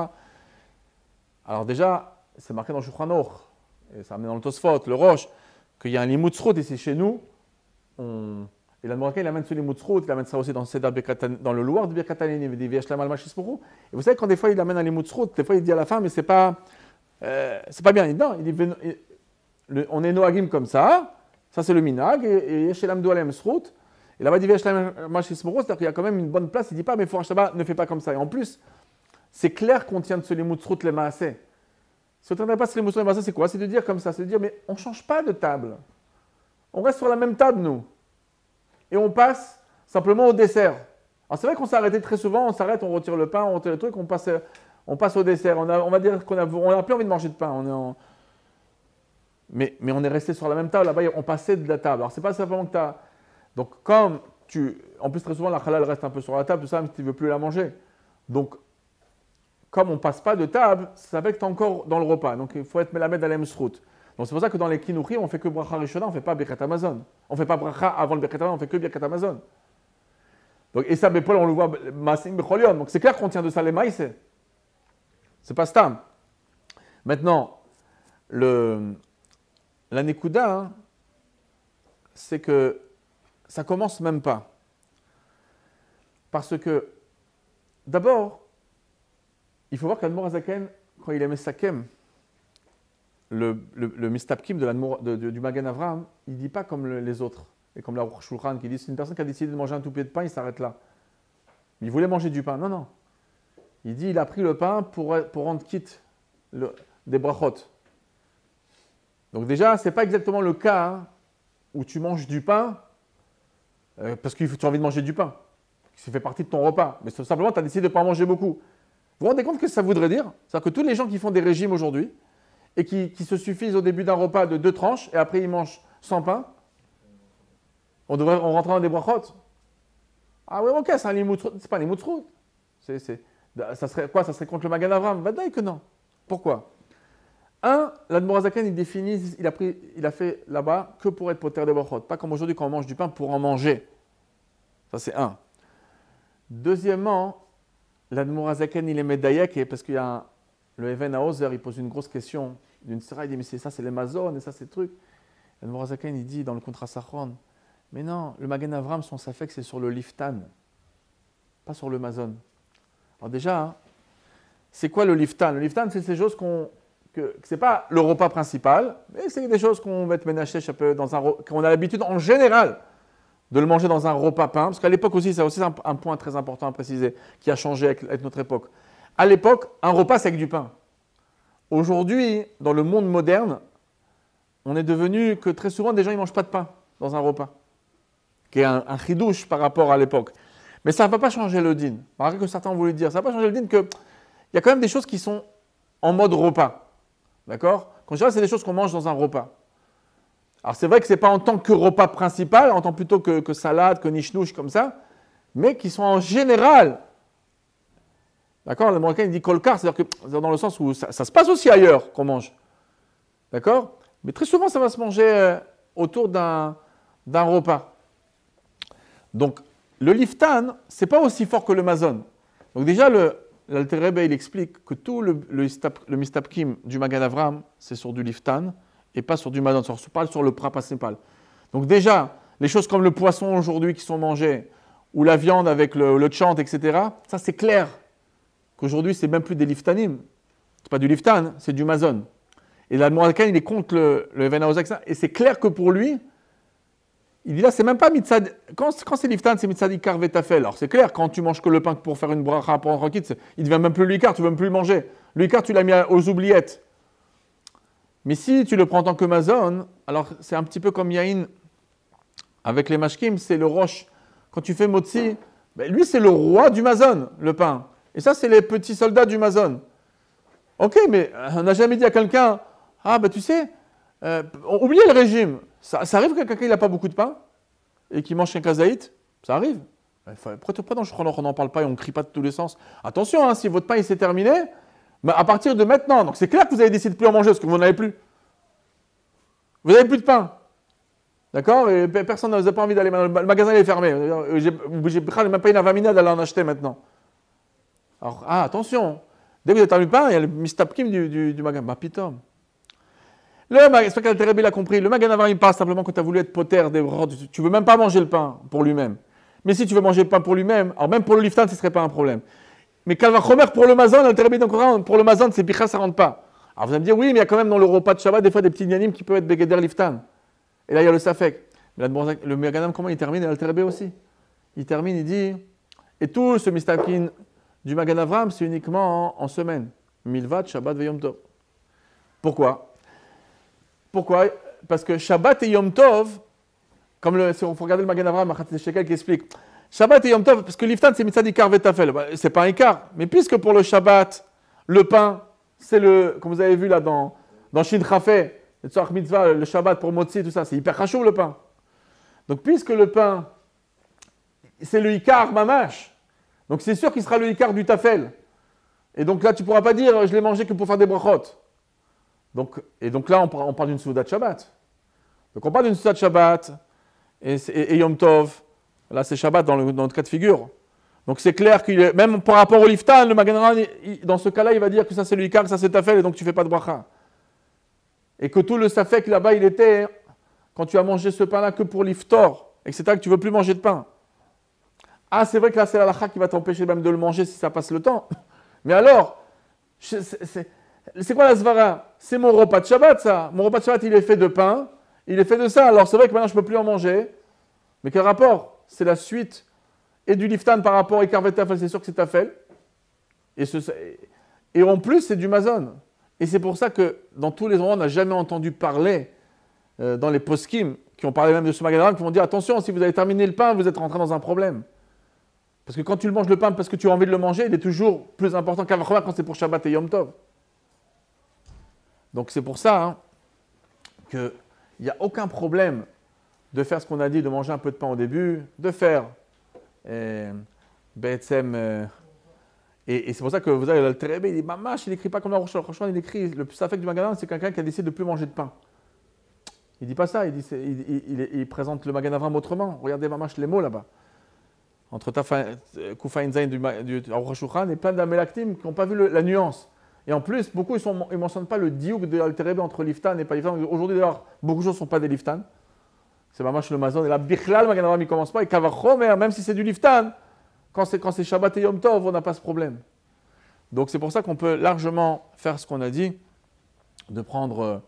Alors déjà, c'est marqué dans le Shulchan Aruch, et ça amène dans le Tosfot, le Roche, qu'il y a un limud srout ici chez nous. Et l'Admour Azaken, il amène ce limud srout, il amène ça aussi dans le Loir de Birkat Halenim, il dit V'yesh lamal mashispourou. Et vous savez, quand des fois il amène un limud srout, des fois il dit à la fin, mais c'est pas bien. Non, il dit on est noagim comme ça c'est le minag, et Yeshelam Doualem Srout, et là-bas il dit Yeshelam Mashismoro, c'est-à-dire qu'il y a quand même une bonne place, il ne dit pas, mais Four Shabbat ne fait pas comme ça. Et en plus, c'est clair qu'on tient de ce limud Srout les maaseh. Si on ne tient pas ce limud Srout les maaseh, c'est quoi? C'est de dire comme ça, c'est de dire, mais on ne change pas de table. On reste sur la même table, nous. Et on passe simplement au dessert. Alors c'est vrai qu'on s'est arrêté très souvent, on s'arrête, on retire le pain, on retire le truc, on passe au dessert. On va dire qu'on n'a plus envie de manger de pain. Mais on est resté sur la même table, là-bas, on passait de la table. Alors, c'est pas simplement que tu as. Donc, comme en plus, très souvent, la halal reste un peu sur la table, tout ça, mais tu ne veux plus la manger. Donc, comme on ne passe pas de table, ça fait que tu es encore dans le repas. Donc, il faut être melamed alem srout. Donc, c'est pour ça que dans les kinuchi, on ne fait que bracha rishona, on ne fait pas birkat Amazon. On ne fait pas bracha avant le birkat Amazon, on ne fait que birkat Amazon. Donc, et ça, Paul, on le voit, masim becholion. Donc, c'est clair qu'on tient de ça les maïs. C'est pas stam. Maintenant, la Nekuda, hein, c'est que ça commence même pas. Parce que, d'abord, il faut voir qu'Admour Azaken, quand il aimait Sakem, le Mistapkim du Magen Avraham, il ne dit pas comme les autres, et comme la Aruch Shulchan, qui dit c'est une personne qui a décidé de manger un tout pied de pain, il s'arrête là. Il voulait manger du pain. Non. Il dit il a pris le pain pour rendre quitte des brachot. Donc déjà, ce n'est pas exactement le cas hein, où tu manges du pain parce que tu as envie de manger du pain. Ça fait partie de ton repas. Mais simplement, tu as décidé de ne pas en manger beaucoup. Vous vous rendez compte que ça voudrait dire? C'est-à-dire que tous les gens qui font des régimes aujourd'hui et qui se suffisent au début d'un repas de 2 tranches et après ils mangent sans pain, on rentre dans des brachot. Ah oui, ok, c'est un limud srout. C'est pas un limud srout. Ça serait quoi? Ça serait contre le Magen Avraham? Vadaï que non. Pourquoi? L'Admour Azaken, il définit, il a fait là-bas que pour être poter des brachot. Pas comme aujourd'hui quand on mange du pain pour en manger. Ça, c'est un. Deuxièmement, l'Admour Azaken, il est médaillek, parce qu'il y a le Even Haozer, il pose une grosse question d'une sera, il dit, mais ça, c'est les mazones, et ça, c'est le truc. L'Admour Azaken, il dit dans le Kontra Sachron, mais non, le Magen Avraham, son safek, c'est sur le liftan, pas sur le mazon. Alors déjà, hein, c'est quoi le liftan? Le liftan, c'est ces choses que c'est pas le repas principal, mais c'est des choses qu'on va être ménaché qu'on a l'habitude en général de le manger dans un repas pain, parce qu'à l'époque aussi, c'est aussi un point très important à préciser, qui a changé avec notre époque. À l'époque, un repas, c'est avec du pain. Aujourd'hui, dans le monde moderne, on est devenu que très souvent, des gens ne mangent pas de pain dans un repas, qui est un chidouche par rapport à l'époque. Mais ça ne va pas changer le din. Malgré que certains ont voulu dire, ça ne va pas changer le din qu'il y a quand même des choses qui sont en mode repas. D'accord? Quand je dis c'est des choses qu'on mange dans un repas. Alors c'est vrai que ce n'est pas en tant que repas principal, en tant plutôt que salade, que nishnouche comme ça, mais qui sont en général. D'accord? Le Marocain il dit kolkar, c'est-à-dire que dans le sens où ça se passe aussi ailleurs qu'on mange. D'accord? Mais très souvent ça va se manger autour d'un repas. Donc le liftan, ce n'est pas aussi fort que le mazon. Donc déjà l'Alter Rebbe il explique que tout le mistapkim du Magan Avram, c'est sur du liftan, et pas sur du mazon, on parle sur le plat principal. Donc déjà, les choses comme le poisson aujourd'hui qui sont mangées, ou la viande avec le tchant, etc., ça c'est clair qu'aujourd'hui c'est même plus des liftanim. C'est pas du liftan, c'est du mazon. Et l'Admorakan, il est contre le Even Haozak, et c'est clair que pour lui, il dit là, c'est même pas mitzad. Quand c'est liftan, c'est mitzad ikar vetafel. Alors c'est clair, quand tu manges que le pain pour faire une bracha pour un tranquille, il devient même plus l'ikar, tu ne veux même plus le manger. L'ikar, tu l'as mis aux oubliettes. Mais si tu le prends en tant que mazon, alors c'est un petit peu comme Yahin avec les mashkim, c'est le roche. Quand tu fais motzi, ben lui c'est le roi du mazon, le pain. Et ça, c'est les petits soldats du mazon. Ok, mais on n'a jamais dit à quelqu'un, ah ben tu sais, oubliez le régime. Ça arrive que quelqu'un n'a pas beaucoup de pain et qui mange un kazaït, ça arrive. Pourquoi dans on n'en parle pas et on ne crie pas de tous les sens? Attention, hein, si votre pain il s'est terminé, mais à partir de maintenant, donc c'est clair que vous avez décidé de plus en manger parce que vous n'en avez plus. Vous n'avez plus de pain. D'accord? Et personne n'a pas envie d'aller maintenant. Le magasin est fermé. J'ai même pas une avamina d'aller en acheter maintenant. Alors, attention. Dès que vous êtes à le pain, il y a le mistapkim du magasin. Bah, pitom. C'est pas qu'Alter Rebbe l'a compris. Le Magan Avram, il parle simplement quand tu as voulu être poter, tu ne veux même pas manger le pain pour lui-même. Mais si tu veux manger le pain pour lui-même, alors même pour le liftan, ce ne serait pas un problème. Mais Kalvachomer pour le mazon, Alter Rebbe pour le mazon, c'est picha, ça ne rentre pas. Alors vous allez me dire, oui, mais il y a quand même dans le repas de Shabbat des fois des petits yanim qui peuvent être begeder liftan. Et là, il y a le safek. Mais là, le Magan Avram, comment il termine? Et Alter Rebbe aussi. Il termine, il dit, et tout ce mistakin du Magan Avram, c'est uniquement en semaine. Milvat, Shabbat, Yom Tov. Pourquoi? Parce que Shabbat et Yom Tov, si on faut regarder le Magan Avram, Machatz Shekel qui explique, Shabbat et Yom Tov, parce que l'iftan c'est mitzad ikar vetafel, c'est pas un ikar, mais puisque pour le Shabbat, le pain, c'est comme vous avez vu là dans Shin Chafé, le Tzorach Mitzvah, le Shabbat pour Motzi, tout ça, c'est hyper chachou le pain. Donc puisque le pain, c'est le ikar mamash, donc c'est sûr qu'il sera le ikar du tafel. Et donc là, tu ne pourras pas dire, je l'ai mangé que pour faire des brachot. Et donc là, on parle d'une Soudat Shabbat. Donc on parle d'une Soudat Shabbat et Yom Tov. Là, c'est Shabbat dans notre cas de figure. Donc c'est clair que même par rapport au liftan, le Magan Avram, dans ce cas-là, il va dire que ça c'est le ikar, que ça c'est tafel, et donc tu ne fais pas de bracha. Et que tout le safek là-bas, il était, quand tu as mangé ce pain-là que pour l'iftor, etc., que tu ne veux plus manger de pain. Ah, c'est vrai que là, c'est la lacha qui va t'empêcher même de le manger si ça passe le temps. Mais alors, c'est quoi la svara? C'est mon repas de Shabbat, ça. Mon repas de Shabbat, il est fait de pain, il est fait de ça. Alors c'est vrai que maintenant, je ne peux plus en manger. Mais quel rapport? C'est la suite. Et du liftan par rapport à Ikar Vetafel, c'est sûr que c'est tafel. Et en plus, c'est du mazon. Et c'est pour ça que dans tous les endroits, on n'a jamais entendu parler, dans les poskim, qui ont parlé même de ce Magan Avram, qui vont dire attention, si vous avez terminé le pain, vous êtes rentré dans un problème. Parce que quand tu le manges le pain parce que tu as envie de le manger, il est toujours plus important qu'avant quand c'est pour Shabbat et Yom Tov. Donc c'est pour ça qu'il n'y a aucun problème de faire ce qu'on a dit, de manger un peu de pain au début, de faire B'etzem. Et c'est pour ça que vous avez l'Alter Rebbe, il dit Mamash, il n'écrit pas comme la Rosh Hashanah, il écrit le plus affect du Magan Avram, c'est quelqu'un qui a décidé de ne plus manger de pain. Il ne dit pas ça, il présente le Magan Avram autrement. Regardez Mamash les mots là-bas. Entre Kufa Zain du Rosh Hashanah et plein d'Amelaktim qui n'ont pas vu la nuance. Et en plus, beaucoup ils ne mentionnent pas le diouk de l'Alter Rebbe entre liftan et pas liftan. Aujourd'hui d'ailleurs, beaucoup de choses ne sont pas des liftan. C'est Mamash le mazon. Et là, Bichlal, Magan Avram, il ne commence pas. Et Kavachomer, même si c'est du liftan, quand c'est Shabbat et Yom Tov, on n'a pas ce problème. Donc c'est pour ça qu'on peut largement faire ce qu'on a dit, de prendre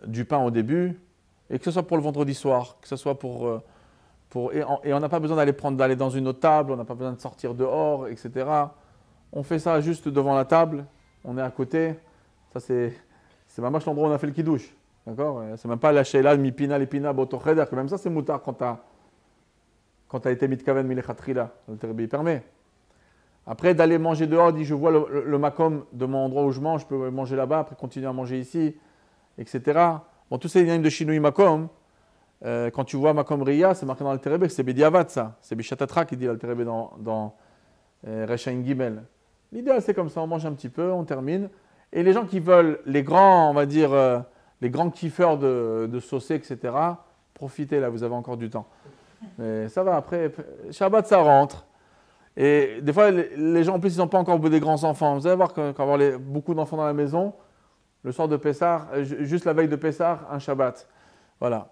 du pain au début, et que ce soit pour le vendredi soir, que ce soit et on n'a pas besoin d'aller dans une autre table, on n'a pas besoin de sortir dehors, etc. On fait ça juste devant la table, on est à côté. Ça c'est vraiment l'endroit où on a fait le kidouche. D'accord? C'est même pas lâcher là, mi-pina, l'épina, botocheder, que même ça c'est moutard quand tu as été mitkaven milechatri-là. Le terbi permet. Après, d'aller manger dehors, dit je vois le makom de mon endroit où je mange, je peux manger là-bas, après continuer à manger ici, etc. Bon, tous ces lignes de Shinui Makom, quand tu vois Makom Ria, c'est marqué dans l'Alterebe, c'est Bediavad ça. C'est Bishatatra qui dit l'Alterebe dans Rechaim Gimel. L'idéal, c'est comme ça, on mange un petit peu, on termine. Et les gens qui veulent, les grands, on va dire, les grands kiffeurs de saucer, etc., profitez là, vous avez encore du temps. Mais ça va, après, Shabbat, ça rentre. Et des fois, les gens en plus, ils n'ont pas encore des grands enfants. Vous allez voir qu'avoir beaucoup d'enfants dans la maison, le soir de Pessah, juste la veille de Pessah, un Shabbat. Voilà.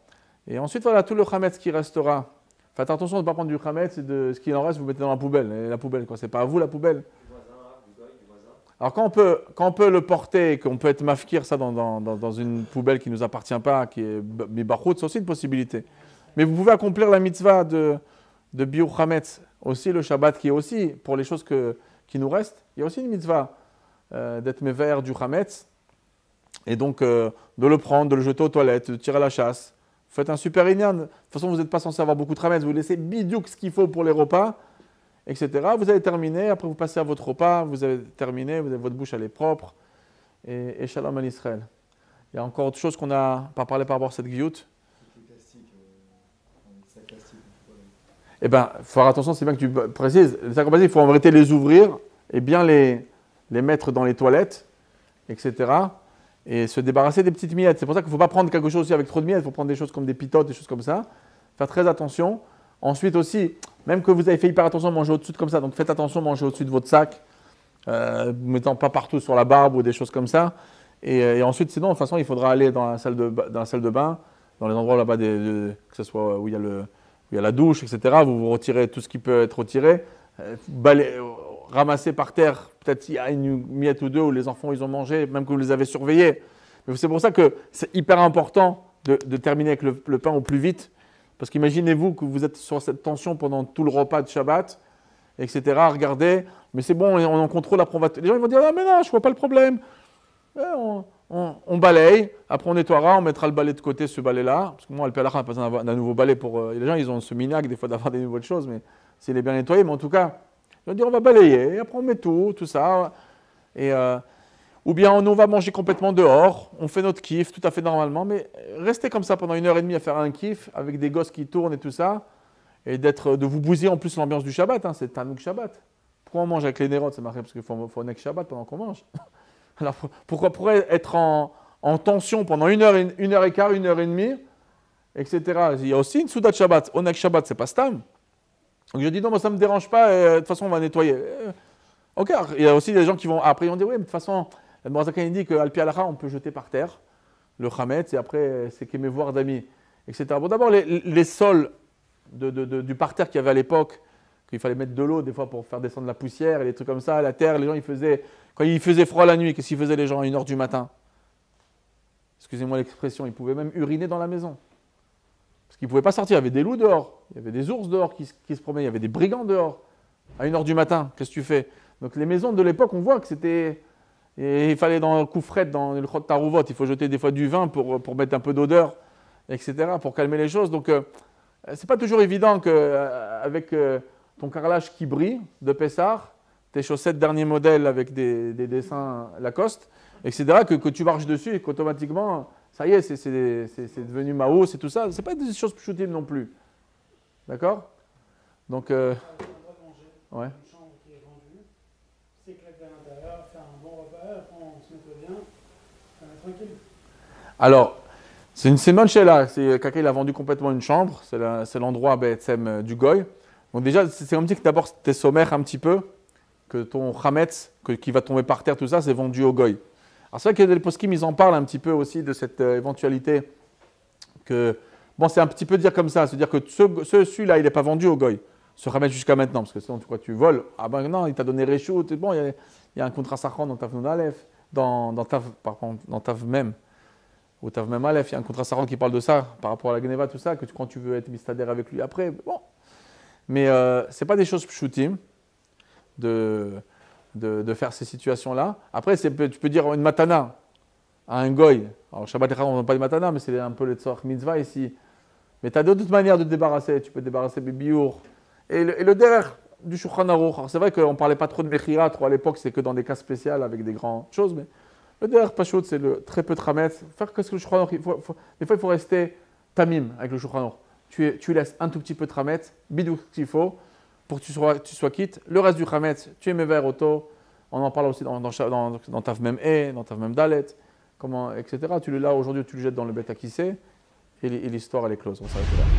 Et ensuite, voilà, tout le Chametz qui restera. Faites attention de ne pas prendre du Chametz et de ce qu'il en reste, vous mettez dans la poubelle. Et la poubelle, quoi. C'est pas à vous la poubelle. Alors quand on peut le porter, qu'on peut être mafkir ça dans une poubelle qui ne nous appartient pas, qui est mibachout, c'est aussi une possibilité. Mais vous pouvez accomplir la mitzvah de biur chametz, aussi le Shabbat qui est aussi, pour les choses qui nous restent, il y a aussi une mitzvah d'être mever du chametz, et donc de le prendre, de le jeter aux toilettes, de tirer à la chasse. Vous faites un super inyan. De toute façon, vous n'êtes pas censé avoir beaucoup de chametz, vous laissez bidiouk ce qu'il faut pour les repas, etc. Vous avez terminé, après vous passez à votre repas, vous avez terminé, vous avez votre bouche, elle est propre, et shalom à l'Israël. Il y a encore autre chose qu'on n'a pas parlé par rapport à cette giout. Eh bien, il faut faire attention, c'est bien que tu précises. Les sacs en plastique, il faut en vérité les ouvrir et bien les mettre dans les toilettes, etc. Et se débarrasser des petites miettes. C'est pour ça qu'il ne faut pas prendre quelque chose aussi avec trop de miettes. Il faut prendre des choses comme des pitotes, des choses comme ça. Faire très attention. Ensuite aussi, même que vous avez fait hyper attention, manger au-dessus de comme ça. Donc faites attention, manger au-dessus de votre sac. Ne mettant pas partout sur la barbe ou des choses comme ça. Et ensuite, sinon, de toute façon, il faudra aller dans la salle de bain, dans les endroits là-bas, que ce soit où il y a la douche, etc. Vous retirez tout ce qui peut être retiré. Ramasser par terre, peut-être s'il y a une miette ou deux où les enfants ils ont mangé, même que vous les avez surveillés. Mais c'est pour ça que c'est hyper important de terminer avec le pain au plus vite. Parce qu'imaginez-vous que vous êtes sur cette tension pendant tout le repas de Shabbat, etc. Regardez, mais c'est bon, on en contrôle, après on va... Les gens ils vont dire « Ah mais non, je vois pas le problème. » On balaye, après on nettoiera, on mettra le balai de côté, ce balai-là. Parce que moi, le Père n'a pas besoin d'un nouveau balai pour... les gens, ils ont ce minac des fois d'avoir des nouvelles choses, mais s'il est bien nettoyé. Mais en tout cas, ils vont dire on va balayer, et après on met tout ça. Et, ou bien on va manger complètement dehors, on fait notre kiff tout à fait normalement, mais restez comme ça pendant 1h30 à faire un kiff avec des gosses qui tournent et tout ça, et de vous bousiller en plus l'ambiance du Shabbat, hein, c'est Tanouk Shabbat. Pourquoi on mange avec les nérotes? C'est marqué parce qu'il faut un Shabbat pendant qu'on mange. Alors pourquoi pourrait être en tension pendant 1h15, 1h30, etc. Il y a aussi une Soudat Shabbat. Onek Shabbat, c'est pas Stam. Donc je dis non, moi ça ne me dérange pas, de toute façon on va nettoyer. Ok, il y a aussi des gens qui vont. Après ils vont dire oui, mais de toute façon, le Morazakan dit qu'Al Pi Alacha, on peut jeter par terre le Chametz et après c'est qu'aimer-voir d'amis, etc. Bon, d'abord les sols du parterre qu'il y avait à l'époque, qu'il fallait mettre de l'eau des fois pour faire descendre la poussière et des trucs comme ça, la terre, les gens ils faisaient. Quand il faisait froid la nuit, qu'est-ce qu'ils faisaient les gens à 1h du matin? Excusez-moi l'expression, ils pouvaient même uriner dans la maison. Parce qu'ils ne pouvaient pas sortir, il y avait des loups dehors, il y avait des ours dehors qui se promenaient, il y avait des brigands dehors. À 1h du matin, qu'est-ce que tu fais? Donc les maisons de l'époque, on voit que c'était... Et il fallait dans le coufret, dans le Chot Tarouvot, il faut jeter des fois du vin pour mettre un peu d'odeur, etc., pour calmer les choses. Donc c'est pas toujours évident qu'avec ton carrelage qui brille de Pessah, tes chaussettes dernier modèle avec des dessins Lacoste, etc., que tu marches dessus et qu'automatiquement, ça y est, c'est devenu Mao, c'est tout ça. C'est pas des choses pchoutimes non plus. D'accord? Donc, ouais. Une chambre qui est vendue, s'éclater à l'intérieur, faire un bon repas, après on se met bien, tranquille. Alors, c'est une bonne chez là. Quelqu'un il a vendu complètement une chambre, c'est l'endroit du Goy. Donc déjà, c'est comme si que d'abord t'es sommaire un petit peu, que ton chametz, qui va tomber par terre, tout ça, c'est vendu au Goy. Alors c'est vrai que les poskim, ils en parlent un petit peu aussi de cette éventualité que, bon, c'est un petit peu dire comme ça, c'est-à-dire que celui-là, il n'est pas vendu au Goy. ce Hametz jusqu'à maintenant, parce que sinon, tu voles. Ah ben non, il t'a donné Réchout, bon, il y a un contrat Sachan dans Tav Nun Aleph, dans Tav Mem, ou Tav Mem Aleph, il y a un contrat Sachan qui parle de ça, par rapport à la Gneva, tout ça, que quand tu veux être mistadère avec lui après, bon. Mais ce n'est pas des choses pshutim de faire ces situations-là. Après, tu peux dire une matana à un goy. Alors, Shabbat Echad, on n'a pas de matana, mais c'est un peu le tzorach mitzvah ici. Mais tu as d'autres manières de te débarrasser. Tu peux te débarrasser bibiour. Et le derrière du Shulchan Aruch. Alors, c'est vrai qu'on ne parlait pas trop de Mechira, trop à l'époque, c'est que dans des cas spéciaux avec des grandes choses. Mais le derrière Pashut, c'est le très peu de Hametz. Faire qu'est-ce que le Shulchan Aruch, des fois, il faut rester tamim avec le Shulchan Aruch. Tu laisses un tout petit peu de Hametz, bidou qu'il faut, pour que tu sois quitte. Le reste du Hametz, tu es mévère auto. On en parle aussi dans Tav Mem E, dans Tav Mem Dalet, etc. Tu l'as là aujourd'hui, tu le jettes dans le bête à qui c'est, et l'histoire elle est close. On s'arrête là.